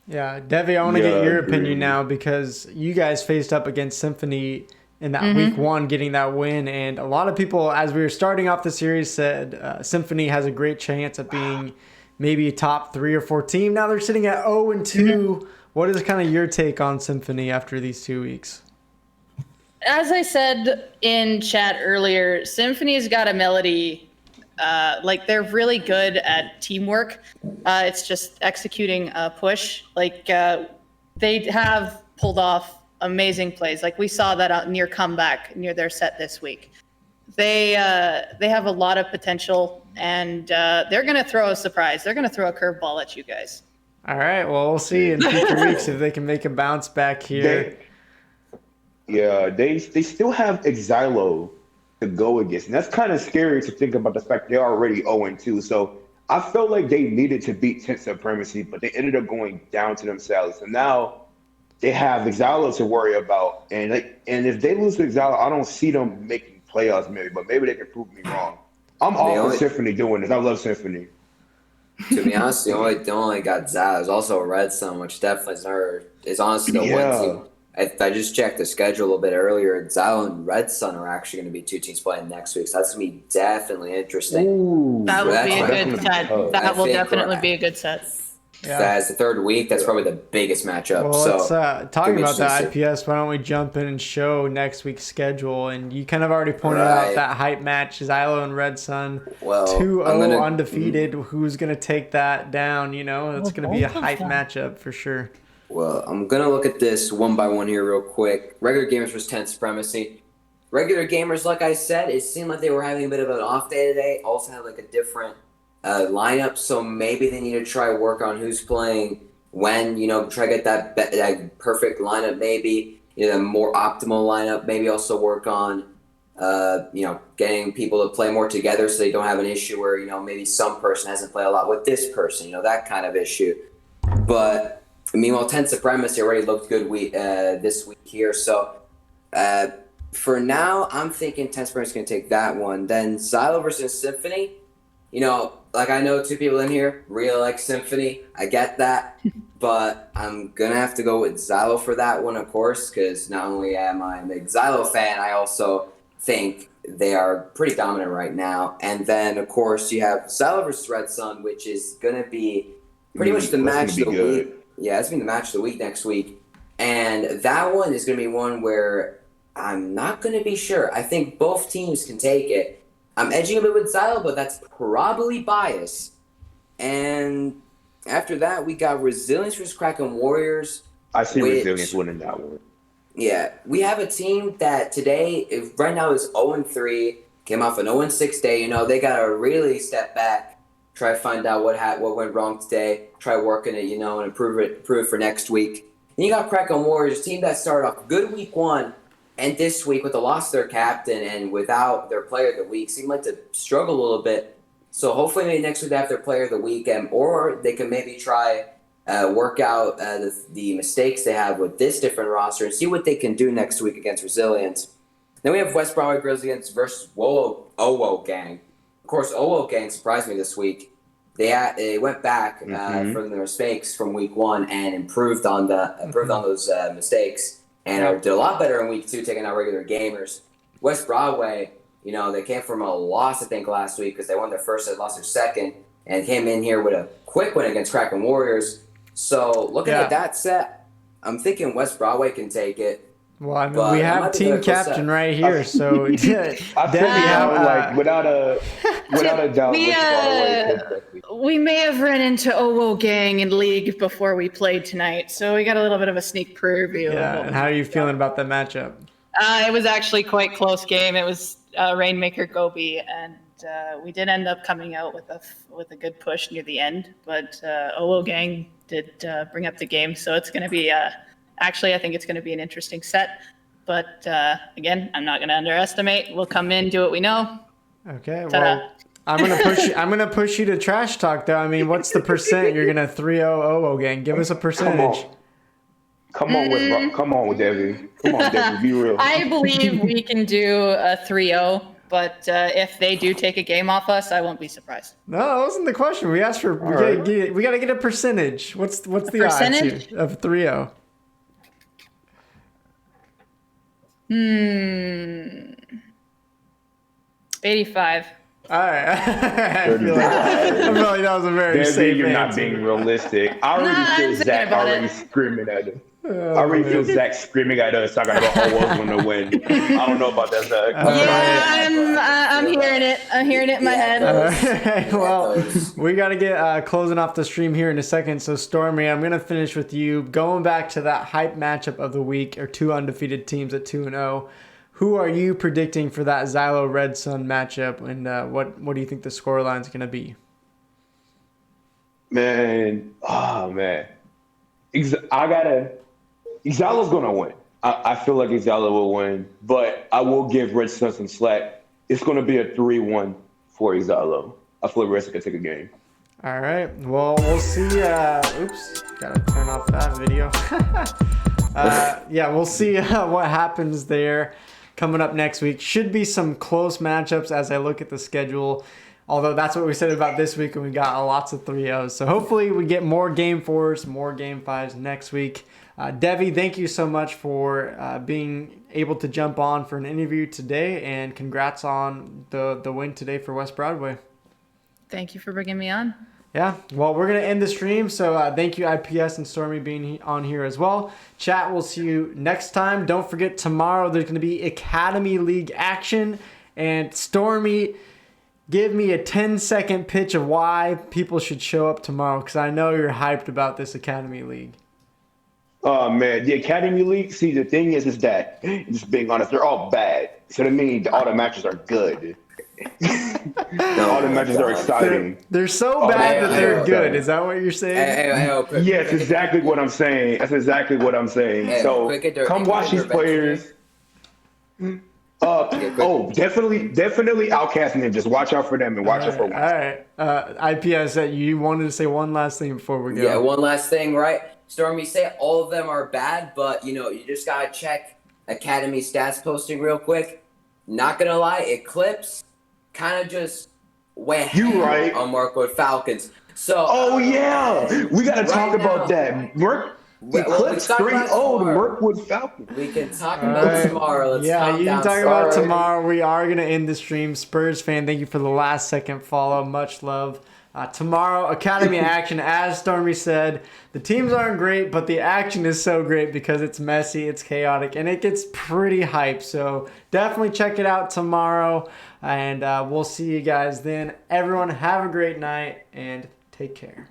Yeah, Devi, I want to get your opinion now, because you guys faced up against Symphony in that week 1, getting that win, and a lot of people, as we were starting off the series, said Symphony has a great chance of being maybe a top 3 or 4 team. Now they're sitting at 0-2. What is kind of your take on Symphony after these 2 weeks? As I said in chat earlier, Symphony's got a melody. They're really good at teamwork. It's just executing a push. They have pulled off amazing plays. We saw that near comeback near their set this week. They have a lot of potential, and they're going to throw a surprise. They're going to throw a curveball at you guys. All right. Well, we'll see in future weeks if they can make a bounce back here. They still have Xylo to go against. And that's kind of scary to think about the fact they're already 0-2. So I felt like they needed to beat Tent Supremacy, but they ended up going down to themselves. And now they have Xylo to worry about. And if they lose to Xylo, I don't see them making playoffs maybe, but maybe they can prove me wrong. I'm all for Symphony doing this. I love Symphony. To be honest, they only got Xylo. There's also a Red Sun, which definitely is honestly the one team. I just checked the schedule a little bit earlier. Xylo and Red Sun are actually going to be 2 teams playing next week, so that's going to be definitely interesting. Ooh, that will be a good set. That will definitely be a good set. Yeah. As the 3rd week, that's probably the biggest matchup. Well, let's talking about the IPS. Why don't we jump in and show next week's schedule? And you kind of already pointed out that hype match, Xylo and Red Sun, 2-0 undefeated. Who's gonna take that down? It's gonna be a hype matchup for sure. Well, I'm gonna look at this one by one here real quick. Regular Gamers versus Tent Supremacy. Regular Gamers, like I said, it seemed like they were having a bit of an off day today. Also had a different lineup, so maybe they need to try work on who's playing when, try to get that perfect lineup, maybe, a more optimal lineup, maybe also work on, getting people to play more together so they don't have an issue where, maybe some person hasn't played a lot with this person, that kind of issue. But, meanwhile, Tent Supremacy already looked good this week here, so for now, I'm thinking Tent Supremacy is going to take that one. Then Xylo versus Symphony, I know 2 people in here really like Symphony. I get that. But I'm going to have to go with Xylo for that one, of course, because not only am I a big Xylo fan, I also think they are pretty dominant right now. And then, of course, you have Xylo versus Red Sun, which is going to be pretty much the match of the week. Yeah, it's going to be the match of the week next week. And that one is going to be one where I'm not going to be sure. I think both teams can take it. I'm edging a bit with Xylo, but that's probably bias. And after that, we got Resilience versus Kraken Warriors. I see Resilience winning that one. Yeah, we have a team that today, right now, is 0-3. Came off an 0-6 day. You know, they got to really step back, try to find out what went wrong today, try working it, you know, and improve it for next week. And you got Kraken Warriors, a team that started off good week 1, and this week with the loss of their captain and without their player of the week, seemed like to struggle a little bit. So hopefully maybe next week they have their player of the week, or they can maybe try work out the mistakes they have with this different roster and see what they can do next week against Resilient. Then we have West Broadway Grizzlies versus Owo Gang. Of course, Owo Gang surprised me this week. They went back from their mistakes from week 1 and improved on those mistakes, and did a lot better in week 2, taking out regular gamers. West Broadway, you know, they came from a loss, I think, last week because they won their first and lost their second, and came in here with a quick win against Kraken Warriors. So looking at that set, I'm thinking West Broadway can take it. Well, I mean, we have team captain right here, so I feel like without a doubt, we may have run into Owo Gang in League before we played tonight, so we got a little bit of a sneak preview. Yeah, and how are you feeling about that matchup? It was actually quite close game. It was Rainmaker Gobi, and we did end up coming out with a good push near the end, but Owo Gang did bring up the game, so it's going to be actually, I think it's going to be an interesting set. But again, I'm not going to underestimate. We'll come in, do what we know. Okay. Ta-da. Well, I'm gonna push you to trash talk though. I mean, what's the percent you're gonna 3-0 Owo Gang? Give us a percentage. Come on, Debbie. Come on, Debbie. Be real. I believe we can do a 3-0, but if they do take a game off us, I won't be surprised. No, that wasn't the question. We asked for. We gotta get a percentage. What's the percentage? odds here of 3-0? 85. All right. I feel like that was a very Debbie, safe you're answer. not being realistic. I already feel Zach already screaming at him. I already feel Zach screaming at us. I gotta go. Owo's gonna win. I don't know about that, Zach. I'm hearing it. I'm hearing it in my head. Right, well, we got to get closing off the stream here in a second. So, Stormy, I'm going to finish with you. Going back to that hype matchup of the week, or 2 undefeated teams at 2-0. Who are you predicting for that Xylo Red Sun matchup, and what do you think the scoreline is going to be? Man, Xylo's gonna win. I feel like Xylo will win, but I will give Red Sun some slack. It's gonna be a 3-1 for Xylo. I feel like Red Sun can take a game. All right. Well, we'll see. Oops, gotta turn off that video. Yeah, we'll see what happens there. Coming up next week should be some close matchups as I look at the schedule. Although that's what we said about this week, and we got lots of 3-0s. So hopefully we get more Game 4s, more Game 5s next week. Debbie, thank you so much for being able to jump on for an interview today, and congrats on the win today for West Broadway. Thank you for bringing me on. Yeah, well, we're going to end the stream, so thank you, IPS and Stormy, being on here as well. Chat, we'll see you next time. Don't forget, tomorrow there's going to be Academy League action, and Stormy, give me a 10-second pitch of why people should show up tomorrow, because I know you're hyped about this Academy League. Oh, man, the Academy League, see, the thing is that, just being honest, they're all bad. So that means all the matches are good. All the matches are exciting. They're so bad that they're good. Is that what you're saying? Yes, exactly what I'm saying. That's exactly what I'm saying. So come watch these players. Definitely Outcast Ninjas. Watch out for them and watch out for one. All right. IPS, you wanted to say one last thing before we go. Yeah, one last thing, right? Stormy, say all of them are bad, but you just gotta check Academy stats posting real quick. Not gonna lie, Eclipse kind of just went right on Markwood Falcons. So we gotta talk about that. Eclipse 3-0 to Mirkwood Falcons. We can talk about tomorrow. You can talk about tomorrow. We are gonna end the stream. Spurs fan, thank you for the last second follow. Much love. Tomorrow, Academy action. As Stormy said, the teams aren't great, but the action is so great because it's messy, it's chaotic, and it gets pretty hype. So definitely check it out tomorrow, and we'll see you guys then. Everyone, have a great night, and take care.